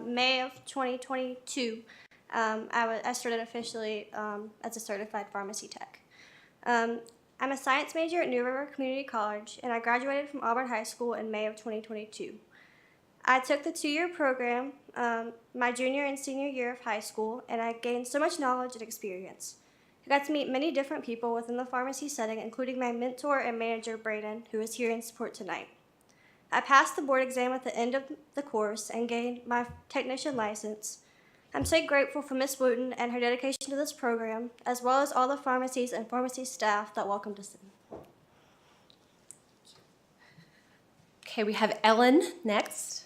May of 2022, I started officially as a certified pharmacy tech. I'm a science major at New River Community College, and I graduated from Auburn High School in May of 2022. I took the 2-year program my junior and senior year of high school, and I gained so much knowledge and experience. I got to meet many different people within the pharmacy setting, including my mentor and manager, Brayden, who is here in support tonight. I passed the board exam at the end of the course and gained my technician license. I'm so grateful for Ms. Wooten and her dedication to this program, as well as all the pharmacies and pharmacy staff that welcomed us in. Okay, we have Ellen next.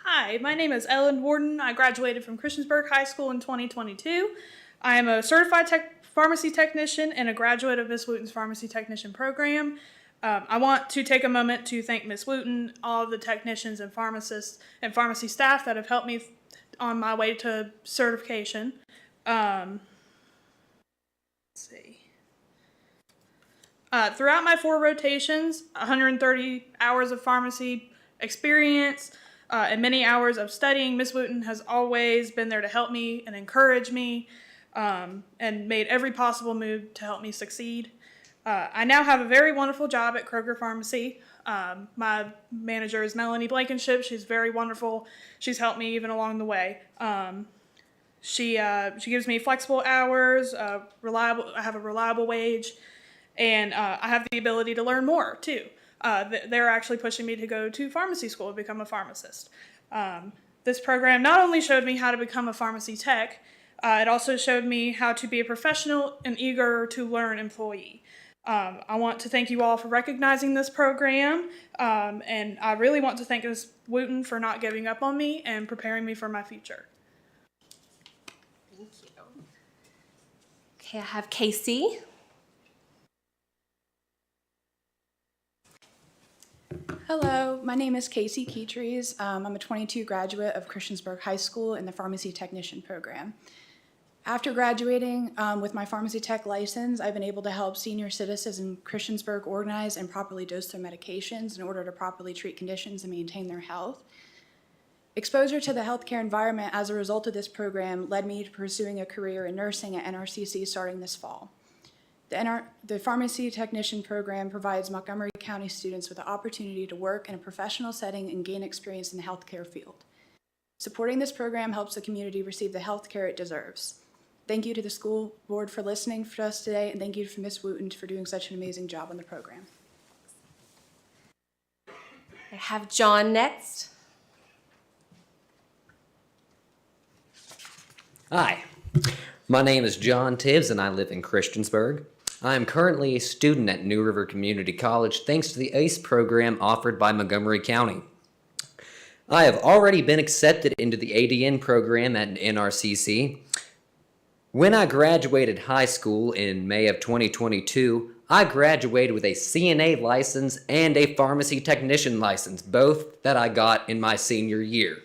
Hi, my name is Ellen Warden. I graduated from Christiansburg High School in 2022. I am a certified pharmacy technician and a graduate of Ms. Wooten's Pharmacy Technician program. I want to take a moment to thank Ms. Wooten, all of the technicians and pharmacists and pharmacy staff that have helped me on my way to certification. Let's see. Throughout my 4 rotations, 130 hours of pharmacy experience, and many hours of studying, Ms. Wooten has always been there to help me and encourage me, and made every possible move to help me succeed. I now have a very wonderful job at Kroger Pharmacy. My manager is Melanie Blankenship. She's very wonderful. She's helped me even along the way. She gives me flexible hours, I have a reliable wage, and I have the ability to learn more too. They're actually pushing me to go to pharmacy school to become a pharmacist. This program not only showed me how to become a pharmacy tech, it also showed me how to be a professional and eager to learn employee. I want to thank you all for recognizing this program, and I really want to thank Ms. Wooten for not giving up on me and preparing me for my future. Thank you. Okay, I have Casey. Hello, my name is Casey Keytrees. I'm a 22 graduate of Christiansburg High School in the pharmacy technician program. After graduating with my pharmacy tech license, I've been able to help senior citizens in Christiansburg organize and properly dose their medications in order to properly treat conditions and maintain their health. Exposure to the healthcare environment as a result of this program led me to pursuing a career in nursing at NRCC starting this fall. The pharmacy technician program provides Montgomery County students with the opportunity to work in a professional setting and gain experience in the healthcare field. Supporting this program helps the community receive the healthcare it deserves. Thank you to the school board for listening to us today, and thank you to Ms. Wooten for doing such an amazing job on the program. I have John next. Hi, my name is John Tibbs and I live in Christiansburg. I am currently a student at New River Community College thanks to the ACE program offered by Montgomery County. I have already been accepted into the ADN program at NRCC. When I graduated high school in May of 2022, I graduated with a CNA license and a pharmacy technician license, both that I got in my senior year.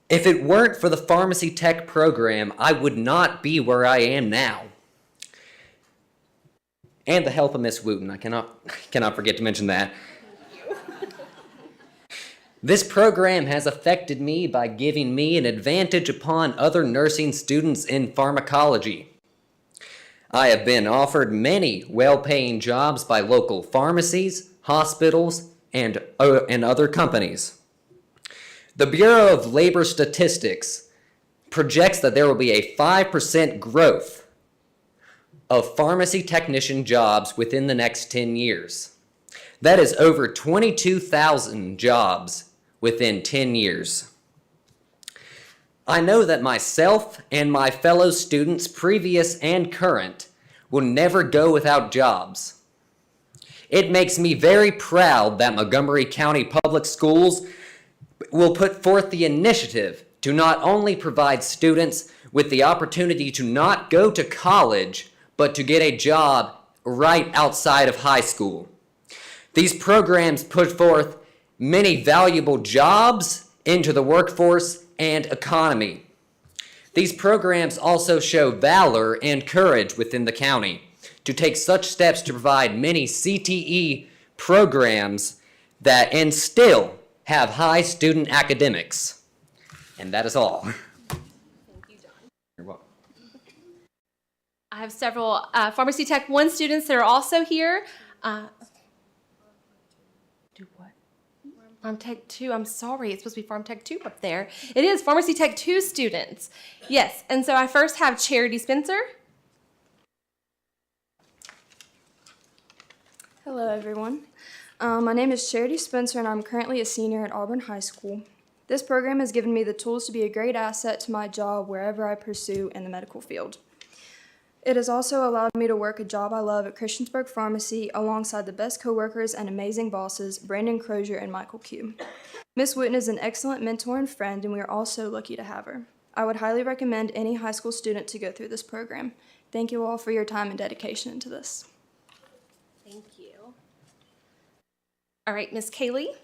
If it weren't for the pharmacy tech program, I would not be where I am now. And the help of Miss Wooten, I cannot forget to mention that. This program has affected me by giving me an advantage upon other nursing students in pharmacology. I have been offered many well-paying jobs by local pharmacies, hospitals, and other companies. The Bureau of Labor Statistics projects that there will be a 5% growth of pharmacy technician jobs within the next 10 years. That is over 22,000 jobs within 10 years. I know that myself and my fellow students, previous and current, will never go without jobs. It makes me very proud that Montgomery County Public Schools will put forth the initiative to not only provide students with the opportunity to not go to college, but to get a job right outside of high school. These programs put forth many valuable jobs into the workforce and economy. These programs also show valor and courage within the county to take such steps to provide many CTE programs that and still have high student academics. And that is all. Thank you, John. You're welcome. I have several Pharmacy Tech 1 students that are also here. Do what? Pharm Tech 2, I'm sorry, it's supposed to be Pharm Tech 2 up there. It is Pharmacy Tech 2 students. Yes, and so I first have Charity Spencer. Hello, everyone. My name is Charity Spencer, and I'm currently a senior at Auburn High School. This program has given me the tools to be a great asset to my job wherever I pursue in the medical field. It has also allowed me to work a job I love at Christiansburg Pharmacy alongside the best coworkers and amazing bosses, Brandon Crozier and Michael Q. Miss Wooten is an excellent mentor and friend, and we are all so lucky to have her. I would highly recommend any high school student to go through this program. Thank you all for your time and dedication into this. Thank you. All right, Miss Kaylee.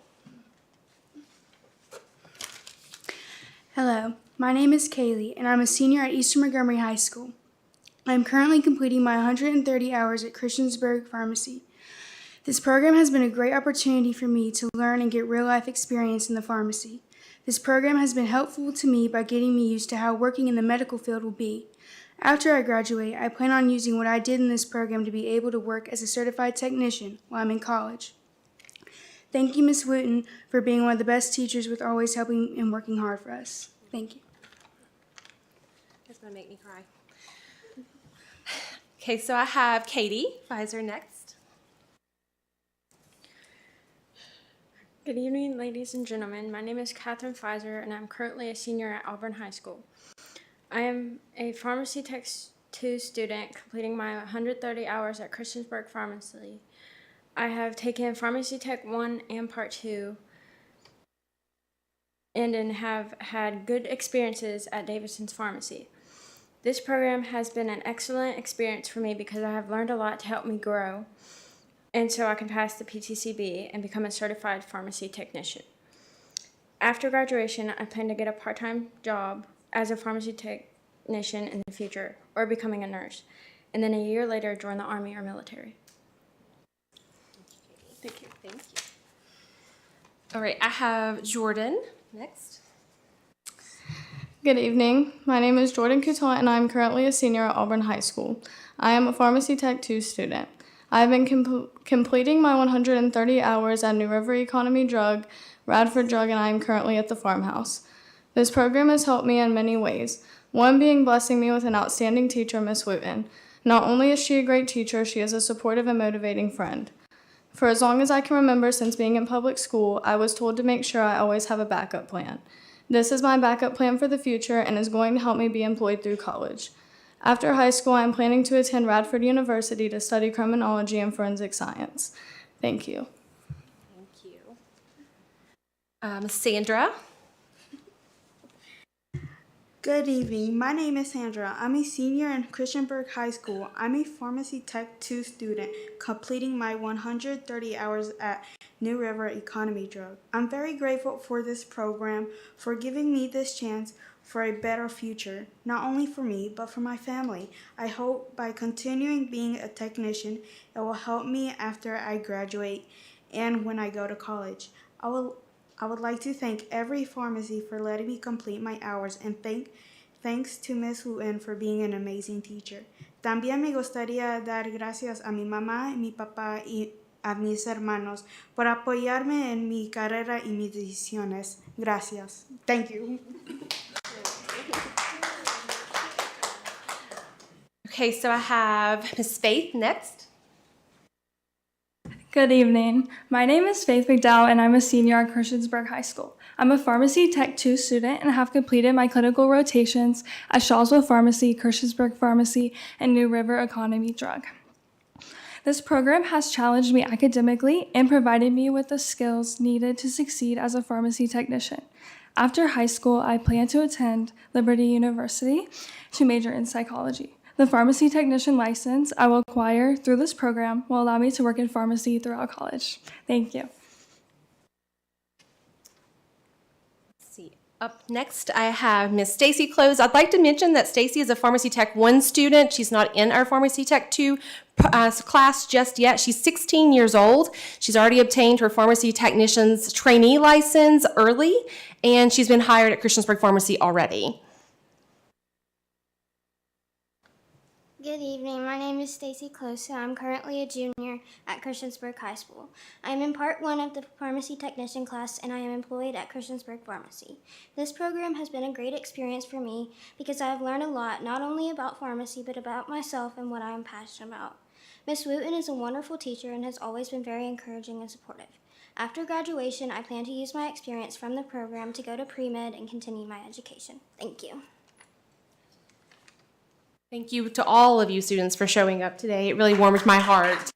Hello, my name is Kaylee, and I'm a senior at Eastern Montgomery High School. I'm currently completing my 130 hours at Christiansburg Pharmacy. This program has been a great opportunity for me to learn and get real-life experience in the pharmacy. This program has been helpful to me by getting me used to how working in the medical field will be. After I graduate, I plan on using what I did in this program to be able to work as a certified technician while I'm in college. Thank you, Ms. Wooten, for being one of the best teachers with always helping and working hard for us. Thank you. That's going to make me cry. Okay, so I have Katie Pfizer next. Good evening, ladies and gentlemen. My name is Catherine Pfizer, and I'm currently a senior at Auburn High School. I am a Pharmacy Tech 2 student, completing my 130 hours at Christiansburg Pharmacy. I have taken Pharmacy Tech 1 and Part 2, and have had good experiences at Davidson's Pharmacy. This program has been an excellent experience for me because I have learned a lot to help me grow, and so I can pass the PTCB and become a certified pharmacy technician. After graduation, I plan to get a part-time job as a pharmacy technician in the future, or becoming a nurse, and then a year later join the Army or military. Thank you. Thank you. All right, I have Jordan next. Good evening. My name is Jordan Coutant, and I'm currently a senior at Auburn High School. I am a Pharmacy Tech 2 student. I've been completing my 130 hours at New River Economy Drug, Radford Drug, and I am currently at the farmhouse. This program has helped me in many ways, one being blessing me with an outstanding teacher, Miss Wooten. Not only is she a great teacher, she is a supportive and motivating friend. For as long as I can remember since being in public school, I was told to make sure I always have a backup plan. This is my backup plan for the future and is going to help me be employed through college. After high school, I am planning to attend Radford University to study criminology and forensic science. Thank you. Thank you. Sandra. Good evening. My name is Sandra. I'm a senior in Christiansburg High School. I'm a Pharmacy Tech 2 student, completing my 130 hours at New River Economy Drug. I'm very grateful for this program, for giving me this chance for a better future, not only for me, but for my family. I hope by continuing being a technician, it will help me after I graduate and when I go to college. I would like to thank every pharmacy for letting me complete my hours, and thanks to Ms. Wooten for being an amazing teacher. También me gustaría dar gracias a mi mamá, mi papá y a mis hermanos por apoyarme en mi carrera y mis decisiones. Gracias. Thank you. Okay, so I have Ms. Faith next. Good evening. My name is Faith McDowell, and I'm a senior at Christiansburg High School. I'm a Pharmacy Tech 2 student and have completed my clinical rotations at Shawsville Pharmacy, Christiansburg Pharmacy, and New River Economy Drug. This program has challenged me academically and provided me with the skills needed to succeed as a pharmacy technician. After high school, I plan to attend Liberty University to major in psychology. The pharmacy technician license I will acquire through this program will allow me to work in pharmacy throughout college. Thank you. Let's see. Up next, I have Miss Stacy Close. I'd like to mention that Stacy is a Pharmacy Tech 1 student. She's not in our Pharmacy Tech 2 class just yet. She's 16 years old. She's already obtained her pharmacy technician's trainee license early, and she's been hired at Christiansburg Pharmacy already. Good evening. My name is Stacy Close. I'm currently a junior at Christiansburg High School. I am in part 1 of the pharmacy technician class, and I am employed at Christiansburg Pharmacy. This program has been a great experience for me because I have learned a lot, not only about pharmacy, but about myself and what I am passionate about. Ms. Wooten is a wonderful teacher and has always been very encouraging and supportive. After graduation, I plan to use my experience from the program to go to pre-med and continue my education. Thank you. Thank you to all of you students for showing up today. It really warmed my heart.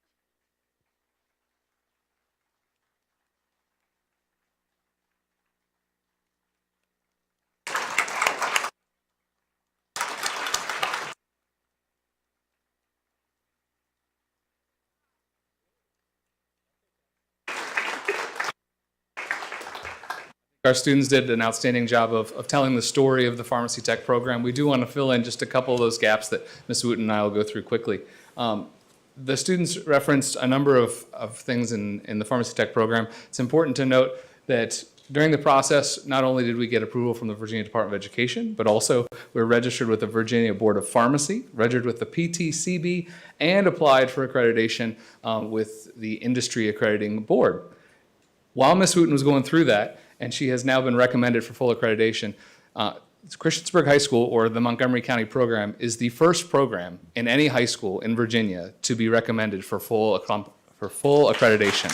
Our students did an outstanding job of telling the story of the Pharmacy Tech program. We do want to fill in just a couple of those gaps that Ms. Wooten and I will go through quickly. The students referenced a number of things in the Pharmacy Tech program. It's important to note that during the process, not only did we get approval from the Virginia Department of Education, but also we're registered with the Virginia Board of Pharmacy, registered with the PTCB, and applied for accreditation with the Industry Accrediting Board. While Ms. Wooten was going through that, and she has now been recommended for full accreditation, Christiansburg High School, or the Montgomery County program, is the first program in any high school in Virginia to be recommended for full accreditation.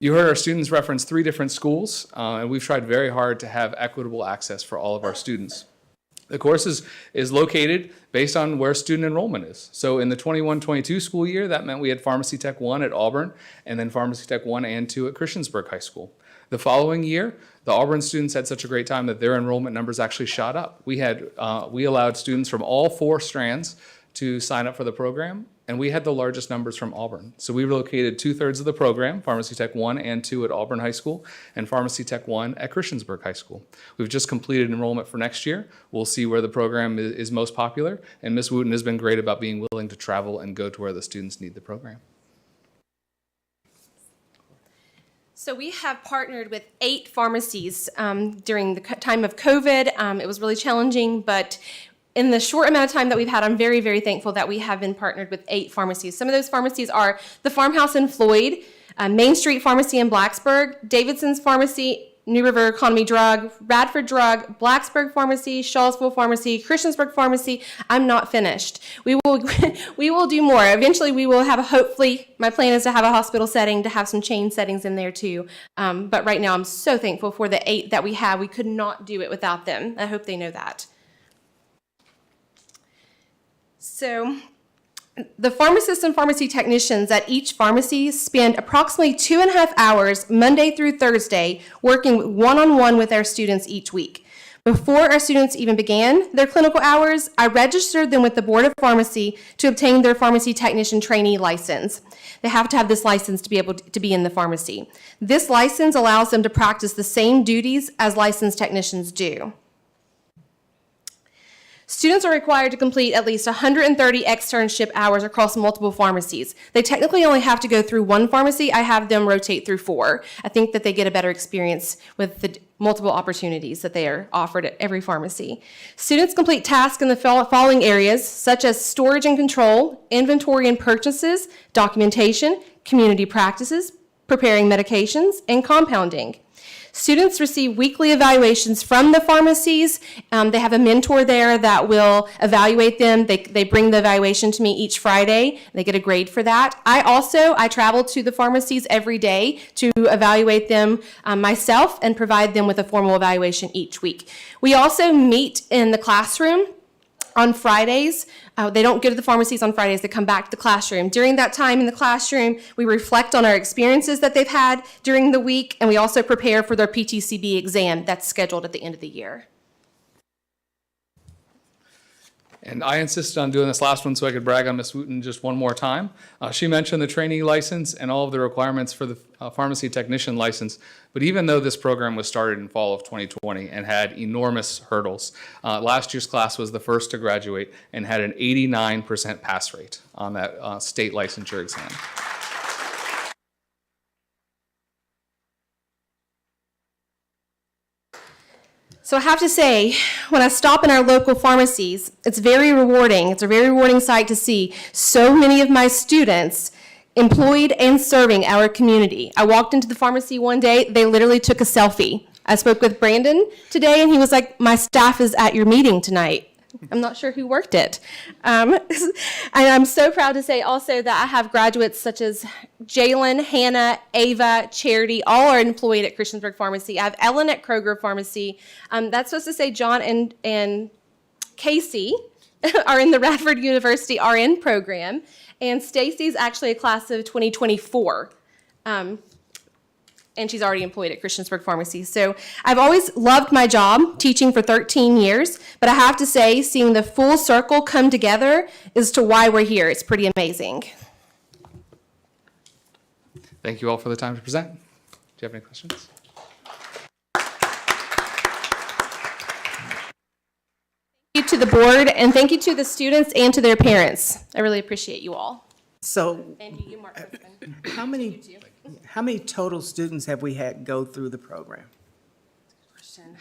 You heard our students reference 3 different schools, and we've tried very hard to have equitable access for all of our students. The course is located based on where student enrollment is. So in the 21-22 school year, that meant we had Pharmacy Tech 1 at Auburn and then Pharmacy Tech 1 and 2 at Christiansburg High School. The following year, the Auburn students had such a great time that their enrollment numbers actually shot up. We allowed students from all 4 strands to sign up for the program, and we had the largest numbers from Auburn. So we relocated 2/3 of the program, Pharmacy Tech 1 and 2 at Auburn High School, and Pharmacy Tech 1 at Christiansburg High School. We've just completed enrollment for next year. We'll see where the program is most popular, and Ms. Wooten has been great about being willing to travel and go to where the students need the program. So we have partnered with 8 pharmacies during the time of COVID. It was really challenging, but in the short amount of time that we've had, I'm very, very thankful that we have been partnered with 8 pharmacies. Some of those pharmacies are the Farmhouse in Floyd, Main Street Pharmacy in Blacksburg, Davidson's Pharmacy, New River Economy Drug, Radford Drug, Blacksburg Pharmacy, Shawsville Pharmacy, Christiansburg Pharmacy. I'm not finished. We will do more. Eventually we will have hopefully, my plan is to have a hospital setting, to have some chain settings in there too. But right now I'm so thankful for the 8 that we have. We could not do it without them. I hope they know that. So the pharmacists and pharmacy technicians at each pharmacy spend approximately 2.5 hours Monday through Thursday working one-on-one with our students each week. Before our students even began their clinical hours, I registered them with the Board of Pharmacy to obtain their pharmacy technician trainee license. They have to have this license to be able to be in the pharmacy. This license allows them to practice the same duties as licensed technicians do. Students are required to complete at least 130 externship hours across multiple pharmacies. They technically only have to go through 1 pharmacy. I have them rotate through 4. I think that they get a better experience with the multiple opportunities that they are offered at every pharmacy. Students complete tasks in the following areas, such as storage and control, inventory and purchases, documentation, community practices, preparing medications, and compounding. Students receive weekly evaluations from the pharmacies. They have a mentor there that will evaluate them. They bring the evaluation to me each Friday. They get a grade for that. I travel to the pharmacies every day to evaluate them myself and provide them with a formal evaluation each week. We also meet in the classroom on Fridays. They don't go to the pharmacies on Fridays. They come back to the classroom. During that time in the classroom, we reflect on our experiences that they've had during the week, and we also prepare for their PTCB exam that's scheduled at the end of the year. And I insisted on doing this last one so I could brag on Ms. Wooten just one more time. She mentioned the trainee license and all of the requirements for the pharmacy technician license. But even though this program was started in fall of 2020 and had enormous hurdles, last year's class was the first to graduate and had an 89% pass rate on that state licensure exam. So I have to say, when I stop in our local pharmacies, it's very rewarding. It's a very rewarding sight to see so many of my students employed and serving our community. I walked into the pharmacy one day, they literally took a selfie. I spoke with Brandon today, and he was like, "My staff is at your meeting tonight." I'm not sure who worked it. And I'm so proud to say also that I have graduates such as Jalen, Hannah, Ava, Charity, all are employed at Christiansburg Pharmacy. I have Ellen at Kroger Pharmacy. That's supposed to say John and Casey are in the Radford University RN program. And Stacy's actually a class of 2024. And she's already employed at Christiansburg Pharmacy. So I've always loved my job, teaching for 13 years, but I have to say, seeing the full circle come together as to why we're here, it's pretty amazing. Thank you all for the time to present. Do you have any questions? Thank you to the board, and thank you to the students and to their parents. I really appreciate you all. So, And you, Mark Crispin. how many total students have we had go through the program? Question.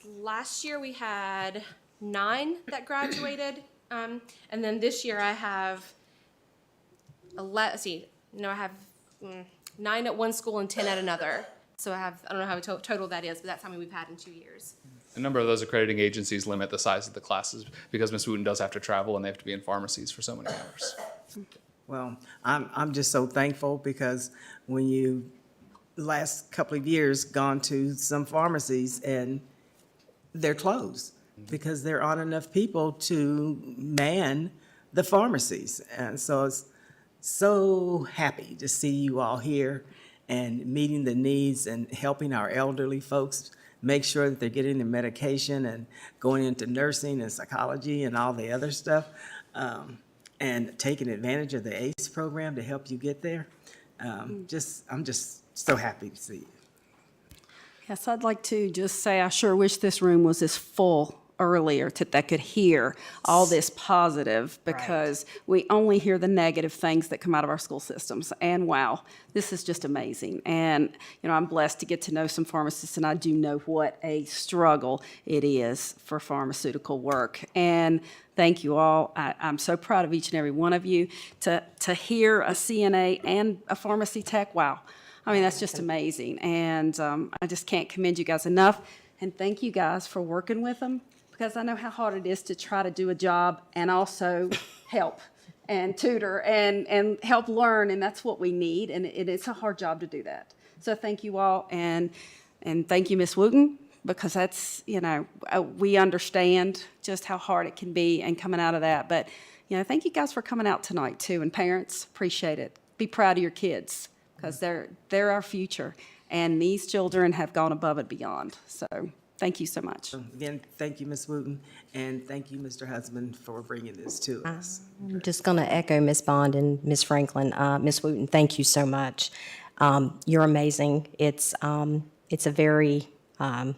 Last year we had 9 that graduated, and then this year I have 9 at one school and 10 at another. So I don't know how total that is, but that's how many we've had in 2 years. A number of those accrediting agencies limit the size of the classes because Ms. Wooten does have to travel and they have to be in pharmacies for so many hours. Well, I'm just so thankful because when you last couple of years gone to some pharmacies and they're closed because there aren't enough people to man the pharmacies. And so it's so happy to see you all here and meeting the needs and helping our elderly folks make sure that they're getting their medication and going into nursing and psychology and all the other stuff, and taking advantage of the ACE program to help you get there. I'm just so happy to see you. Yes, I'd like to just say I sure wish this room was as full earlier that could hear all this positive, because we only hear the negative things that come out of our school systems. And wow, this is just amazing. And I'm blessed to get to know some pharmacists, and I do know what a struggle it is for pharmaceutical work. And thank you all. I'm so proud of each and every one of you. To hear a CNA and a pharmacy tech, wow. I mean, that's just amazing. And I just can't commend you guys enough. And thank you guys for working with them, because I know how hard it is to try to do a job and also help and tutor and help learn. And that's what we need. And it's a hard job to do that. So thank you all. And thank you, Ms. Wooten, because that's, we understand just how hard it can be and coming out of that. But, thank you guys for coming out tonight too. And parents, appreciate it. Be proud of your kids, because they're our future. And these children have gone above and beyond. So thank you so much. Again, thank you, Ms. Wooten, and thank you, Mr. Husband, for bringing this to us. I'm just going to echo Ms. Bond and Ms. Franklin. Ms. Wooten, thank you so much. You're amazing. It's a very, to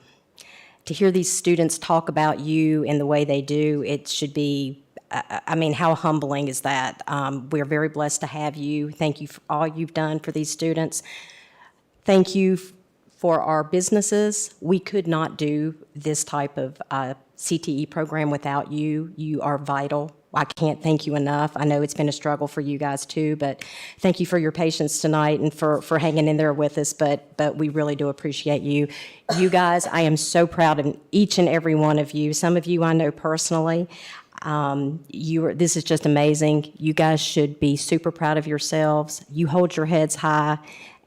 hear these students talk about you in the way they do, it should be, how humbling is that? We're very blessed to have you. Thank you for all you've done for these students. Thank you for our businesses. We could not do this type of CTE program without you. You are vital. I can't thank you enough. I know it's been a struggle for you guys too, but thank you for your patience tonight and for hanging in there with us, but we really do appreciate you. You guys, I am so proud of each and every one of you. Some of you I know personally. This is just amazing. You guys should be super proud of yourselves. You hold your heads high,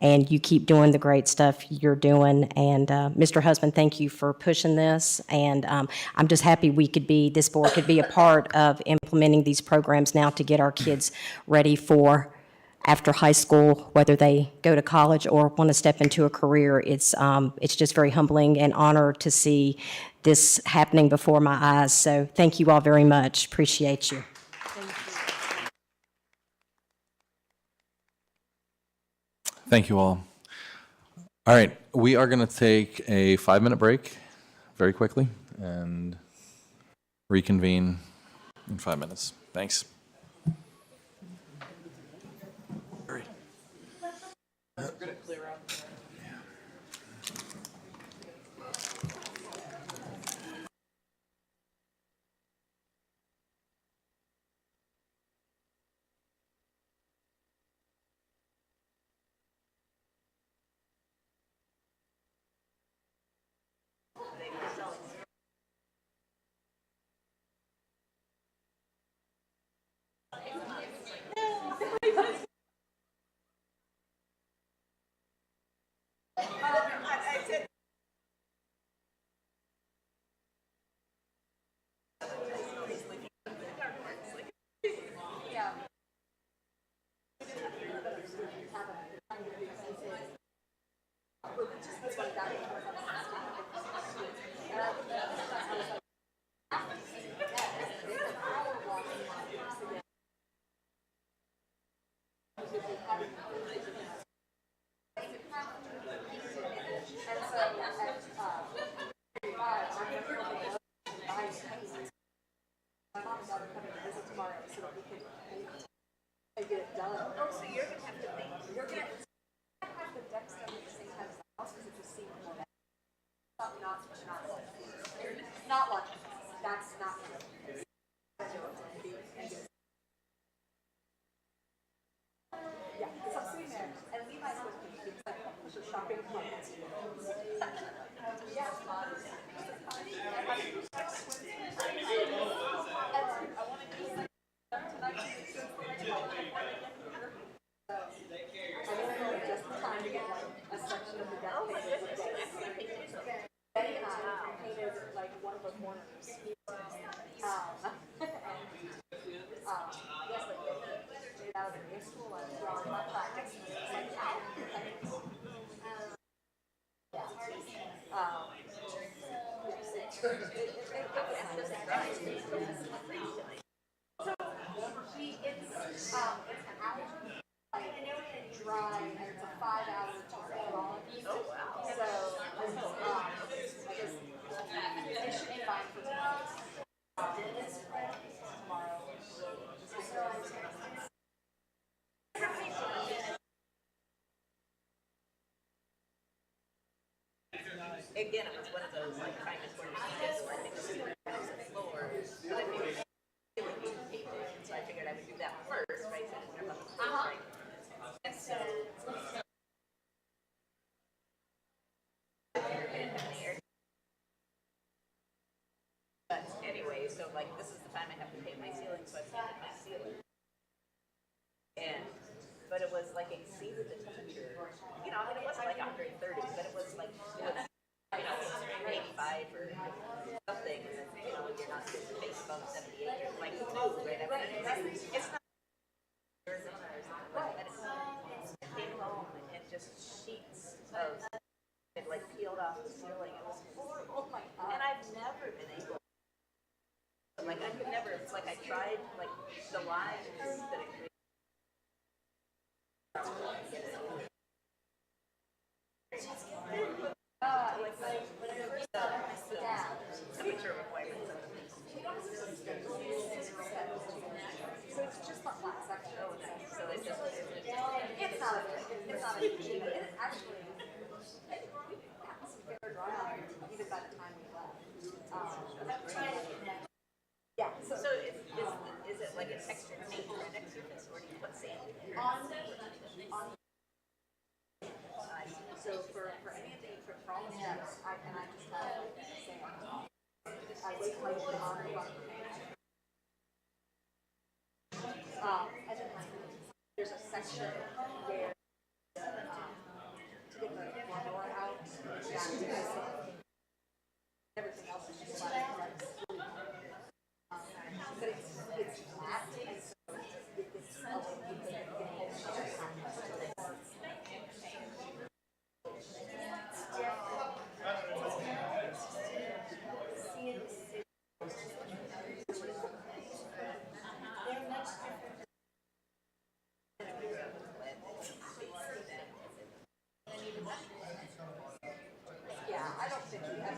and you keep doing the great stuff you're doing. And Mr. Husband, thank you for pushing this. And I'm just happy this board could be a part of implementing these programs now to get our kids ready for after high school, whether they go to college or want to step into a career. It's just very humbling and honored to see this happening before my eyes. So thank you all very much. Appreciate you. Thank you all. All right, we are going to take a 5-minute break very quickly and reconvene in 5 minutes. Thanks. Hurry. We're going to clear out. Betty and I painted like one Again, it was one of those like trying to sort of kids where I think the slower, but I figured so I figured I would do that first, right? So I didn't know about the first, right? And so but anyway, so like this is the time I have to paint my ceiling, so I painted my ceiling. And but it was like exceeded the temperature. You know, I mean it wasn't like 130, but it was like it was, you know, 85 or something, and then, you know, you're not supposed to base above 78. You're like, who knew, right? I mean, it's not. But it came home and just sheets of it like peeled off the ceiling. It was horrible. Oh my God. And I've never been able. Like I could never. It's like I tried like the lines that it created. Like when I first temperature requirements of the things. So it's just not that section. Oh, nice. So it's just it's not a it is actually super dry even by the time we left. Yeah. So is it like a textured paint or a neck surface, or do you put sand on? So for any of the for all the steps, I just have sand. I wait till I put on the bucket. And then there's a section where to get the door out, everything else is just flat. But it's flat, and so it's yeah, I don't think we have.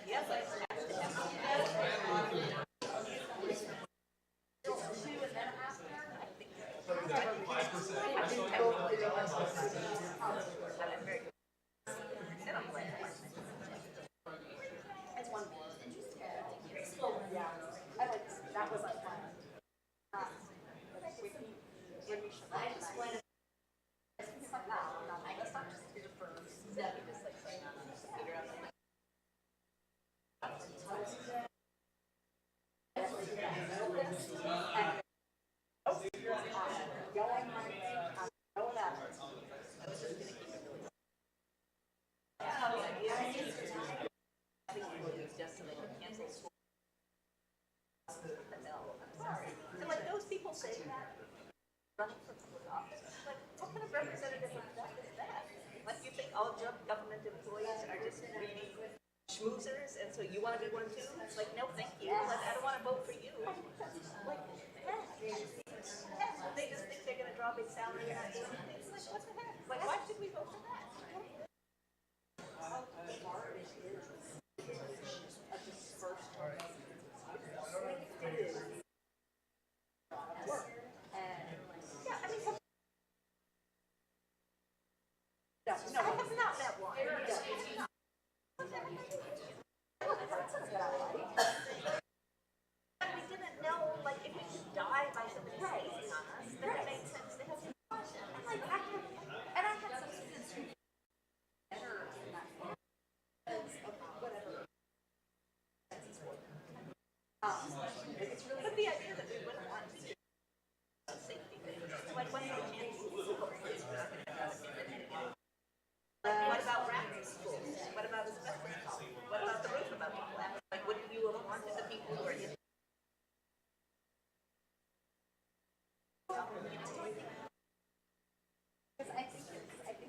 Yes, I it's one more. Yeah, I like that was like fun. When we should I explain it. It's like, no, that's not just your first. Yeah, you just like figure out like. Just so they can cancel school. And like those people say that running for public office, like what kind of representative of that is that? Like you think all government employees are just really schmoozers, and so you want to be one too? It's like no, thank you. Like I don't want to vote for you. Like heck, they just think they're gonna draw a big salary and not do anything. It's like what the heck? Like why should we vote for that? No, I have not met one. We didn't know, like, if we could die by somebody hating on us, then it made sense to have some caution. Like, I had some students who better in that whatever. It's really, but the idea that we wouldn't want to safety things, like when we can't what about rats in schools? What about asbestos? What about the roof about to collapse? Like, wouldn't you have wanted the people who are in? Because I think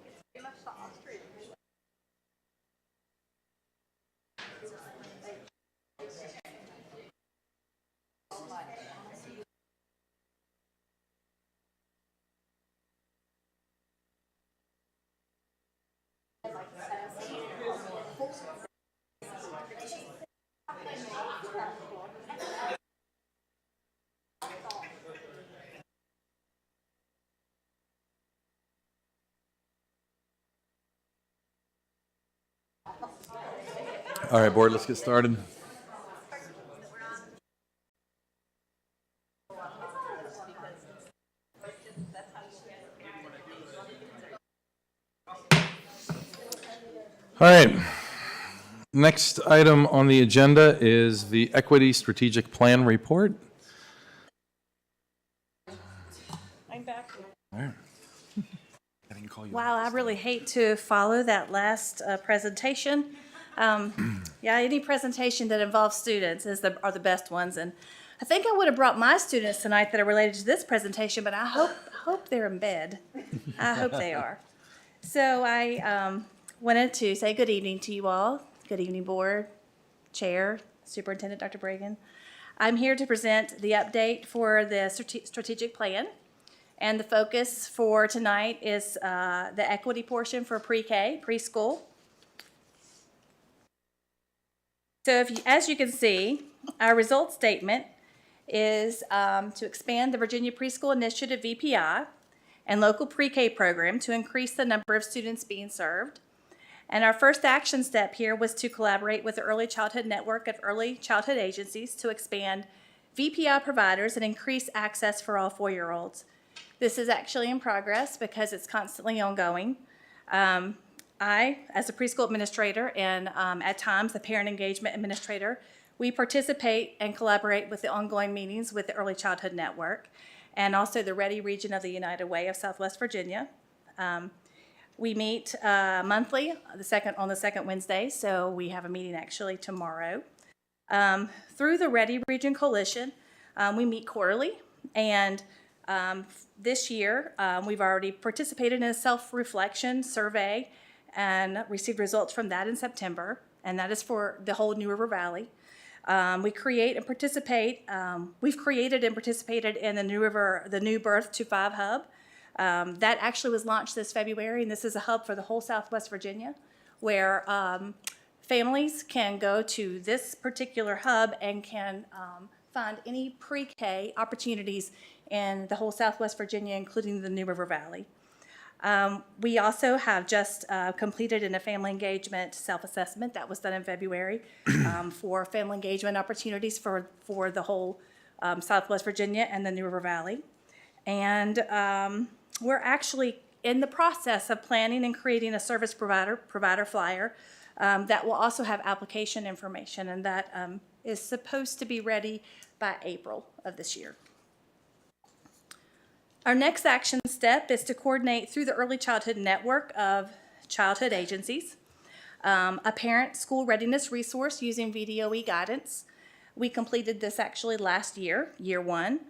it's very much the Austrian. All right, board, let's get started. All right. Next item on the agenda is the Equity Strategic Plan Report. I'm back. All right. I didn't call you. Wow, I really hate to follow that last presentation. Yeah, any presentation that involves students are the best ones. And I think I would have brought my students tonight that are related to this presentation, but I hope they're in bed. I hope they are. So I wanted to say good evening to you all. Good evening, board, chair, Superintendent Dr. Bragan. I'm here to present the update for the strategic plan. And the focus for tonight is the equity portion for pre-K, preschool. So as you can see, our results statement is to expand the Virginia Preschool Initiative VPI and local pre-K program to increase the number of students being served. And our first action step here was to collaborate with the Early Childhood Network of Early Childhood Agencies to expand VPI providers and increase access for all 4-year-olds. This is actually in progress because it's constantly ongoing. I, as a preschool administrator and at times the parent engagement administrator, we participate and collaborate with the ongoing meetings with the Early Childhood Network and also the Ready region of the United Way of Southwest Virginia. We meet monthly on the second Wednesday, so we have a meeting actually tomorrow. Through the Ready Region Coalition, we meet quarterly, and this year we've already participated in a self-reflection survey and received results from that in September, and that is for the whole New River Valley. We've created and participated in the New Birth to 5 hub. That actually was launched this February, and this is a hub for the whole Southwest Virginia, where families can go to this particular hub and can find any pre-K opportunities in the whole Southwest Virginia, including the New River Valley. We also have just completed in a family engagement self-assessment that was done in February for family engagement opportunities for the whole Southwest Virginia and the New River Valley. And we're actually in the process of planning and creating a service provider flyer that will also have application information, and that is supposed to be ready by April of this year. Our next action step is to coordinate through the Early Childhood Network of Childhood Agencies, a parent school readiness resource using VDOE guidance. We completed this actually last year, year 1,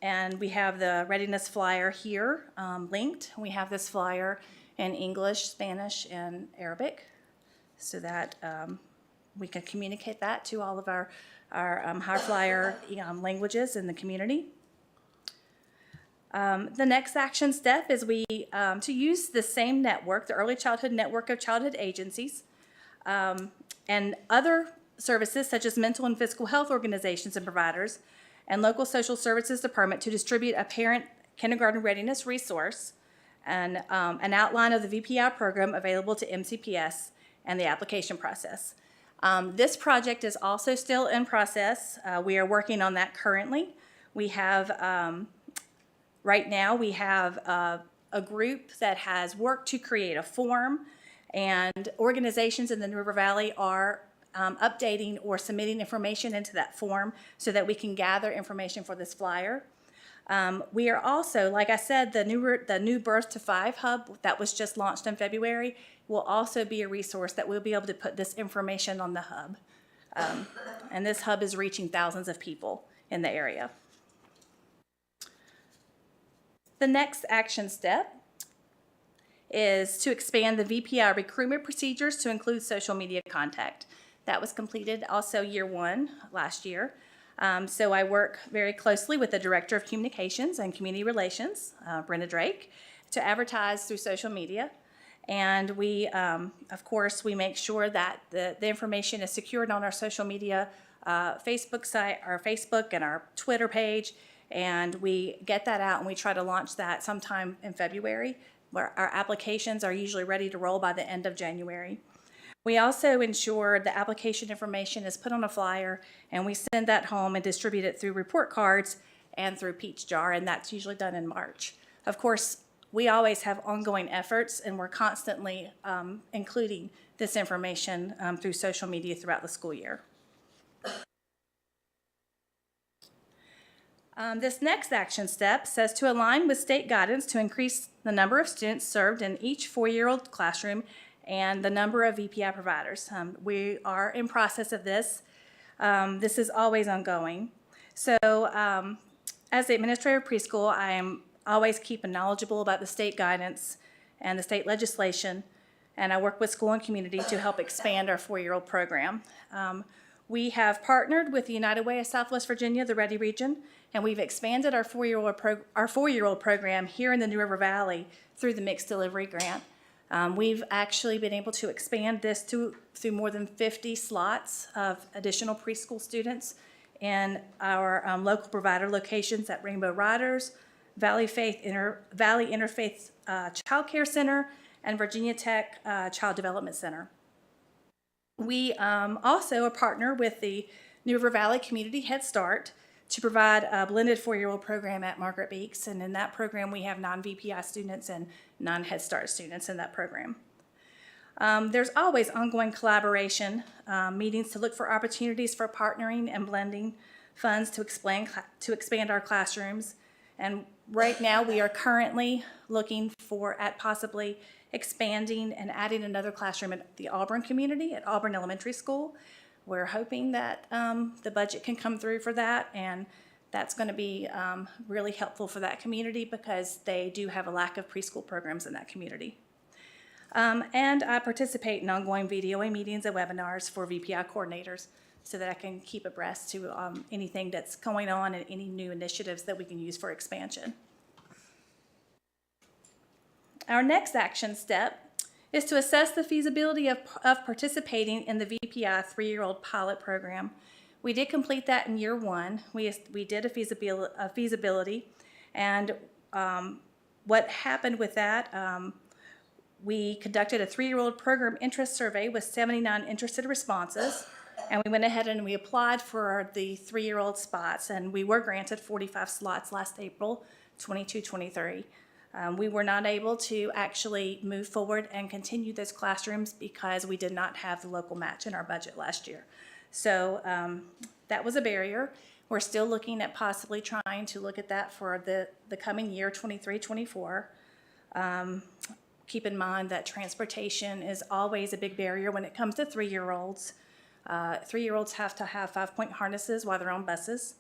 and we have the readiness flyer here linked. We have this flyer in English, Spanish, and Arabic so that we can communicate that to all of our high flyer languages in the community. The next action step is to use the same network, the Early Childhood Network of Childhood Agencies, and other services such as mental and physical health organizations and providers, and local social services department to distribute a parent kindergarten readiness resource and an outline of the VPI program available to MCPS and the application process. This project is also still in process. We are working on that currently. We have right now, we have a group that has worked to create a form, and organizations in the New River Valley are updating or submitting information into that form so that we can gather information for this flyer. We are also, like I said, the new Birth to 5 hub that was just launched in February will also be a resource that we'll be able to put this information on the hub. And this hub is reaching thousands of people in the area. The next action step is to expand the VPI recruitment procedures to include social media contact. That was completed also year 1 last year. So I work very closely with the Director of Communications and Community Relations, Brenda Drake, to advertise through social media. And we, of course, we make sure that the information is secured on our social media Facebook site, our Facebook and our Twitter page, and we get that out and we try to launch that sometime in February, where our applications are usually ready to roll by the end of January. We also ensure the application information is put on a flyer, and we send that home and distribute it through report cards and through Peach Jar, and that's usually done in March. Of course, we always have ongoing efforts, and we're constantly including this information through social media throughout the school year. This next action step says to align with state guidance to increase the number of students served in each four-year-old classroom and the number of VPI providers. We are in process of this. This is always ongoing. So as the administrator of preschool, I am always keeping knowledgeable about the state guidance and the state legislation, and I work with school and community to help expand our four-year-old program. We have partnered with the United Way of Southwest Virginia, the Ready Region, and we've expanded our four-year-old program here in the New River Valley through the Mixed Delivery Grant. We've actually been able to expand this through more than 50 slots of additional preschool students in our local provider locations at Rainbow Riders, Valley Interfaith Child Care Center, and Virginia Tech Child Development Center. We also are partner with the New River Valley Community Head Start to provide a blended four-year-old program at Margaret Beeks, and in that program we have non-VPI students and non-Head Start students in that program. There's always ongoing collaboration, meetings to look for opportunities for partnering and blending funds to expand our classrooms. And right now we are currently looking at possibly expanding and adding another classroom at the Auburn community, at Auburn Elementary School. We're hoping that the budget can come through for that, and that's going to be really helpful for that community because they do have a lack of preschool programs in that community. And I participate in ongoing VDOA meetings and webinars for VPI coordinators so that I can keep abreast to anything that's going on and any new initiatives that we can use for expansion. Our next action step is to assess the feasibility of participating in the VPI three-year-old pilot program. We did complete that in year one. We did a feasibility, and what happened with that, we conducted a three-year-old program interest survey with 79 interested responses, and we went ahead and we applied for the three-year-old spots, and we were granted 45 slots last April, 22-23. We were not able to actually move forward and continue those classrooms because we did not have the local match in our budget last year. So that was a barrier. We're still looking at possibly trying to look at that for the coming year, 23-24. Keep in mind that transportation is always a big barrier when it comes to three-year-olds. Three-year-olds have to have 5-point harnesses while they're on buses,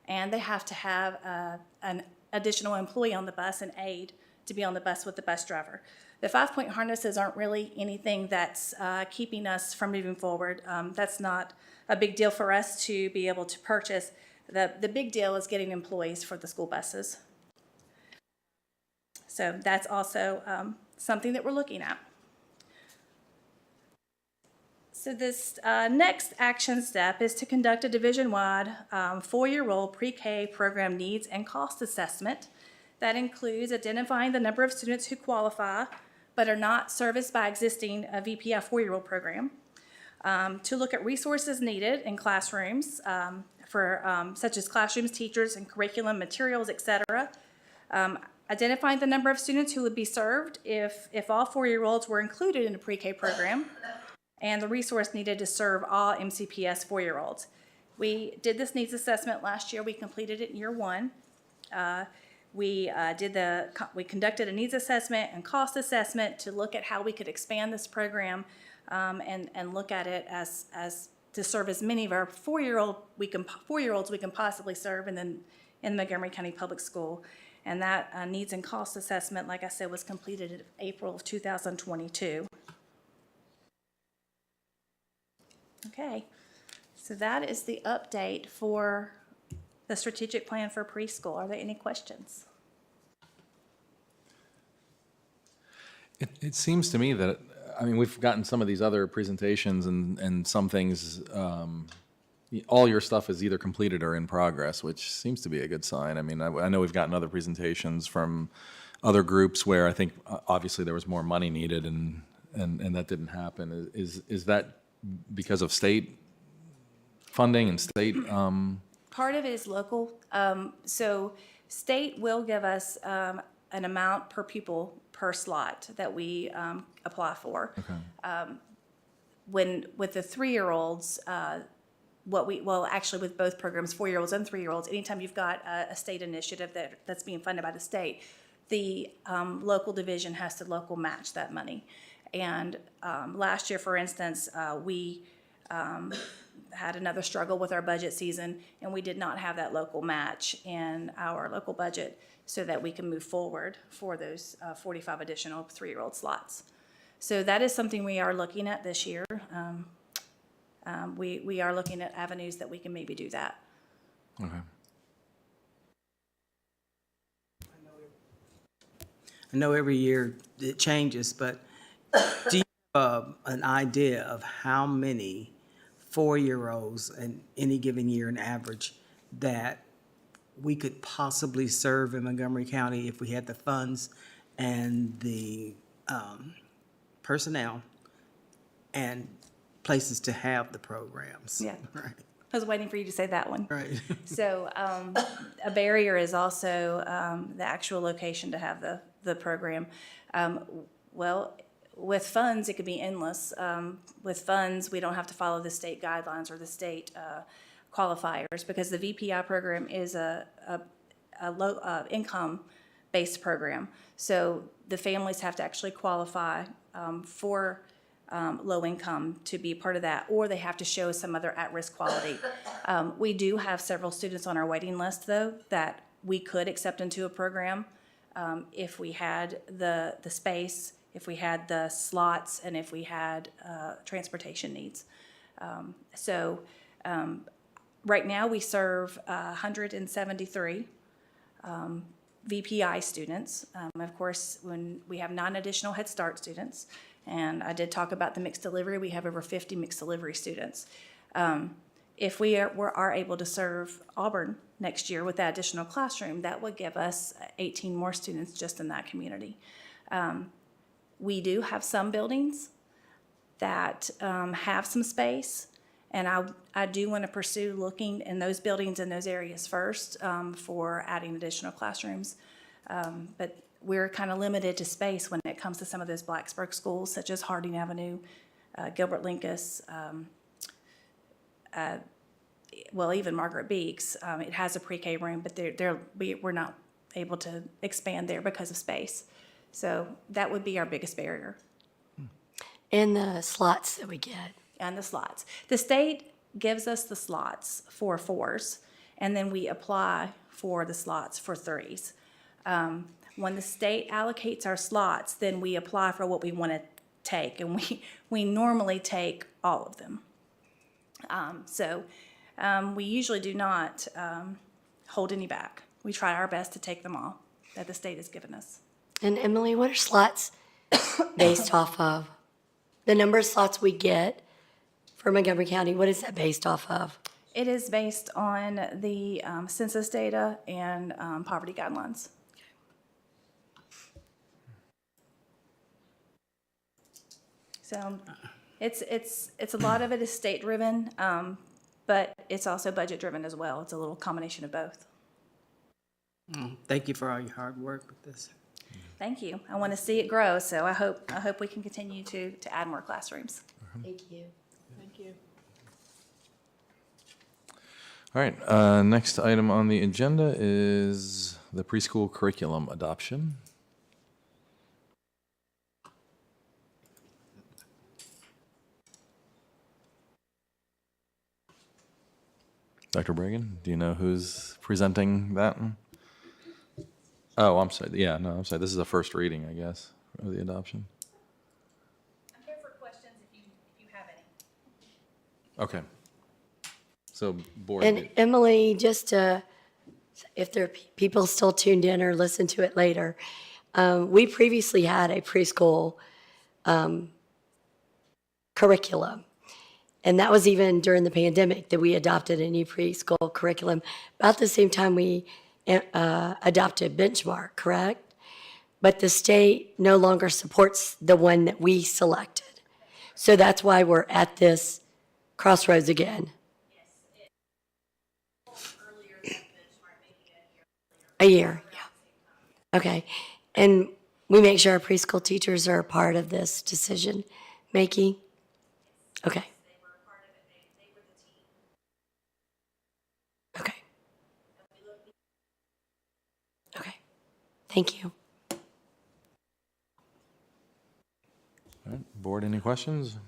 and they have to have an additional employee on the bus, an aide, to be on the bus with the bus driver. The 5-point harnesses aren't really anything that's keeping us from moving forward. That's not a big deal for us to be able to purchase. The big deal is getting employees for the school buses. So that's also something that we're looking at. So this next action step is to conduct a division-wide four-year-old pre-K program needs and cost assessment. That includes identifying the number of students who qualify but are not serviced by existing VPI four-year-old program, to look at resources needed in classrooms for such as classrooms, teachers, and curriculum materials, etc. Identifying the number of students who would be served if all four-year-olds were included in a pre-K program, and the resource needed to serve all MCPS four-year-olds. We did this needs assessment last year. We completed it in year one. We conducted a needs assessment and cost assessment to look at how we could expand this program and look at it as to serve as many of our four-year-olds we can possibly serve in Montgomery County Public School. And that needs and cost assessment, like I said, was completed in April of 2022. Okay, so that is the update for the strategic plan for preschool. Are there any questions? It seems to me that, I mean, we've gotten some of these other presentations and some things, all your stuff is either completed or in progress, which seems to be a good sign. I mean, I know we've gotten other presentations from other groups where I think obviously there was more money needed, and and that didn't happen. Is that because of state funding and state? Part of it is local. So state will give us an amount per pupil per slot that we apply for. Okay. When with the 3-year-olds, actually with both programs, 4-year-olds and 3-year-olds, anytime you've got a state initiative that's being funded by the state, the local division has to local match that money. And last year, for instance, we had another struggle with our budget season, and we did not have that local match in our local budget so that we can move forward for those 45 additional 3-year-old slots. So that is something we are looking at this year. We are looking at avenues that we can maybe do that. Okay. I know every year it changes, but do you have an idea of how many 4-year-olds in any given year, an average, that we could possibly serve in Montgomery County if we had the funds and the personnel and places to have the programs? Yeah. Right. I was waiting for you to say that one. Right. So a barrier is also the actual location to have the program. Well, with funds, it could be endless. With funds, we don't have to follow the state guidelines or the state qualifiers because the VPI program is a low income-based program. So the families have to actually qualify for low income to be part of that, or they have to show some other at-risk quality. We do have several students on our waiting list, though, that we could accept into a program if we had the space, if we had the slots, and if we had transportation needs. Right now, we serve 173 VPI students. Of course, when we have 9 additional Head Start students, and I did talk about the mixed delivery, we have over 50 mixed delivery students. If we are able to serve Auburn next year with that additional classroom, that would give us 18 more students just in that community. We do have some buildings that have some space, and I do want to pursue looking in those buildings in those areas first for adding additional classrooms. But we're kind of limited to space when it comes to some of those Blacksburg schools, such as Harding Avenue, Gilbert Linkus, even Margaret Beeks. It has a pre-K room, but we're not able to expand there because of space. So that would be our biggest barrier. And the slots that we get. And the slots. The state gives us the slots for 4s, and then we apply for the slots for 3s. When the state allocates our slots, then we apply for what we want to take, and we normally take all of them. We usually do not hold any back. We try our best to take them all that the state has given us. And Emily, what are slots based off of? The number of slots we get for Montgomery County, what is that based off of? It is based on the census data and poverty guidelines. So it's a lot of it is state driven, but it's also budget driven as well. It's a little combination of both. Thank you for all your hard work with this. Thank you. I want to see it grow, so I hope we can continue to add more classrooms. Thank you. Thank you. All right, next item on the agenda is the preschool curriculum adoption. Dr. Bragan, do you know who's presenting that? Oh, I'm sorry. Yeah, no, I'm sorry. This is a first reading, I guess, of the adoption. I'm here for questions if you have any. Okay. So, board. And Emily, just if there are people still tuned in or listen to it later, we previously had a preschool curriculum. And that was even during the pandemic that we adopted a new preschool curriculum. About the same time we adopted Benchmark, correct? but the state no longer supports the one that we selected. So that's why we're at this crossroads again. A year, yeah. Okay. And we make sure our preschool teachers are a part of this decision making? Okay. Okay. Okay. Thank you. All right, board, any questions?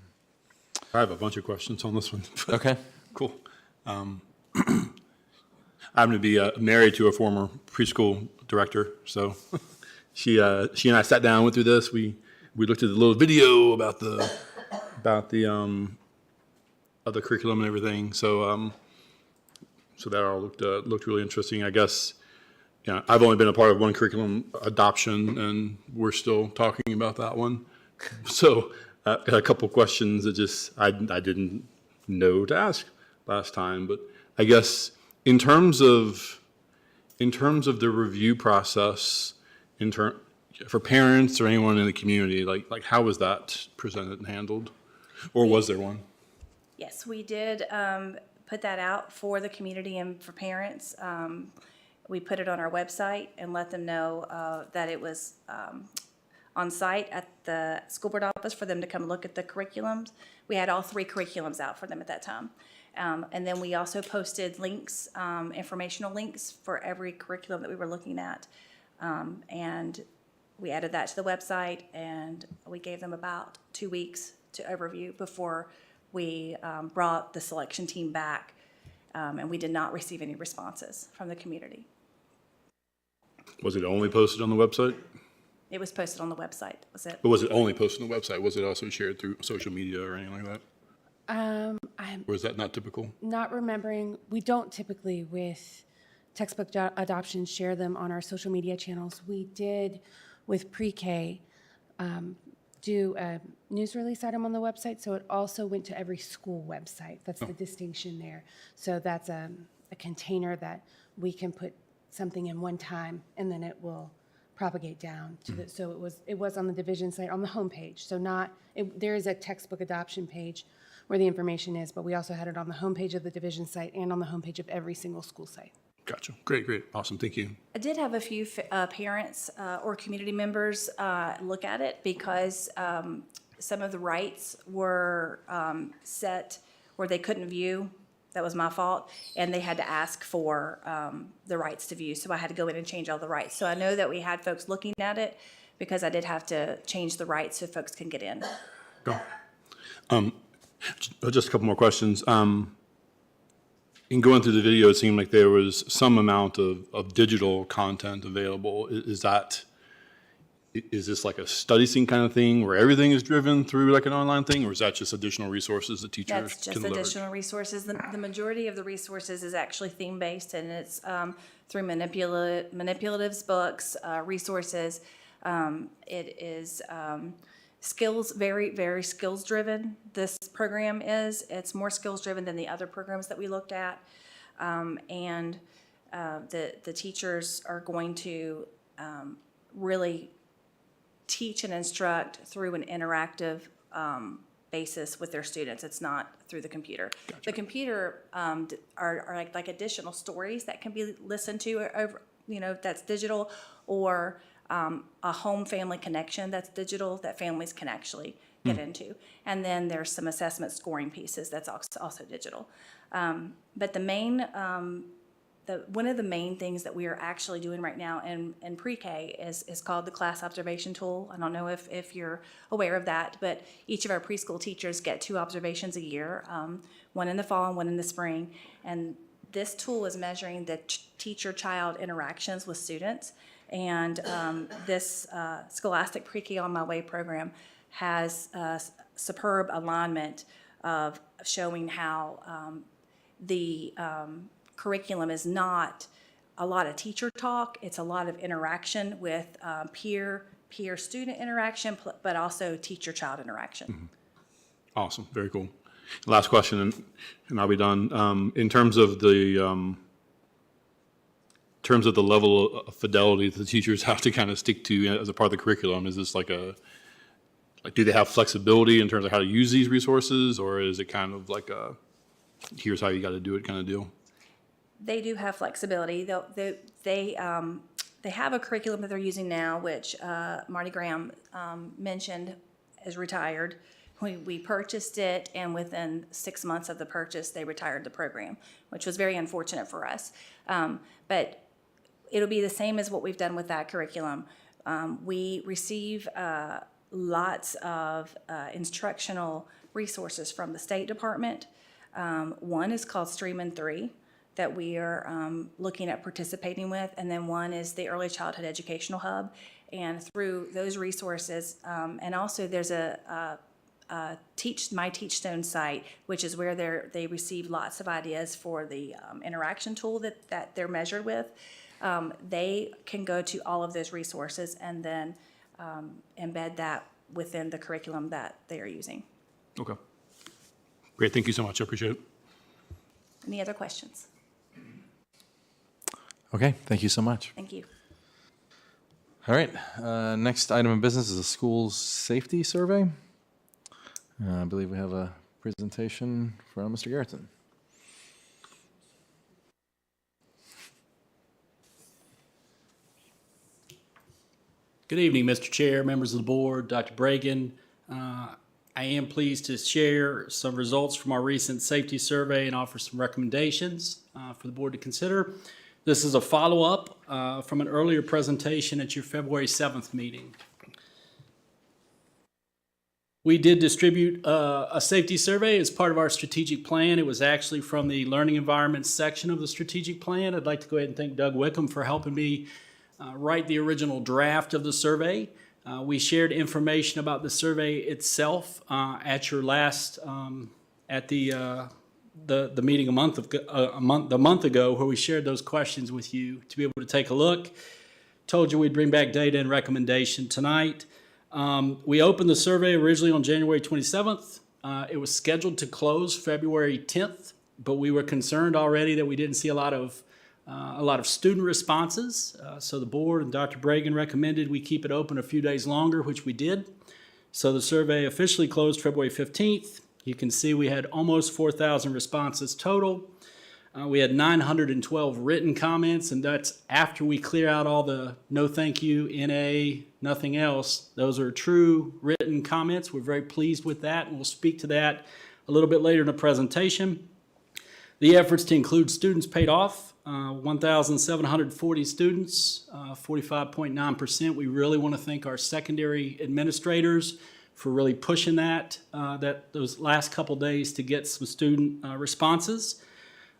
I have a bunch of questions on this one. Okay. Cool. I happen to be married to a former preschool director, so she and I sat down, went through this. We looked at the little video about the other curriculum and everything. So that all looked really interesting. I guess, yeah, I've only been a part of one curriculum adoption, and we're still talking about that one. So got a couple questions that just I didn't know to ask last time, but I guess in terms of the review process, for parents or anyone in the community, like how was that presented and handled, or was there one? Yes, we did put that out for the community and for parents. We put it on our website and let them know that it was on site at the school board office for them to come look at the curriculums. We had all 3 curriculums out for them at that time. And then we also posted links, informational links for every curriculum that we were looking at. And we added that to the website, and we gave them about 2 weeks to overview before we brought the selection team back. And we did not receive any responses from the community. Was it only posted on the website? It was posted on the website, was it? But was it only posted on the website? Was it also shared through social media or anything like that? I'm Or is that not typical? not remembering. We don't typically, with textbook adoption, share them on our social media channels. We did with pre-K do a news release item on the website, so it also went to every school website. That's the distinction there. So that's a container that we can put something in one time, and then it will propagate down to the, so it was on the division site on the homepage. So there is a textbook adoption page where the information is, but we also had it on the homepage of the division site and on the homepage of every single school site. Gotcha. Great. Awesome. Thank you. I did have a few parents or community members look at it because some of the rights were set where they couldn't view. That was my fault. And they had to ask for the rights to view. So I had to go in and change all the rights. So I know that we had folks looking at it because I did have to change the rights so folks can get in. Go. Just a couple more questions. In going through the video, it seemed like there was some amount of digital content available. Is this like a study scene kind of thing where everything is driven through like an online thing, or is that just additional resources that teachers That's just can leverage? additional resources. The majority of the resources is actually theme-based, and it's through manipulatives, books, resources. It is skills, very, very skills-driven. This program is. It's more skills-driven than the other programs that we looked at. And the teachers are going to really teach and instruct through an interactive basis with their students. It's not through the computer. Gotcha. The computer are like additional stories that can be listened to over, that's digital, or a home family connection that's digital that families can actually get into. And then there's some assessment scoring pieces that's also digital. But one of the main things that we are actually doing right now in pre-K is called the class observation tool. I don't know if you're aware of that, but each of our preschool teachers get 2 observations a year, one in the fall and one in the spring. And this tool is measuring the teacher-child interactions with students. And this Scholastic Pre-K On My Way program has superb alignment of showing how the curriculum is not a lot of teacher talk. It's a lot of interaction with peer-student interaction, but also teacher-child interaction. Mm-hmm. Awesome. Very cool. Last question, and I'll be done. In terms of the terms of the level of fidelity that the teachers have to kind of stick to as a part of the curriculum, is this like do they have flexibility in terms of how to use these resources, or is it kind of like a, here's how you got to do it kind of deal? They do have flexibility. They have a curriculum that they're using now, which Marty Graham mentioned is retired. We purchased it, and within 6 months of the purchase, they retired the program, which was very unfortunate for us. But it'll be the same as what we've done with that curriculum. We receive lots of instructional resources from the State Department. One is called Stream 3 that we are looking at participating with, and then one is the Early Childhood Educational Hub. And through those resources, and also there's a My Teachstone site, which is where they receive lots of ideas for the interaction tool that they're measured with. They can go to all of those resources and then embed that within the curriculum that they are using. Okay. Great, thank you so much, I appreciate it. Any other questions? Okay, thank you so much. Thank you. All right, next item of business is a school safety survey. I believe we have a presentation from Mr. Garrettson. Good evening, Mr. Chair, members of the board, Dr. Bragan. I am pleased to share some results from our recent safety survey and offer some recommendations for the board to consider. This is a follow-up from an earlier presentation at your February 7th meeting. We did distribute a safety survey as part of our strategic plan. It was actually from the learning environment section of the strategic plan. I'd like to go ahead and thank Doug Wickham for helping me write the original draft of the survey. We shared information about the survey itself at your last at the meeting a month ago, where we shared those questions with you to be able to take a look. Told you we'd bring back data and recommendation tonight. We opened the survey originally on January 27th. It was scheduled to close February 10th, but we were concerned already that we didn't see a lot of student responses. So the board and Dr. Bragan recommended we keep it open a few days longer, which we did. So the survey officially closed February 15th. You can see we had almost 4,000 responses total. We had 912 written comments, and that's after we clear out all the no thank you, NA, nothing else. Those are true written comments. We're very pleased with that, and we'll speak to that a little bit later in the presentation. The efforts to include students paid off. 1,740 students, 45.9%. We really want to thank our secondary administrators for really pushing those last couple days to get some student responses.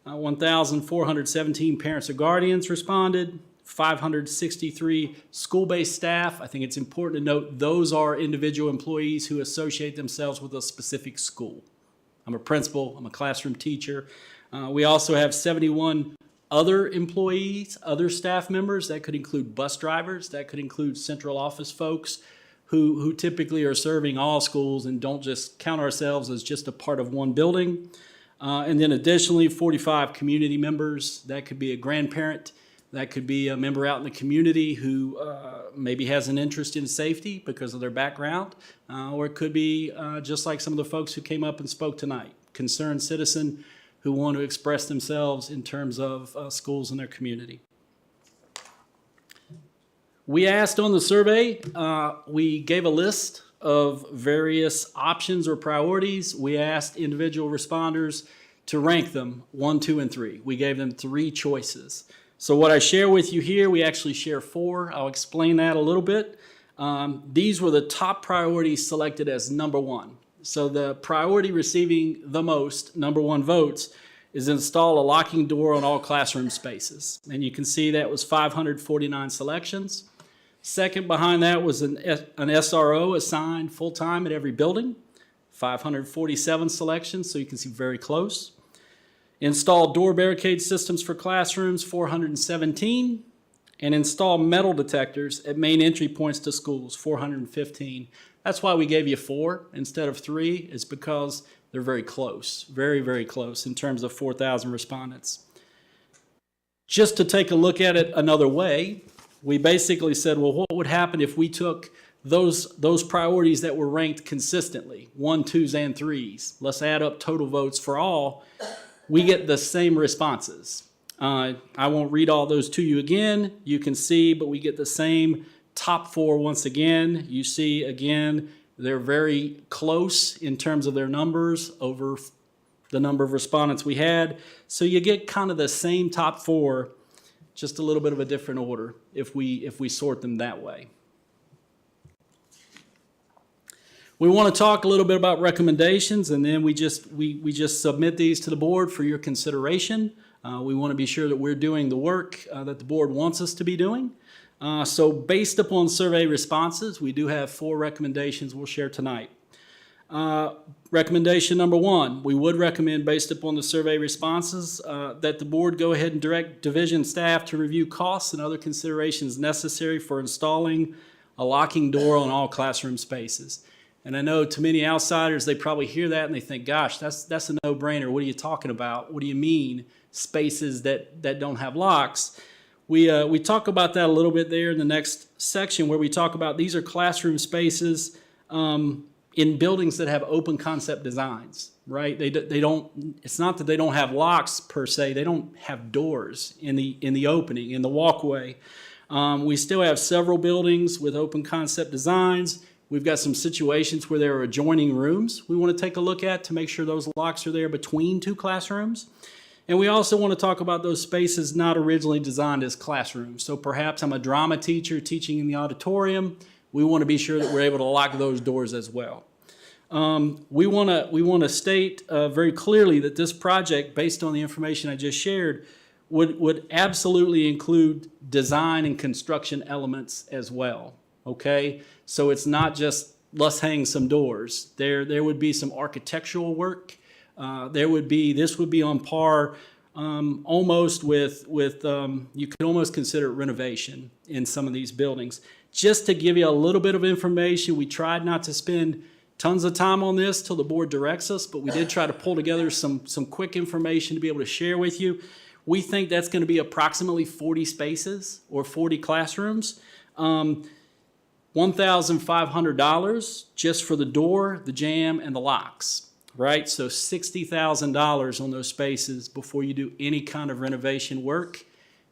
1,417 parents or guardians responded, 563 school-based staff. I think it's important to note those are individual employees who associate themselves with a specific school. I'm a principal, I'm a classroom teacher. We also have 71 other employees, other staff members. That could include bus drivers, that could include central office folks who typically are serving all schools and don't just count ourselves as just a part of one building. And then additionally, 45 community members. That could be a grandparent, that could be a member out in the community who maybe has an interest in safety because of their background, or it could be just like some of the folks who came up and spoke tonight, concerned citizen who want to express themselves in terms of schools in their community. We asked on the survey, we gave a list of various options or priorities. We asked individual responders to rank them 1, 2, and 3. We gave them 3 choices. So what I share with you here, we actually share 4. I'll explain that a little bit. These were the top priorities selected as number 1. So the priority receiving the most, number 1 votes, is install a locking door on all classroom spaces. And you can see that was 549 selections. Second behind that was an SRO assigned full-time at every building, 547 selections, so you can see very close. Install door barricade systems for classrooms, 417. And install metal detectors at main entry points to schools, 415. That's why we gave you 4 instead of 3, is because they're very close, very, very close in terms of 4,000 respondents. Just to take a look at it another way, we basically said, well, what would happen if we took those priorities that were ranked consistently, 1, 2s, and 3s? Let's add up total votes for all. We get the same responses. I won't read all those to you again. You can see, but we get the same top 4 once again. You see, again, they're very close in terms of their numbers over the number of respondents we had. So you get kind of the same top 4, just a little bit of a different order if we sort them that way. We want to talk a little bit about recommendations, and then we just submit these to the board for your consideration. We want to be sure that we're doing the work that the board wants us to be doing. So based upon survey responses, we do have 4 recommendations we'll share tonight. Recommendation number 1, we would recommend, based upon the survey responses, that the board go ahead and direct division staff to review costs and other considerations necessary for installing a locking door on all classroom spaces. And I know to many outsiders, they probably hear that and they think, gosh, that's a no-brainer. What are you talking about? What do you mean, spaces that don't have locks? We talk about that a little bit there in the next section, where we talk about these are classroom spaces in buildings that have open concept designs, right? They don't. It's not that they don't have locks per se. They don't have doors in the opening, in the walkway. We still have several buildings with open concept designs. We've got some situations where there are adjoining rooms we want to take a look at to make sure those locks are there between 2 classrooms. And we also want to talk about those spaces not originally designed as classrooms. So perhaps I'm a drama teacher teaching in the auditorium. We want to be sure that we're able to lock those doors as well. We want to state very clearly that this project, based on the information I just shared, would absolutely include design and construction elements as well. Okay, so it's not just let's hang some doors. There would be some architectural work. This would be on par almost with you could almost consider it renovation in some of these buildings. Just to give you a little bit of information, we tried not to spend tons of time on this till the board directs us, but we did try to pull together some quick information to be able to share with you. We think that's going to be approximately 40 spaces or 40 classrooms. $1,500 just for the door, the jamb, and the locks, right? So $60,000 on those spaces before you do any kind of renovation work.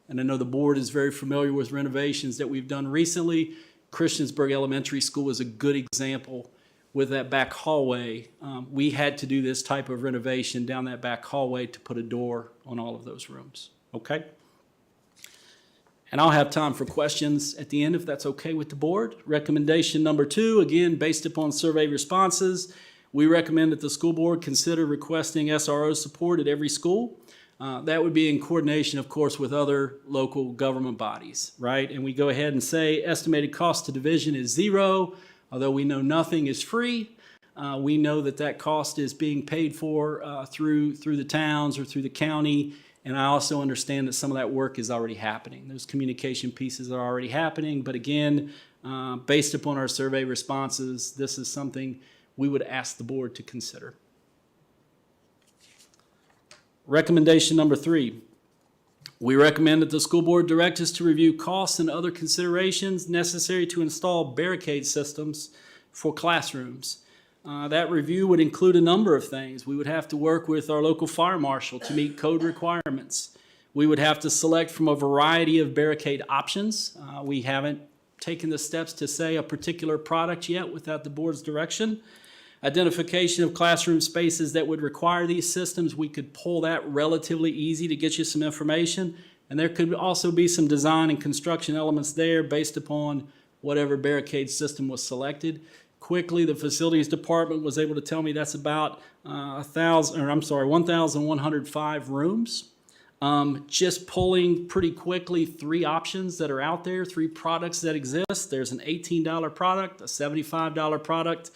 And I know the board is very familiar with renovations that we've done recently. Christiansburg Elementary School is a good example with that back hallway. We had to do this type of renovation down that back hallway to put a door on all of those rooms, okay? And I'll have time for questions at the end if that's okay with the board. Recommendation number 2, again, based upon survey responses, we recommend that the school board consider requesting SRO support at every school. That would be in coordination, of course, with other local government bodies, right? And we go ahead and say estimated cost to division is 0, although we know nothing is free. We know that cost is being paid for through the towns or through the county. And I also understand that some of that work is already happening. Those communication pieces are already happening. But again, based upon our survey responses, this is something we would ask the board to consider. Recommendation number 3. We recommend that the school board direct us to review costs and other considerations necessary to install barricade systems for classrooms. That review would include a number of things. We would have to work with our local fire marshal to meet code requirements. We would have to select from a variety of barricade options. We haven't taken the steps to say a particular product yet without the board's direction. Identification of classroom spaces that would require these systems, we could pull that relatively easy to get you some information. And there could also be some design and construction elements there based upon whatever barricade system was selected. Quickly, the facilities department was able to tell me that's about 1,105 rooms. Just pulling pretty quickly 3 options that are out there, 3 products that exist. There's an $18 product, a $75 product,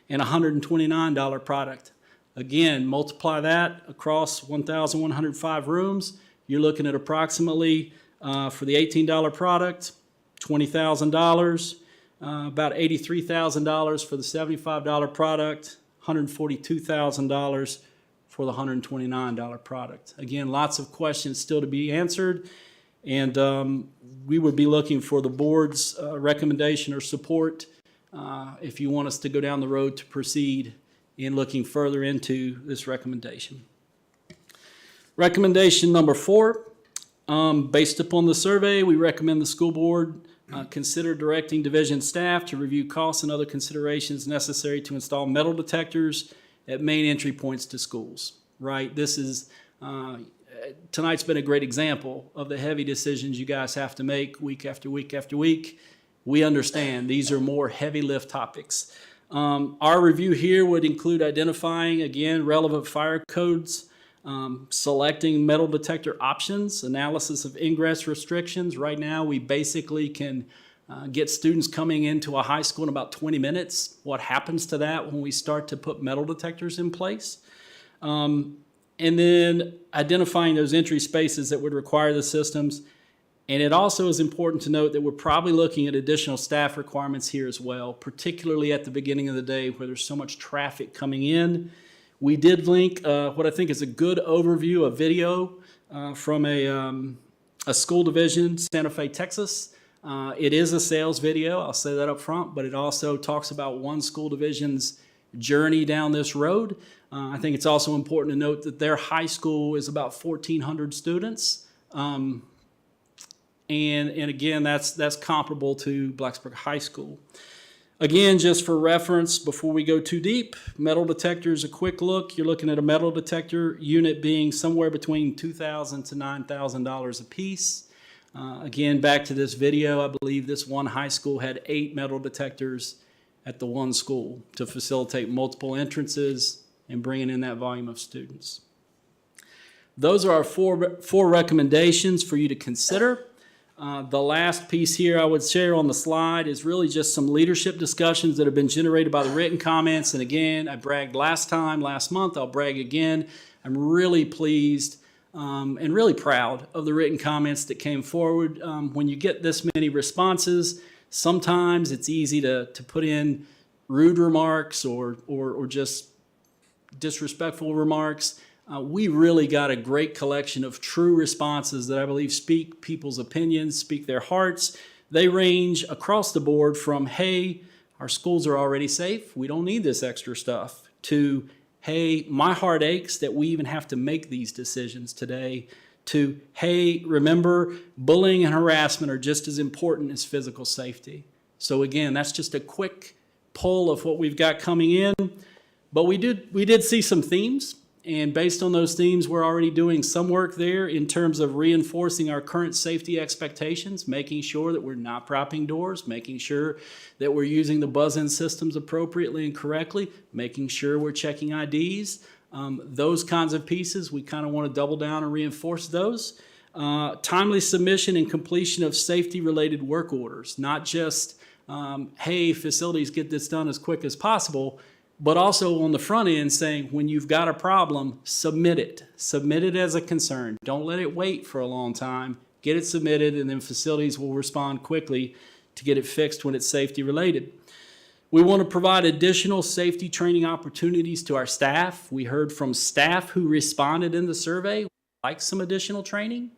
and a $129 product. Again, multiply that across 1,105 rooms. You're looking at approximately, for the $18 product, $20,000. About $83,000 for the $75 product, $142,000 for the $129 product. Again, lots of questions still to be answered. And we would be looking for the board's recommendation or support if you want us to go down the road to proceed in looking further into this recommendation. Recommendation number 4, based upon the survey, we recommend the school board consider directing division staff to review costs and other considerations necessary to install metal detectors at main entry points to schools. Right? This is, tonight's been a great example of the heavy decisions you guys have to make week after week after week. We understand these are more heavy lift topics. Our review here would include identifying, again, relevant fire codes, selecting metal detector options, analysis of ingress restrictions. Right now, we basically can get students coming into a high school in about 20 minutes. What happens to that when we start to put metal detectors in place? And then identifying those entry spaces that would require the systems. And it also is important to note that we're probably looking at additional staff requirements here as well, particularly at the beginning of the day where there's so much traffic coming in. We did link what I think is a good overview, a video from a school division, Santa Fe, Texas. It is a sales video, I'll say that up front, but it also talks about one school division's journey down this road. I think it's also important to note that their high school is about 1,400 students. And again, that's comparable to Blacksburg High School. Again, just for reference, before we go too deep, metal detectors, a quick look. You're looking at a metal detector unit being somewhere between $2,000 to $9,000 a piece. Again, back to this video, I believe this one high school had 8 metal detectors at the one school to facilitate multiple entrances and bringing in that volume of students. Those are our four recommendations for you to consider. The last piece here I would share on the slide is really just some leadership discussions that have been generated by the written comments. And again, I bragged last month, I'll brag again. I'm really pleased and really proud of the written comments that came forward. When you get this many responses, sometimes it's easy to put in rude remarks or just disrespectful remarks. We really got a great collection of true responses that I believe speak people's opinions, speak their hearts. They range across the board from, hey, our schools are already safe, we don't need this extra stuff, to, hey, my heart aches that we even have to make these decisions today, to, hey, remember, bullying and harassment are just as important as physical safety. So again, that's just a quick pull of what we've got coming in. But we did see some themes. And based on those themes, we're already doing some work there in terms of reinforcing our current safety expectations, making sure that we're not propping doors, making sure that we're using the buzz-in systems appropriately and correctly, making sure we're checking IDs. Those kinds of pieces, we kind of want to double down and reinforce those. Timely submission and completion of safety-related work orders, not just, hey, facilities, get this done as quick as possible, but also on the front end saying, when you've got a problem, submit it. Submit it as a concern. Don't let it wait for a long time. Get it submitted, and then facilities will respond quickly to get it fixed when it's safety related. We want to provide additional safety training opportunities to our staff. We heard from staff who responded in the survey, like some additional training.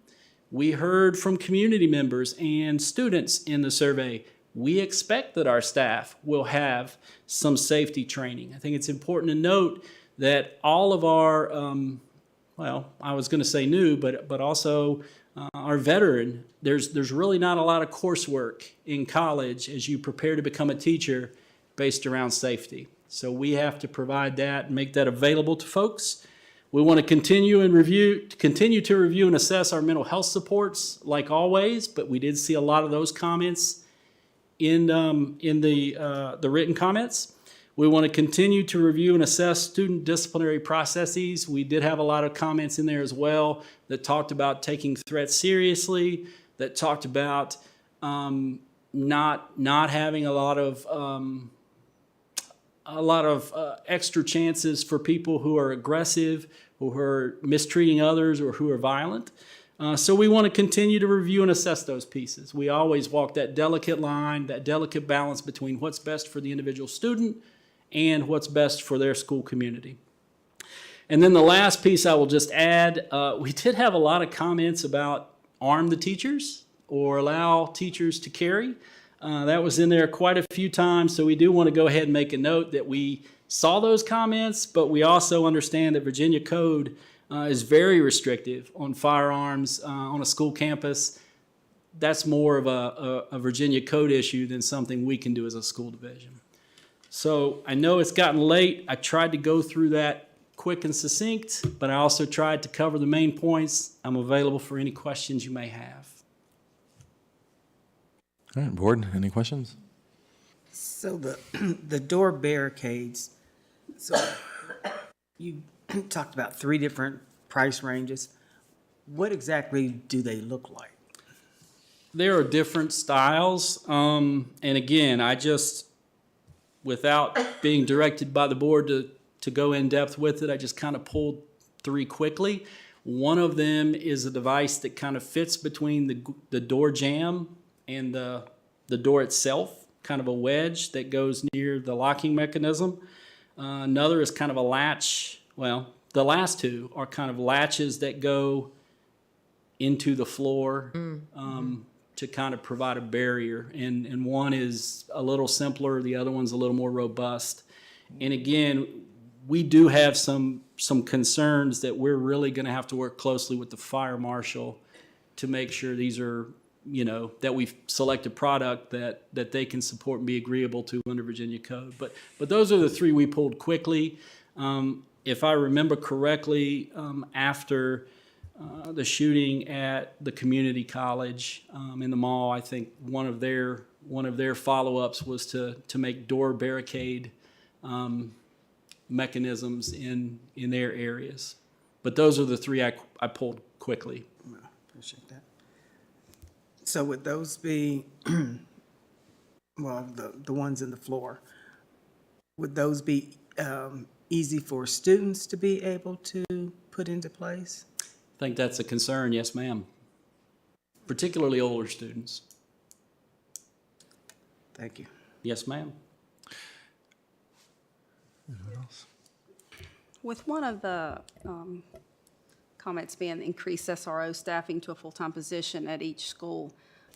We heard from community members and students in the survey. We expect that our staff will have some safety training. I think it's important to note that all of our, well, I was going to say new, but also our veteran, there's really not a lot of coursework in college as you prepare to become a teacher based around safety. So we have to provide that and make that available to folks. We want to continue to review and assess our mental health supports like always, but we did see a lot of those comments in the written comments. We want to continue to review and assess student disciplinary processes. We did have a lot of comments in there as well that talked about taking threats seriously, that talked about not having a lot of extra chances for people who are aggressive, or who are mistreating others, or who are violent. So we want to continue to review and assess those pieces. We always walk that delicate line, that delicate balance between what's best for the individual student and what's best for their school community. And then the last piece I will just add, we did have a lot of comments about arm the teachers or allow teachers to carry. That was in there quite a few times, so we do want to go ahead and make a note that we saw those comments, but we also understand that Virginia code is very restrictive on firearms on a school campus. That's more of a Virginia code issue than something we can do as a school division. So I know it's gotten late. I tried to go through that quick and succinct, but I also tried to cover the main points. I'm available for any questions you may have. All right, board, any questions? So the door barricades, so you talked about 3 different price ranges. What exactly do they look like? There are different styles. And again, I just, without being directed by the board to go in depth with it, I just kind of pulled 3 quickly. One of them is a device that kind of fits between the door jamb and the door itself, kind of a wedge that goes near the locking mechanism. Another is kind of a latch. Well, the last 2 are kind of latches that go into the floor to kind of provide a barrier. And one is a little simpler, the other one's a little more robust. And again, we do have some concerns that we're really going to have to work closely with the fire marshal to make sure these are, that we've selected product that they can support and be agreeable to under Virginia code. But those are the 3 we pulled quickly. If I remember correctly, after the shooting at the community college in the mall, I think one of their follow-ups was to make door barricade mechanisms in their areas. But those are the 3 I pulled quickly. Appreciate that. So would those be, well, the ones in the floor, would those be easy for students to be able to put into place? I think that's a concern, yes, ma'am. Particularly older students. Thank you. Yes, ma'am. Anyone else? With one of the comments being increased SRO staffing to a full-time position at each school,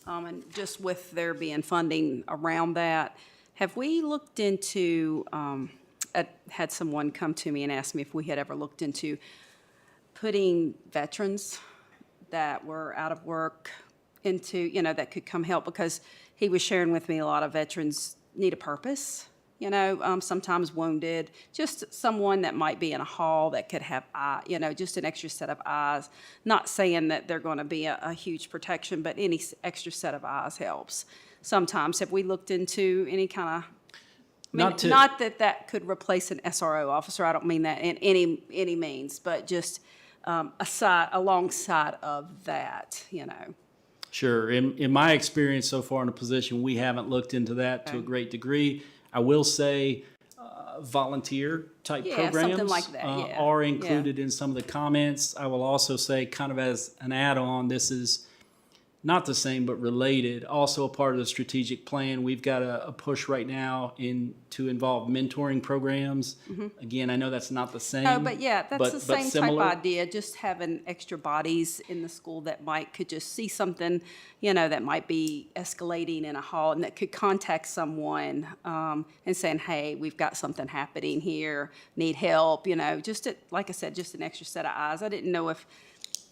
and just with there being funding around that, have we looked into, had someone come to me and ask me if we had ever looked into putting veterans that were out of work into, that could come help, because he was sharing with me a lot of veterans need a purpose, sometimes wounded, just someone that might be in a hall that could have just an extra set of eyes. Not saying that they're going to be a huge protection, but any extra set of eyes helps. Sometimes, have we looked into any kind of, not that could replace an SRO officer, I don't mean that in any means, but just alongside of that, Sure. In my experience so far in a position, we haven't looked into that to a great degree. I will say volunteer type programs something like that, are included in some of the comments. I will also say, kind of as an add-on, this is not the same but related. Also a part of the strategic plan, we've got a push right now to involve mentoring programs. Again, I know that's not the same. Oh, but yeah, that's the same similar. type idea, just having extra bodies in the school that could just see something, that might be escalating in a hall, and that could contact someone and saying, hey, we've got something happening here, need help, like I said, just an extra set of eyes. I didn't know if,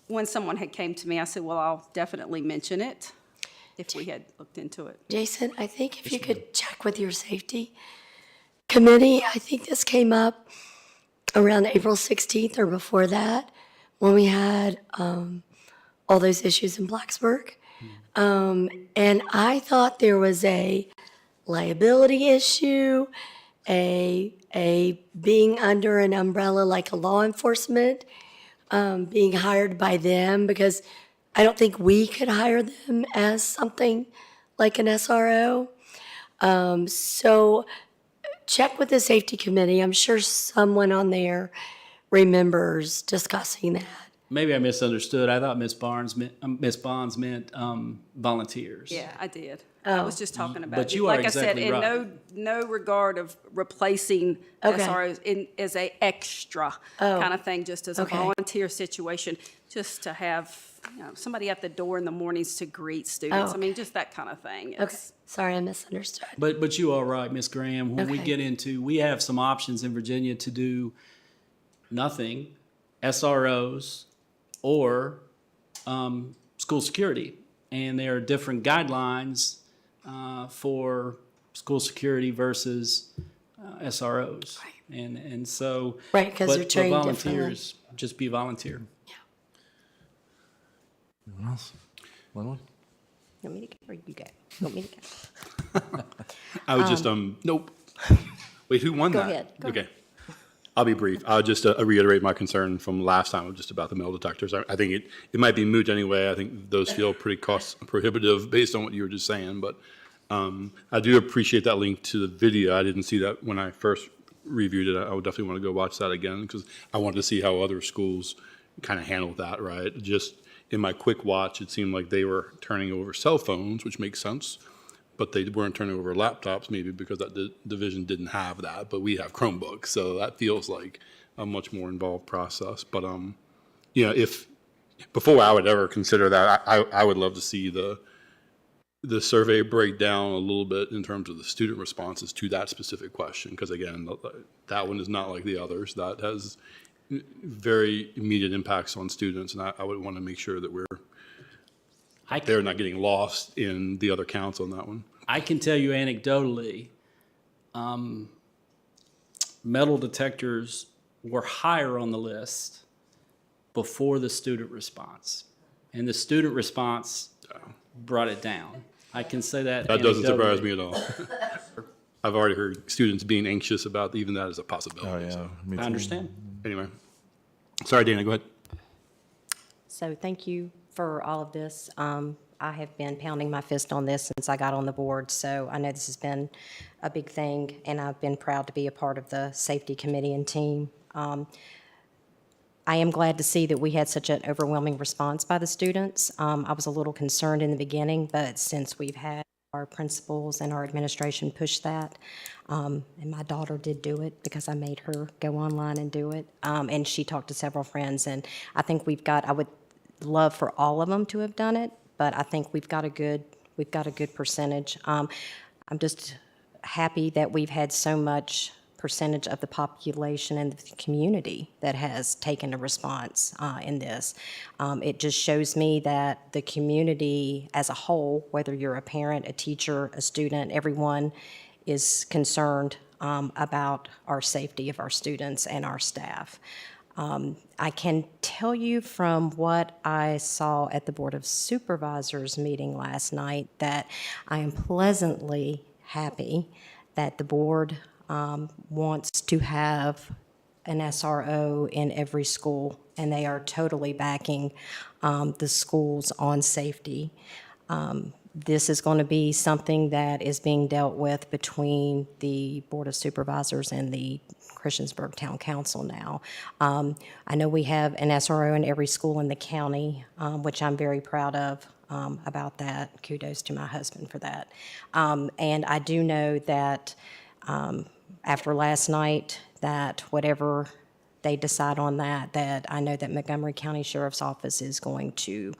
when someone had came to me, I said, well, I'll definitely mention it if we had looked into it. Jason, I think if you could check with your safety committee, I think this came up around April 16th or before that, when we had all those issues in Blacksburg. And I thought there was a liability issue, a being under an umbrella like a law enforcement, being hired by them, because I don't think we could hire them as something like an SRO. So check with the safety committee. I'm sure someone on there remembers discussing that. Maybe I misunderstood. I thought Ms. Bonds meant volunteers. Yeah, I did. I was just talking about But you are like exactly I said, right. in no regard of replacing SROs as a extra kind of thing, just as a volunteer situation, just to have somebody at the door in the mornings to greet students. Oh, I mean, just that kind of thing. Okay, sorry, I misunderstood. But you are right, Ms. Graham. When we Okay. get into, we have some options in Virginia to do nothing, SROs, or school security. And there are different guidelines for school security versus SROs. And so. Right, 'cause they're but trained volunteers, just be volunteer. Anyone else? One? Want me to go or you go? Want me to go? I was just, nope. Wait, who won Go that? ahead. Go Okay. I'll be brief. I'll just reiterate my concern from last time just about the metal detectors. I think it might be moot anyway. I think those feel pretty cost prohibitive based on what you were just saying. But I do appreciate that link to the video. I didn't see that when I first reviewed it. I would definitely want to go watch that again because I wanted to see how other schools kind of handled that, right? Just in my quick watch, it seemed like they were turning over cell phones, which makes sense. But they weren't turning over laptops, maybe because that division didn't have that. But we have Chromebooks, so that feels like a much more involved process. But if before I would ever consider that, I would love to see the survey break down a little bit in terms of the student responses to that specific question. Because again, that one is not like the others. That has very immediate impacts on students, and I would want to make sure that they're not getting lost in the other counts on that one. I can tell you anecdotally, metal detectors were higher on the list before the student response. And the student response brought it down. I can say that That doesn't surprise anecdotally. me at all. I've already heard students being anxious about even that as a possibility. Oh, yeah. So. Me too. I understand. Anyway, sorry, Dana, go ahead. So thank you for all of this. I have been pounding my fist on this since I got on the board, so I know this has been a big thing, and I've been proud to be a part of the safety committee and team. I am glad to see that we had such an overwhelming response by the students. I was a little concerned in the beginning, but since we've had our principals and our administration push that, and my daughter did do it because I made her go online and do it, and she talked to several friends, and I think I would love for all of them to have done it, but I think we've got a good percentage. I'm just happy that we've had so much percentage of the population and the community that has taken a response in this. It just shows me that the community as a whole, whether you're a parent, a teacher, a student, everyone is concerned about our safety of our students and our staff. I can tell you from what I saw at the Board of Supervisors meeting last night that I am pleasantly happy that the board wants to have an SRO in every school, and they are totally backing the schools on safety. This is going to be something that is being dealt with between the Board of Supervisors and the Christiansburg Town Council now. I know we have an SRO in every school in the county, which I'm very proud of about that. Kudos to my husband for that. And I do know that after last night, that whatever they decide on that I know that Montgomery County Sheriff's Office is going to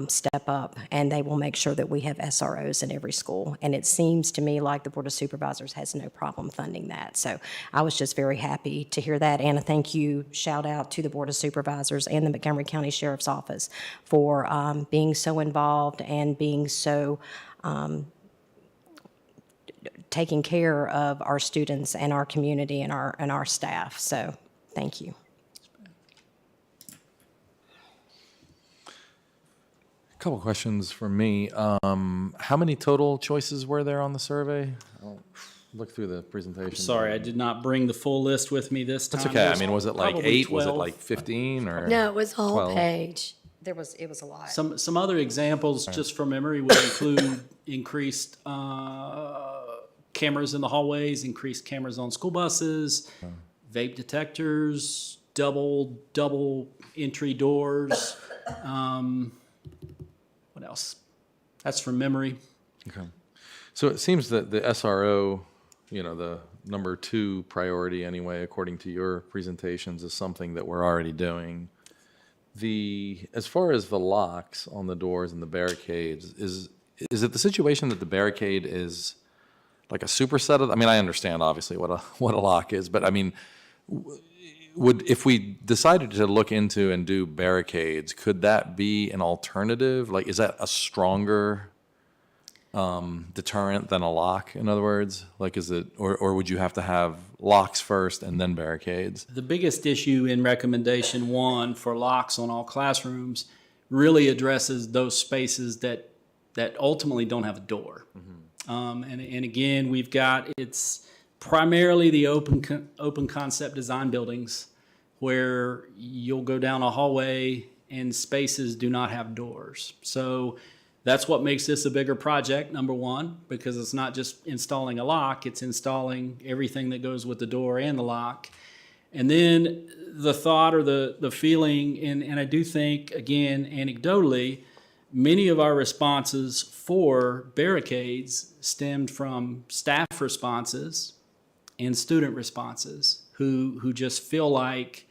step up, and they will make sure that we have SROs in every school. And it seems to me like the Board of Supervisors has no problem funding that. So I was just very happy to hear that. And a thank you, shout out to the Board of Supervisors and the Montgomery County Sheriff's Office for being so involved and being so taking care of our students and our community and our staff. So thank you. A couple questions for me. How many total choices were there on the survey? I'll look through the presentation. Sorry, I did not bring the full list with me this time. That's okay. I mean, was it like Probably 8? Was it 12. like 15 or? No, it was a whole 12? page. It was a lot. Some other examples, just from memory, would include increased cameras in the hallways, increased cameras on school buses, vape detectors, double entry doors. What else? That's from memory. Okay. So it seems that the SRO, the number 2 priority anyway, according to your presentations, is something that we're already doing. as far as the locks on the doors and the barricades, is it the situation that the barricade is like a superset of, I mean, I understand obviously what a lock is, but I mean, if we decided to look into and do barricades, could that be an alternative? Like, is that a stronger deterrent than a lock, in other words? Like, is it, or would you have to have locks first and then barricades? The biggest issue in recommendation 1 for locks on all classrooms really addresses those spaces that ultimately don't have a door. And again, we've got, it's primarily the open concept design buildings where you'll go down a hallway and spaces do not have doors. So that's what makes this a bigger project, number 1, because it's not just installing a lock, it's installing everything that goes with the door and the lock. And then the thought or the feeling, and I do think, again, anecdotally, many of our responses for barricades stemmed from staff responses and student responses who just feel like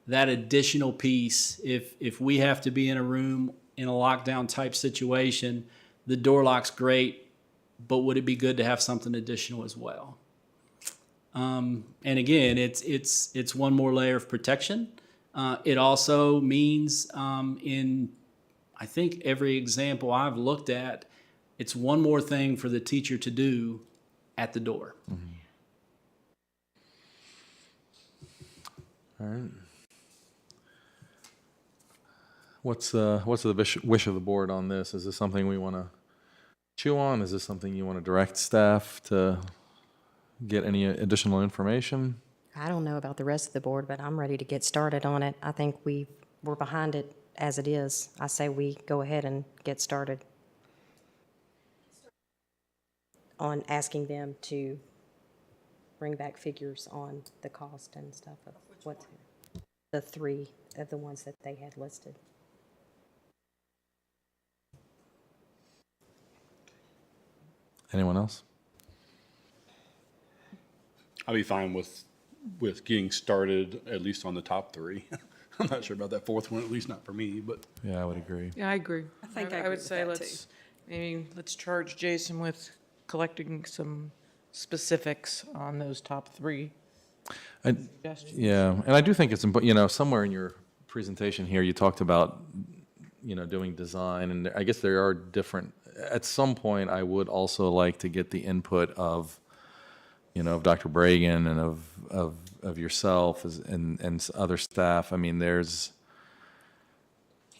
that additional piece, if we have to be in a room in a lockdown type situation, the door lock's great, but would it be good to have something additional as well? And again, it's one more layer of protection. It also means in, I think, every example I've looked at, it's one more thing for the teacher to do at the door. All right. What's the wish of the board on this? Is this something we want to chew on? Is this something you want to direct staff to get any additional information? I don't know about the rest of the board, but I'm ready to get started on it. I think we're behind it as it is. I say we go ahead and get started on asking them to bring back figures on the cost and stuff of what's the 3 of the ones that they had listed. Anyone else? I'll be fine with getting started, at least on the top 3. I'm not sure about that 4th one, at least not for me, but. Yeah, I would agree. Yeah, I agree. I think I I agree would with say that, let's charge Jason with collecting some specifics on those top 3 suggestions. Yeah, and I do think it's important, somewhere in your presentation here, you talked about, doing design, and I guess there are different, at some point, I would also like to get the input of, of Dr. Bragan and of yourself and other staff. I mean, there's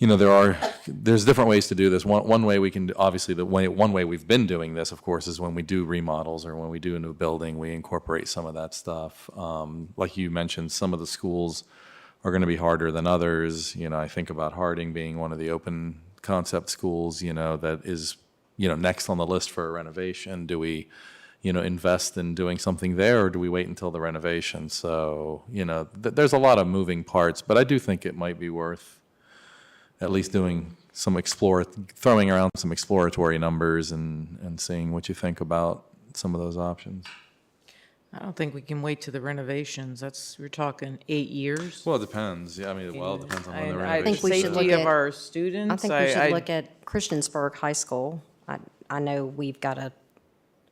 different ways to do this. One way we can, obviously, one way we've been doing this, of course, is when we do remodels or when we do a new building, we incorporate some of that stuff. Like you mentioned, some of the schools are going to be harder than others. I think about Harding being one of the open concept schools, that is, next on the list for a renovation. Do we, invest in doing something there, or do we wait until the renovation? So, there's a lot of moving parts, but I do think it might be worth at least doing some throwing around some exploratory numbers and seeing what you think about some of those options. I don't think we can wait to the renovations. We're talking 8 years. Well, it depends. Yeah, I mean, it depends on when the I think renovations. we should look safety at- of our students. I think we should look at Christiansburg High School. I know we've got a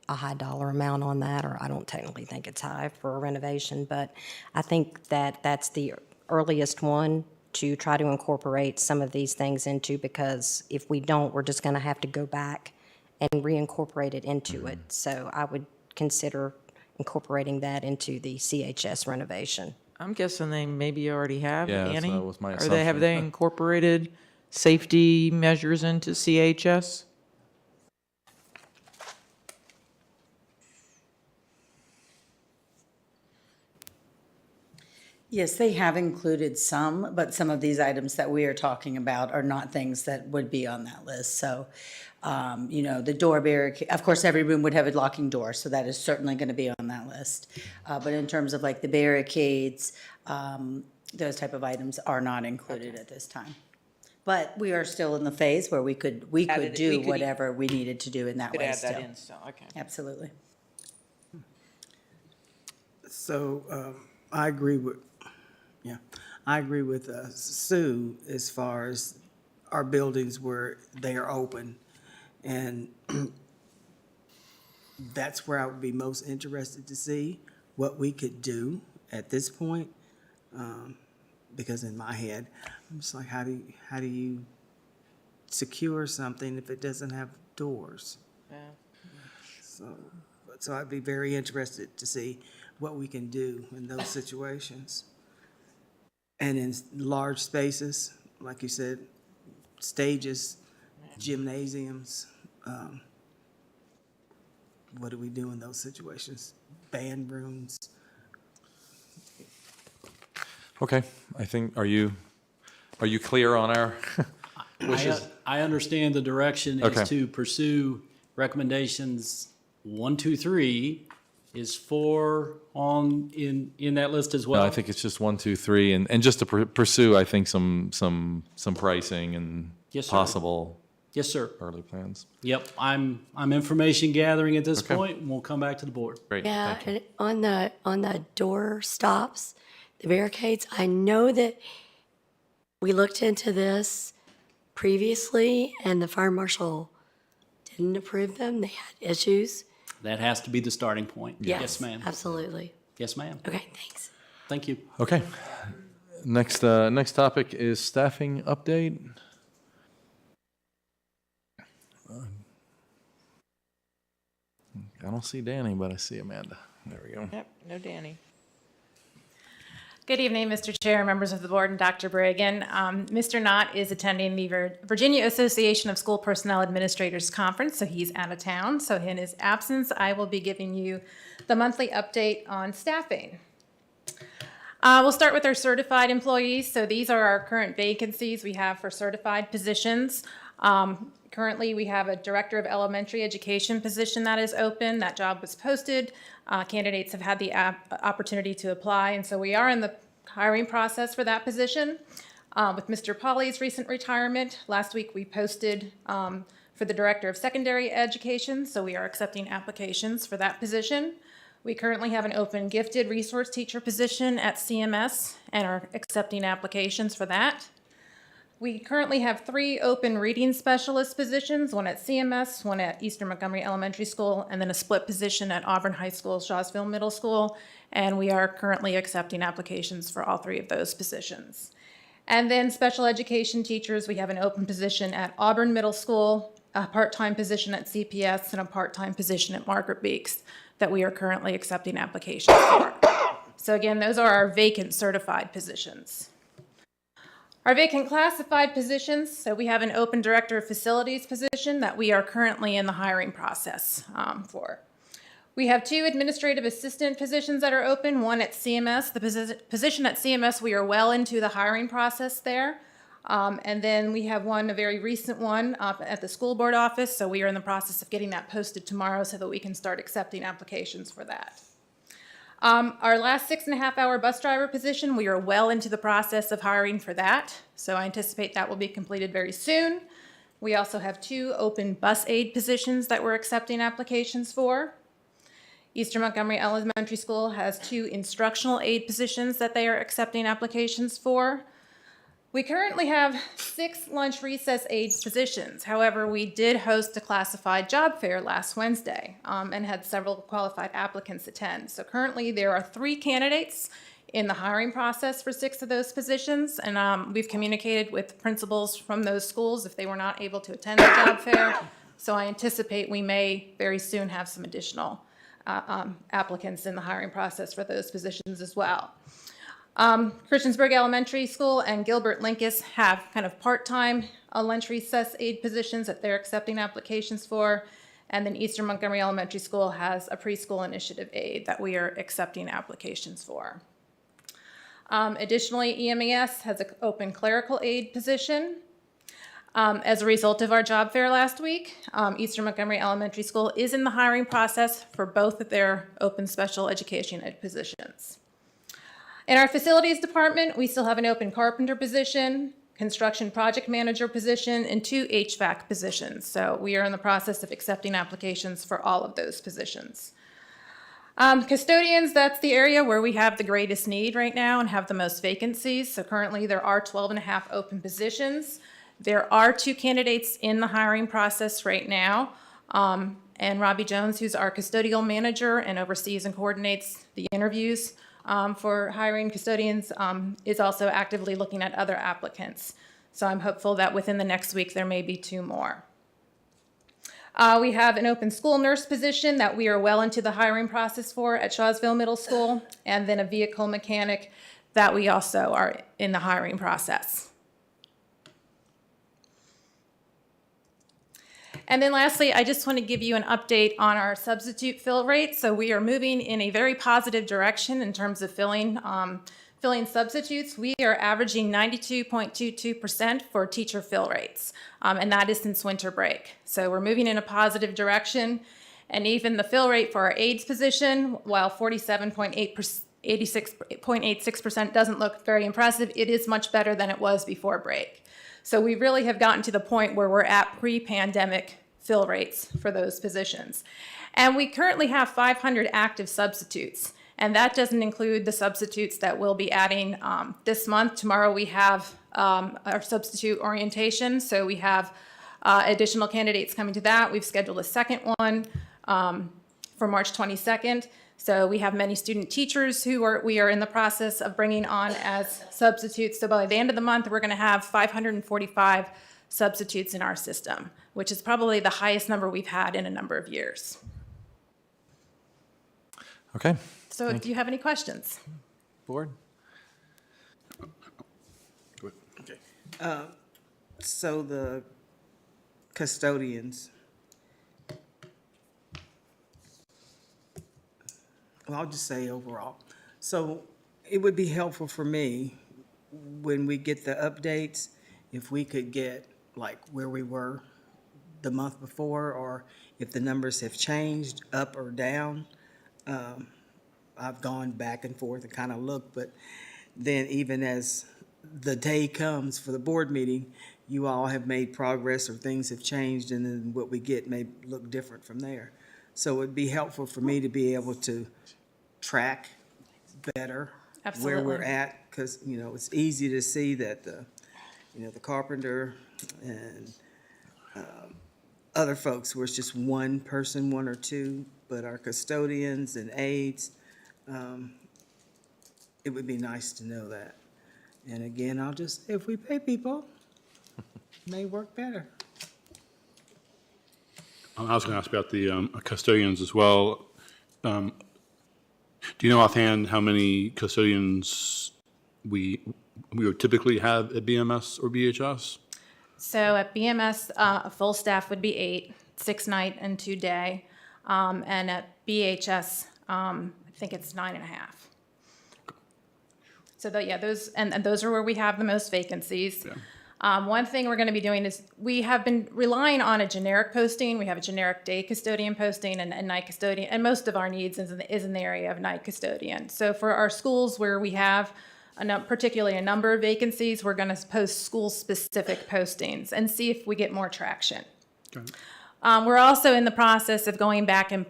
high dollar amount on that, or I don't technically think it's high for a renovation, but I think that's the earliest one to try to incorporate some of these things into, because if we don't, we're just going to have to go back and reincorporate it into it. So I would consider incorporating that into the CHS renovation. I'm guessing they maybe already have, Yeah, Annie? that was my Have they assumption. incorporated safety measures into CHS? Yes, they have included some, but some of these items that we are talking about are not things that would be on that list. So, the door barricade, of course, every room would have a locking door, so that is certainly going to be on that list. But in terms of like the barricades, those type of items are not included at this time. But we are still in the phase where we could do whatever we needed to do in that way still. Add that in, so, okay. Absolutely. So I agree with I agree with Sue as far as our buildings where they are open. And that's where I would be most interested to see what we could do at this point. Because in my head, I'm just like, how do you secure something if it doesn't have doors? Yeah. So I'd be very interested to see what we can do in those situations. And in large spaces, like you said, stages, gymnasiums, what do we do in those situations? Band rooms? Okay, I think, are you clear on our wishes? I understand the direction Okay. is to pursue recommendations 1, 2, 3. Is 4 in that list as well? No, I think it's just 1, 2, 3, and just to pursue, I think some pricing and Yes, sir. possible Yes, sir. early plans. Yep, I'm information gathering at this Okay. point, and we'll come back to the board. Great, Yeah, thank you. and on the door stops, the barricades, I know that we looked into this previously, and the fire marshal didn't approve them. They had issues. That has to be the starting point. Yes, ma'am. Absolutely. Yes, ma'am. Okay, thanks. Thank you. Okay. Next topic is staffing update. I don't see Danny, but I see Amanda. There we go. Yep, no Danny. Good evening, Mr. Chair, members of the board, and Dr. Bragan. Mr. Knott is attending the Virginia Association of School Personnel Administrators Conference, so he's out of town. So in his absence, I will be giving you the monthly update on staffing. We'll start with our certified employees. So these are our current vacancies we have for certified positions. Currently, we have a Director of Elementary Education position that is open. That job was posted. Candidates have had the opportunity to apply, and so we are in the hiring process for that position. With Mr. Pauly's recent retirement, last week we posted for the Director of Secondary Education, so we are accepting applications for that position. We currently have an open gifted resource teacher position at CMS and are accepting applications for that. We currently have 3 open reading specialist positions, one at CMS, one at Eastern Montgomery Elementary School, and then a split position at Auburn High School, Shawsville Middle School. And we are currently accepting applications for all 3 of those positions. And then special education teachers, we have an open position at Auburn Middle School, a part-time position at CPS, and a part-time position at Margaret Beeks that we are currently accepting applications for. So again, those are our vacant certified positions. Our vacant classified positions, so we have an open Director of Facilities position that we are currently in the hiring process for. We have 2 administrative assistant positions that are open, one at CMS. The position at CMS, we are well into the hiring process there. And then we have a very recent one at the school board office, so we are in the process of getting that posted tomorrow so that we can start accepting applications for that. Our last 6.5-hour bus driver position, we are well into the process of hiring for that, so I anticipate that will be completed very soon. We also have 2 open bus aide positions that we're accepting applications for. Eastern Montgomery Elementary School has 2 instructional aide positions that they are accepting applications for. We currently have 6 lunch recess aide positions. However, we did host a classified job fair last Wednesday and had several qualified applicants attend. So currently there are 3 candidates in the hiring process for 6 of those positions. And we've communicated with principals from those schools if they were not able to attend the job fair. So I anticipate we may very soon have some additional applicants in the hiring process for those positions as well. Christiansburg Elementary School and Gilbert Linkus have kind of part-time lunch recess aide positions that they're accepting applications for. And then Eastern Montgomery Elementary School has a preschool initiative aide that we are accepting applications for. Additionally, EMES has an open clerical aide position. As a result of our job fair last week, Eastern Montgomery Elementary School is in the hiring process for both of their open special education aide positions. In our facilities department, we still have an open carpenter position, construction project manager position, and 2 HVAC positions. So we are in the process of accepting applications for all of those positions. Custodians, that's the area where we have the greatest need right now and have the most vacancies. So currently there are 12 and a half open positions. There are 2 candidates in the hiring process right now. And Robbie Jones, who's our custodial manager and oversees and coordinates the interviews for hiring custodians, is also actively looking at other applicants. So I'm hopeful that within the next week there may be 2 more. We have an open school nurse position that we are well into the hiring process for at Shawsville Middle School, and then a vehicle mechanic that we also are in the hiring process. And then lastly, I just want to give you an update on our substitute fill rate. So we are moving in a very positive direction in terms of filling substitutes. We are averaging 92.22% for teacher fill rates, and that is since winter break. So we're moving in a positive direction, and even the fill rate for our aides position, while 86.86% doesn't look very impressive, it is much better than it was before break. So we really have gotten to the point where we're at pre-pandemic fill rates for those positions. And we currently have 500 active substitutes. And that doesn't include the substitutes that we'll be adding this month. Tomorrow we have our substitute orientation. So we have additional candidates coming to that. We've scheduled a second one for March 22nd. So we have many student teachers who we are in the process of bringing on as substitutes. So by the end of the month, we're going to have 545 substitutes in our system, which is probably the highest number we've had in a number of years. Okay. So do you have any questions? Board? Okay. So the custodians, well, I'll just say overall. So it would be helpful for me when we get the updates, if we could get like where we were the month before, or if the numbers have changed up or down. I've gone back and forth and kind of looked, but then even as the day comes for the board meeting, you all have made progress or things have changed, and then what we get may look different from there. So it'd be helpful for me to be able to track better where we're at, because, you know, it's easy to see that the carpenter and other folks where it's just one person, 1 or 2, but our custodians and aides, it would be nice to know that. And again, if we pay people, it may work better. I was going to ask about the custodians as well. Do you know offhand how many custodians we would typically have at BMS or BHS? So at BMS, a full staff would be 8, 6 night and 2 day. And at BHS, I think it's 9.5. So those are where we have the most vacancies. Yeah. One thing we're going to be doing is we have been relying on a generic posting. We have a generic day custodian posting and night custodian, and most of our needs is in the area of night custodian. So for our schools where we have particularly a number of vacancies, we're going to post school-specific postings and see if we get more traction. Okay. We're also in the process of going back and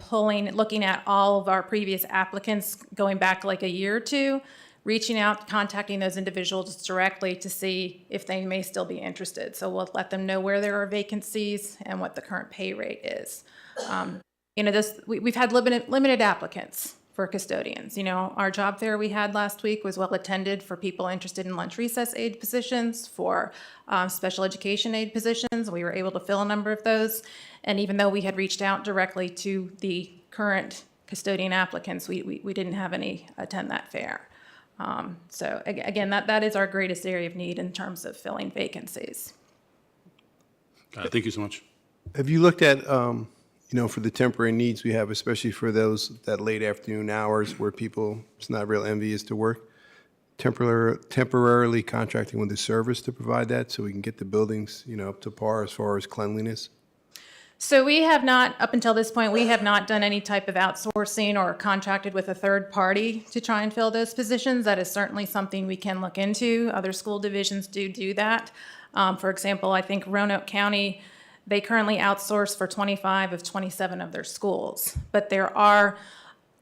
looking at all of our previous applicants, going back like a year or 2, reaching out, contacting those individuals directly to see if they may still be interested. So we'll let them know where there are vacancies and what the current pay rate is. We've had limited applicants for custodians. Our job fair we had last week was well attended for people interested in lunch recess aide positions, for special education aide positions. We were able to fill a number of those. And even though we had reached out directly to the current custodian applicants, we didn't have any attend that fair. So again, that is our greatest area of need in terms of filling vacancies. Thank you so much. Have you looked at, for the temporary needs we have, especially for that late afternoon hours where it's not real envious to work, temporarily contracting with the service to provide that so we can get the buildings, up to par as far as cleanliness? So we have not, up until this point, we have not done any type of outsourcing or contracted with a third party to try and fill those positions. That is certainly something we can look into. Other school divisions do that. For example, I think Roanoke County, they currently outsource for 25 of 27 of their schools. But there are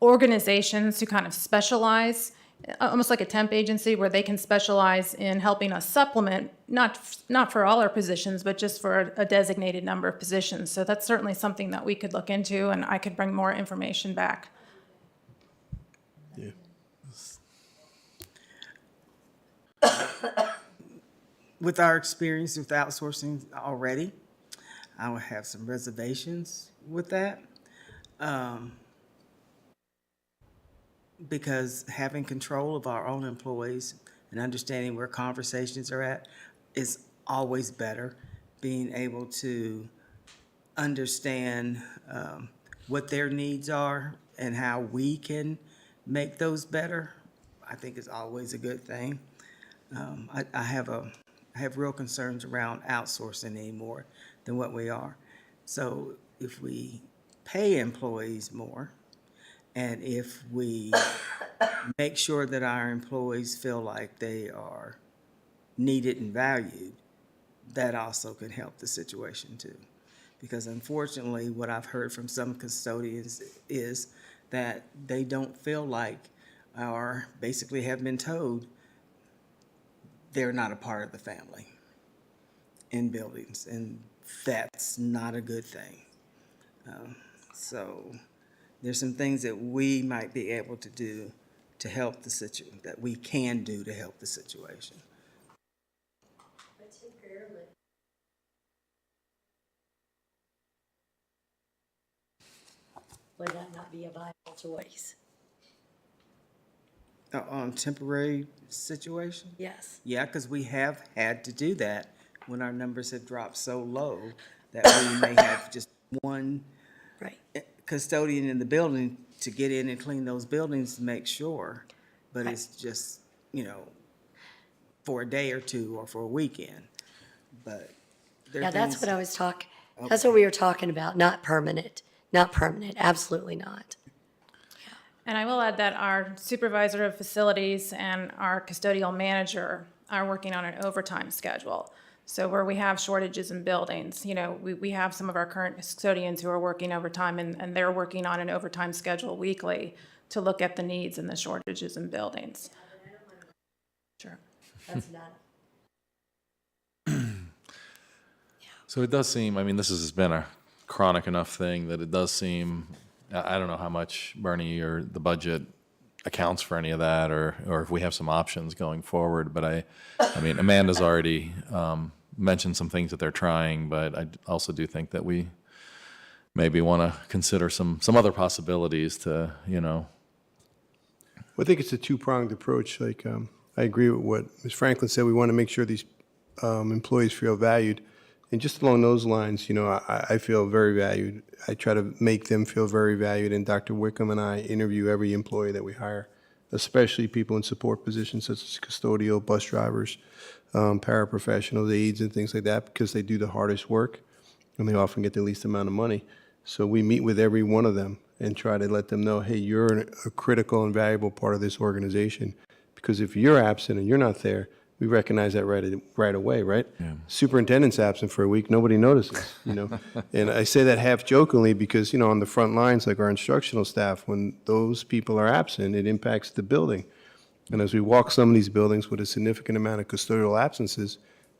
organizations who kind of specialize, almost like a temp agency where they can specialize in helping us supplement, not for all our positions, but just for a designated number of positions. So that's certainly something that we could look into, and I could bring more information back. With our experience with outsourcing already, I would have some reservations with that. Because having control of our own employees and understanding where conversations are at is always better. Being able to understand what their needs are and how we can make those better, I think is always a good thing. I have real concerns around outsourcing any more than what we are. So if we pay employees more, and if we make sure that our employees feel like they are needed and valued, that also can help the situation too. Because unfortunately, what I've heard from some custodians is that they don't feel like, or basically have been told, they're not a part of the family in buildings, and that's not a good thing. So there's some things that we might be able to do to help the situation, that we can do to help the situation. Would that not be a viable choice? On temporary situation? Yes. Yeah, because we have had to do that when our numbers have dropped so low that we may have just one custodian in the building to get in and clean those buildings to make sure. But it's just, for a day or two or for a weekend. But there are Yeah, that's things- what I was talking, that's what we were talking about, not permanent, absolutely not. And I will add that our supervisor of facilities and our custodial manager are working on an overtime schedule. So where we have shortages in buildings, we have some of our current custodians who are working overtime, and they're working on an overtime schedule weekly to look at the needs and the shortages in buildings. Sure. That's not. So it does seem, I mean, this has been a chronic enough thing that it does seem, I don't know how much Bernie or the budget accounts for any of that, or if we have some options going forward. But I mean, Amanda's already mentioned some things that they're trying, but I also do think that we maybe want to consider some other possibilities to, Well, I think it's a two-pronged approach. Like, I agree with what Ms. Franklin said. We want to make sure these employees feel valued. And just along those lines, I feel very valued. I try to make them feel very valued. And Dr. Wickham and I interview every employee that we hire, especially people in support positions such as custodial, bus drivers, paraprofessionals, aides, and things like that, because they do the hardest work and they often get the least amount of money. So we meet with every one of them and try to let them know, hey, you're a critical and valuable part of this organization. Because if you're absent and you're not there, we recognize that right away, right? Yeah. Superintendent's absent for a week, nobody notices, And I say that half jokingly because, on the front lines, like our instructional staff, when those people are absent, it impacts the building. And as we walk some of these buildings with a significant amount of custodial absences,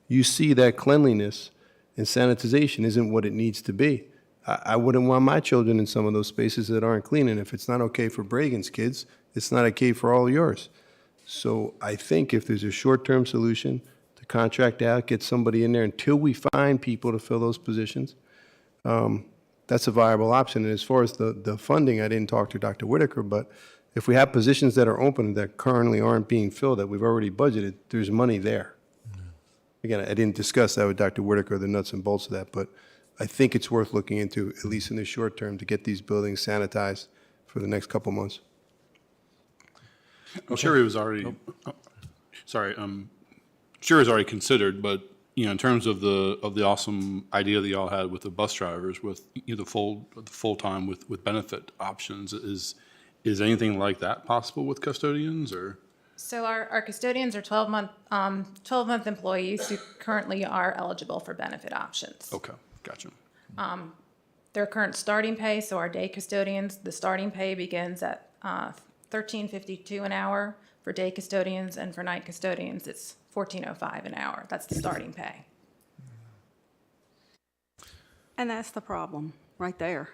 you see that cleanliness and sanitization isn't what it needs to be. I wouldn't want my children in some of those spaces that aren't clean. And if it's not okay for Bragan's kids, it's not okay for all yours. So I think if there's a short-term solution to contract out, get somebody in there until we find people to fill those positions, that's a viable option. And as far as the funding, I didn't talk to Dr. Whitaker, but if we have positions that are open that currently aren't being filled, that we've already budgeted, there's money there. Again, I didn't discuss that with Dr. Whitaker, the nuts and bolts of that, but I think it's worth looking into, at least in the short term, to get these buildings sanitized for the next couple months. Sherry was already, Sherry's already considered, but, in terms of the awesome idea that y'all had with the bus drivers, with, the full-time with benefit options, is anything like that possible with custodians, or? So our custodians are 12-month employees who currently are eligible for benefit options. Okay, gotcha. Their current starting pay, so our day custodians, the starting pay begins at $13.52 an hour for day custodians, and for night custodians, it's $14.05 an hour. That's the starting pay. And that's the problem, right there.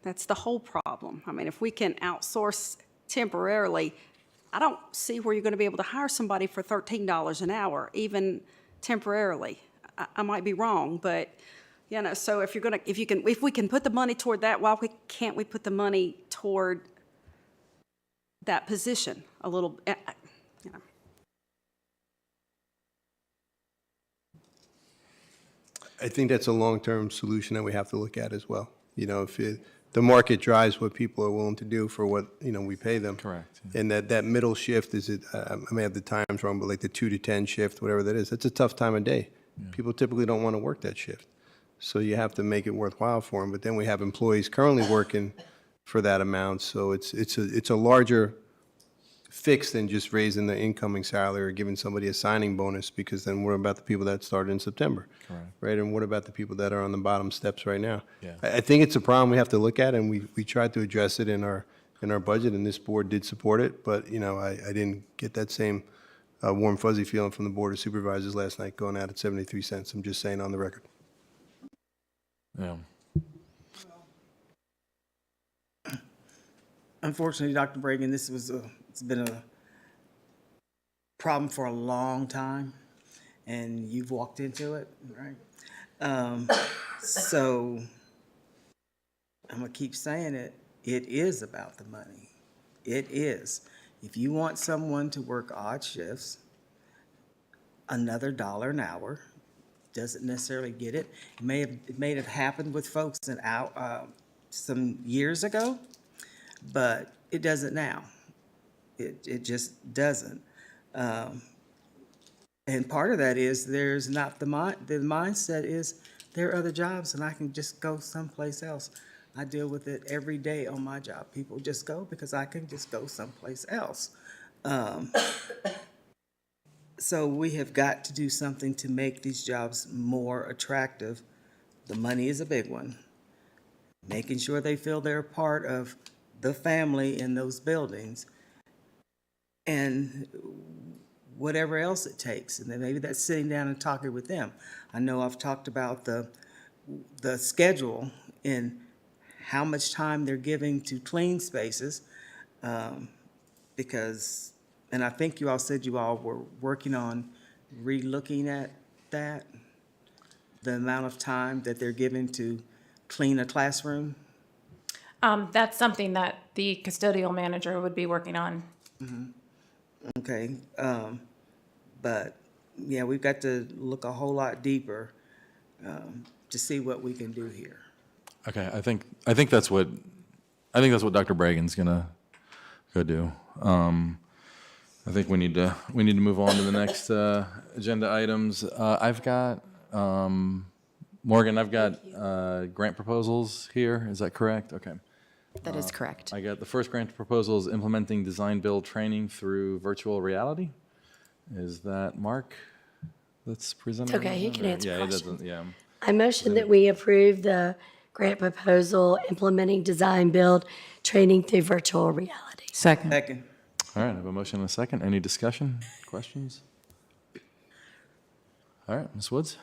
That's the whole problem. I mean, if we can outsource temporarily, I don't see where you're going to be able to hire somebody for $13 an hour, even temporarily. I might be wrong, but, you know, so if we can put the money toward that, why can't we put the money toward that position a little, you know? I think that's a long-term solution that we have to look at as well. You know, if the market drives what people are willing to do for what, you know, we pay them. Correct. And that middle shift, I may have the times wrong, but like the 2 to 10 shift, whatever that is, that's a tough time of day. People typically don't want to work that shift. So you have to make it worthwhile for them. But then we have employees currently working for that amount. So it's a larger fix than just raising the incoming salary or giving somebody a signing bonus, because then what about the people that started in September? Correct. Right? And what about the people that are on the bottom steps right now? Yeah. I think it's a problem we have to look at, and we tried to address it in our budget, and this board did support it. But, you know, I didn't get that same warm fuzzy feeling from the Board of Supervisors last night going out at 73 cents. I'm just saying on the record. Yeah. Unfortunately, Dr. Bragan, it's been a problem for a long time, and you've walked into it, right? So I'm gonna keep saying it. It is about the money. It is. If you want someone to work odd shifts, another $1 an hour doesn't necessarily get it. It may have happened with folks some years ago, but it doesn't now. It just doesn't. And part of that is there's not the mindset is there are other jobs and I can just go someplace else. I deal with it every day on my job. People just go because I can just go someplace else. So we have got to do something to make these jobs more attractive. The money is a big one. Making sure they feel they're part of the family in those buildings, and whatever else it takes. And then maybe that's sitting down and talking with them. I know I've talked about the schedule and how much time they're giving to clean spaces, because, and I think you all said you all were working on re-looking at that, the amount of time that they're giving to clean a classroom. That's something that the custodial manager would be working on. Okay, but yeah, we've got to look a whole lot deeper to see what we can do here. Okay, I think that's what Dr. Bragan's gonna go do. I think we need to move on to the next agenda items. I've got Morgan. I've got grant proposals here. Is that correct? Okay. That is correct. I got the first grant proposal is implementing design build training through virtual reality. Is that Mark that's presenting? Okay, he can answer Yeah, he questions. doesn't, yeah. I motion that we approve the grant proposal implementing design build training through virtual reality. Second. Second. All right, I have a motion and a second. Any discussion, questions? All right, Ms. Woods?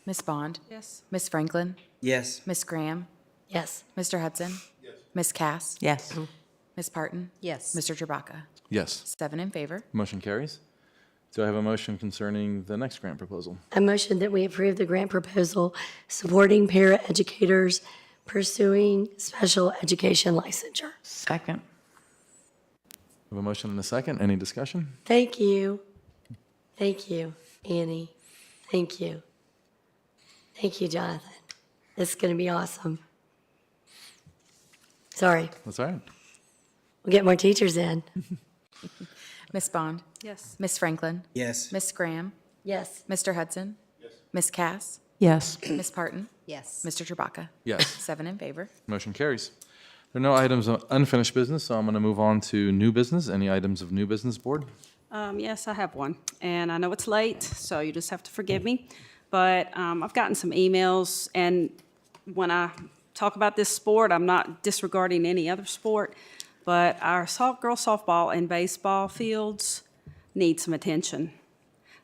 Ms. Bond? Yes. Ms. Franklin? Yes. Ms. Graham? Yes. Mr. Hudson? Yes. Ms. Cass? Yes. Ms. Parton? Yes. Mr. Chewbacca? Yes. 7 in favor. Motion carries. Do I have a motion concerning the next grant proposal? I motion that we approve the grant proposal supporting paraeducators pursuing special education licensure. Second. I have a motion and a second. Any discussion? Thank you. Thank you, Annie. Thank you. Thank you, Jonathan. This is going to be awesome. Sorry, That's all right. we'll get more teachers in. Ms. Bond? Yes. Ms. Franklin? Yes. Ms. Graham? Yes. Mr. Hudson? Yes. Ms. Cass? Yes. Ms. Parton? Yes. Mr. Chewbacca? Yes. 7 in favor. Motion carries. There are no items of unfinished business, so I'm going to move on to new business. Any items of new business, board? Yes, I have one, and I know it's late, so you just have to forgive me. But I've gotten some emails, and when I talk about this sport, I'm not disregarding any other sport. But our girls softball and baseball fields need some attention.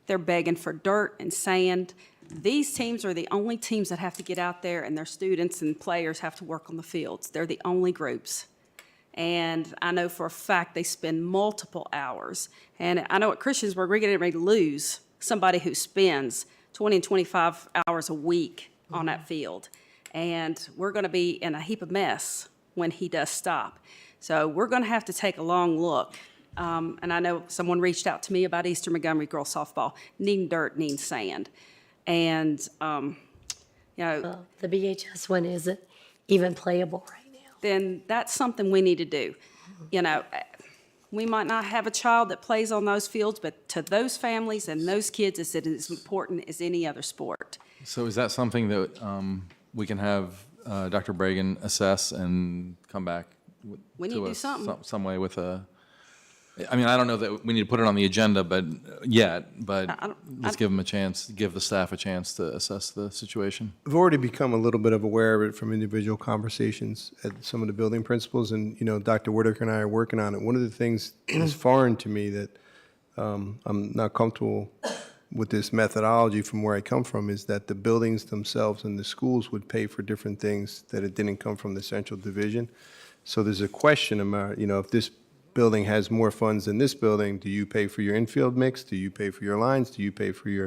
They're begging for dirt and sand. These teams are the only teams that have to get out there, and their students and players have to work on the fields. They're the only groups. And I know for a fact they spend multiple hours. And I know at Christiansburg, we're getting ready to lose somebody who spends 20 and 25 hours a week on that field. And we're going to be in a heap of mess when he does stop. So we're going to have to take a long look. And I know someone reached out to me about Eastern Montgomery girls softball, needing dirt, needing sand. And, you know. The BHS one isn't even playable right now. Then that's something we need to do. You know, we might not have a child that plays on those fields, but to those families and those kids, it's as important as any other sport. So is that something that we can have Dr. Bragan assess and come back We need to do something. some way with a, I mean, I don't know that we need to put it on the agenda, but let's give them a chance, give the staff a chance to assess the situation. I've already become a little bit of aware of it from individual conversations at some of the building principals, and, you know, Dr. Whitaker and I are working on it. One of the things that's foreign to me that I'm not comfortable with this methodology from where I come from is that the buildings themselves and the schools would pay for different things that it didn't come from the central division. So there's a question about, you know, if this building has more funds than this building, do you pay for your infield mix? Do you pay for your lines? Do you pay for your,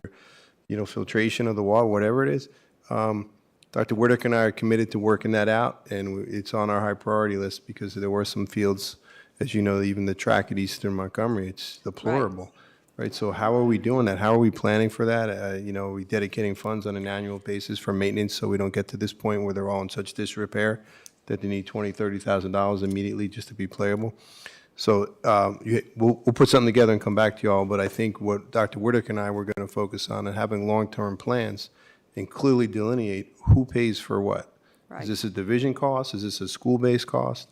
you know, filtration of the water, whatever it is? Dr. Whitaker and I are committed to working that out, and it's on our high priority list because there were some fields, as you know, even the track at Eastern Montgomery, it's deplorable. Right, so how are we doing that? How are we planning for that? You know, are we dedicating funds on an annual basis for maintenance so we don't get to this point where they're all in such disrepair that they need $20,000, $30,000 immediately just to be playable? So we'll put something together and come back to you all, but I think what Dr. Whitaker and I were going to focus on and having long-term plans and clearly delineate who pays for what. Is this a division cost? Is this a school-based cost?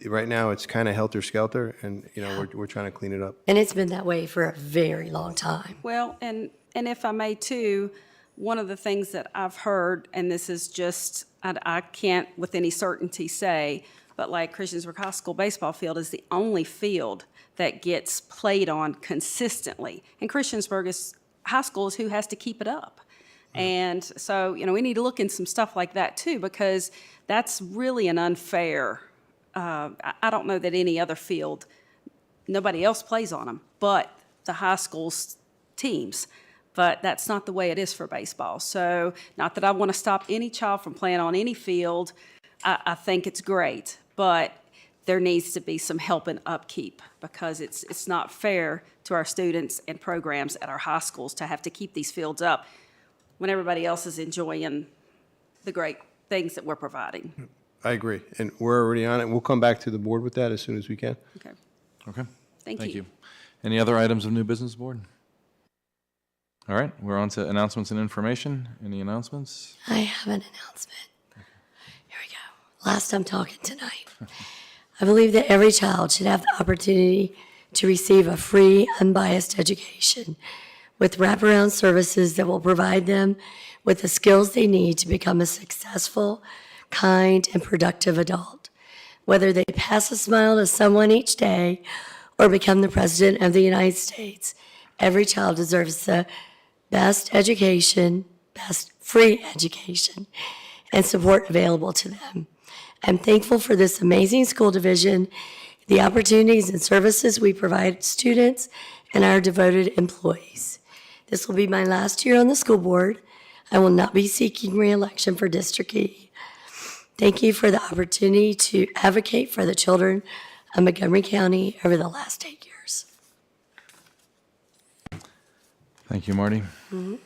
Right now, it's kind of helter-skelter, and, you know, we're trying to clean it up. And it's been that way for a very long time. Well, and if I may too, one of the things that I've heard, and this is just, I can't with any certainty say, but like Christiansburg High School baseball field is the only field that gets played on consistently. And Christiansburg High School is who has to keep it up. And so, you know, we need to look in some stuff like that too, because that's really an unfair, I don't know that any other field, nobody else plays on them, but the high school's teams. But that's not the way it is for baseball. So not that I want to stop any child from playing on any field. I think it's great, but there needs to be some help and upkeep because it's not fair to our students and programs at our high schools to have to keep these fields up when everybody else is enjoying the great things that we're providing. I agree, and we're already on it. We'll come back to the board with that as soon as we can. Okay. Okay. Thank you. Any other items of new business, board? All right, we're on to announcements and information. Any announcements? I have an announcement. Here we go. Last I'm talking tonight. I believe that every child should have the opportunity to receive a free, unbiased education with wraparound services that will provide them with the skills they need to become a successful, kind, and productive adult. Whether they pass a smile to someone each day or become the President of the United States, every child deserves the best education, best free education, and support available to them. I'm thankful for this amazing school division, the opportunities and services we provide students, and our devoted employees. This will be my last year on the school board. I will not be seeking re-election for District E. Thank you for the opportunity to advocate for the children of Montgomery County over the last 8 years. Thank you, Marty. I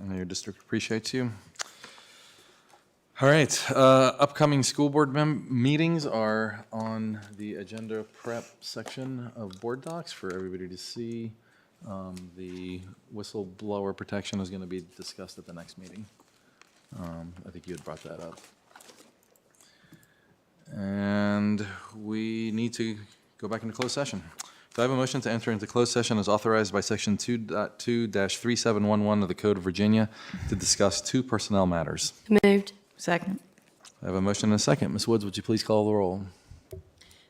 know your district appreciates you. All right, upcoming school board meetings are on the agenda prep section of board docs for everybody to see. The whistleblower protection is going to be discussed at the next meeting. I think you had brought that up. And we need to go back into closed session. Do I have a motion to enter into closed session as authorized by Section 2.2-3711 of the Code of Virginia to discuss 2 personnel matters? Moved. Second. I have a motion and a second. Ms. Woods, would you please call the roll?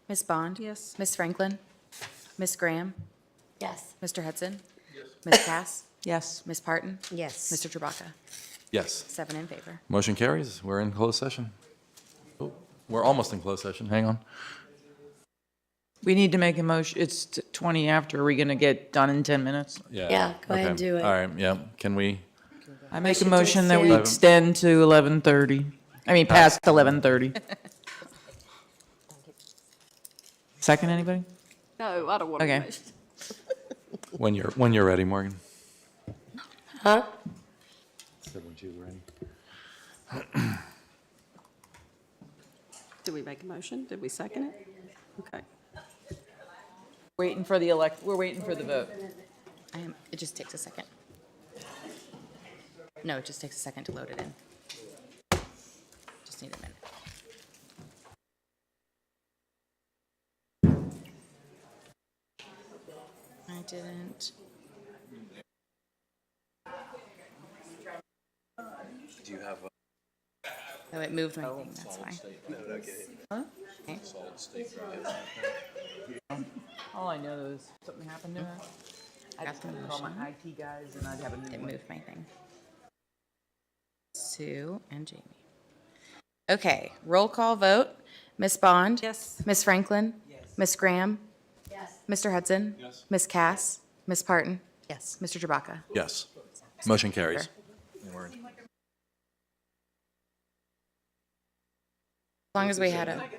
Ms. Bond? Yes. Ms. Franklin? Ms. Graham? Yes. Mr. Hudson? Ms. Cass? Yes. Ms. Parton? Yes. Mr. Trubaka? Yes. 7 in favor. Motion carries. We're in closed session. Oh, we're almost in closed session. Hang on. We need to make a motion. It's 20 after. Are we going to get done in 10 minutes? Yeah, go ahead and Okay. do it. All right, yeah. Can we? I make a Motion to motion that we extend. extend to 11:30. I mean, past 11:30. Second, anybody? No, I don't want Okay. to. When you're ready, Morgan. Huh? Said when she's ready. Did we make a motion? Did we second it? Okay. Waiting for the we're waiting for the vote. It just takes a second. No, it just takes a second to load it in. Just need a minute. I didn't. Do you have? Oh, it moved my thing, that's why. Huh? Okay. All I know is something happened to it. I Got just the had to call my motion. IT guys and I'd have a new It one. moved my thing. Sue and Jamie. Okay, roll call vote. Ms. Bond? Yes. Ms. Franklin? Ms. Graham? Yes. Mr. Hudson? Yes. Ms. Cass? Ms. Parton? Yes. Mr. Trubaka? Yes. Motion carries. As long as we had a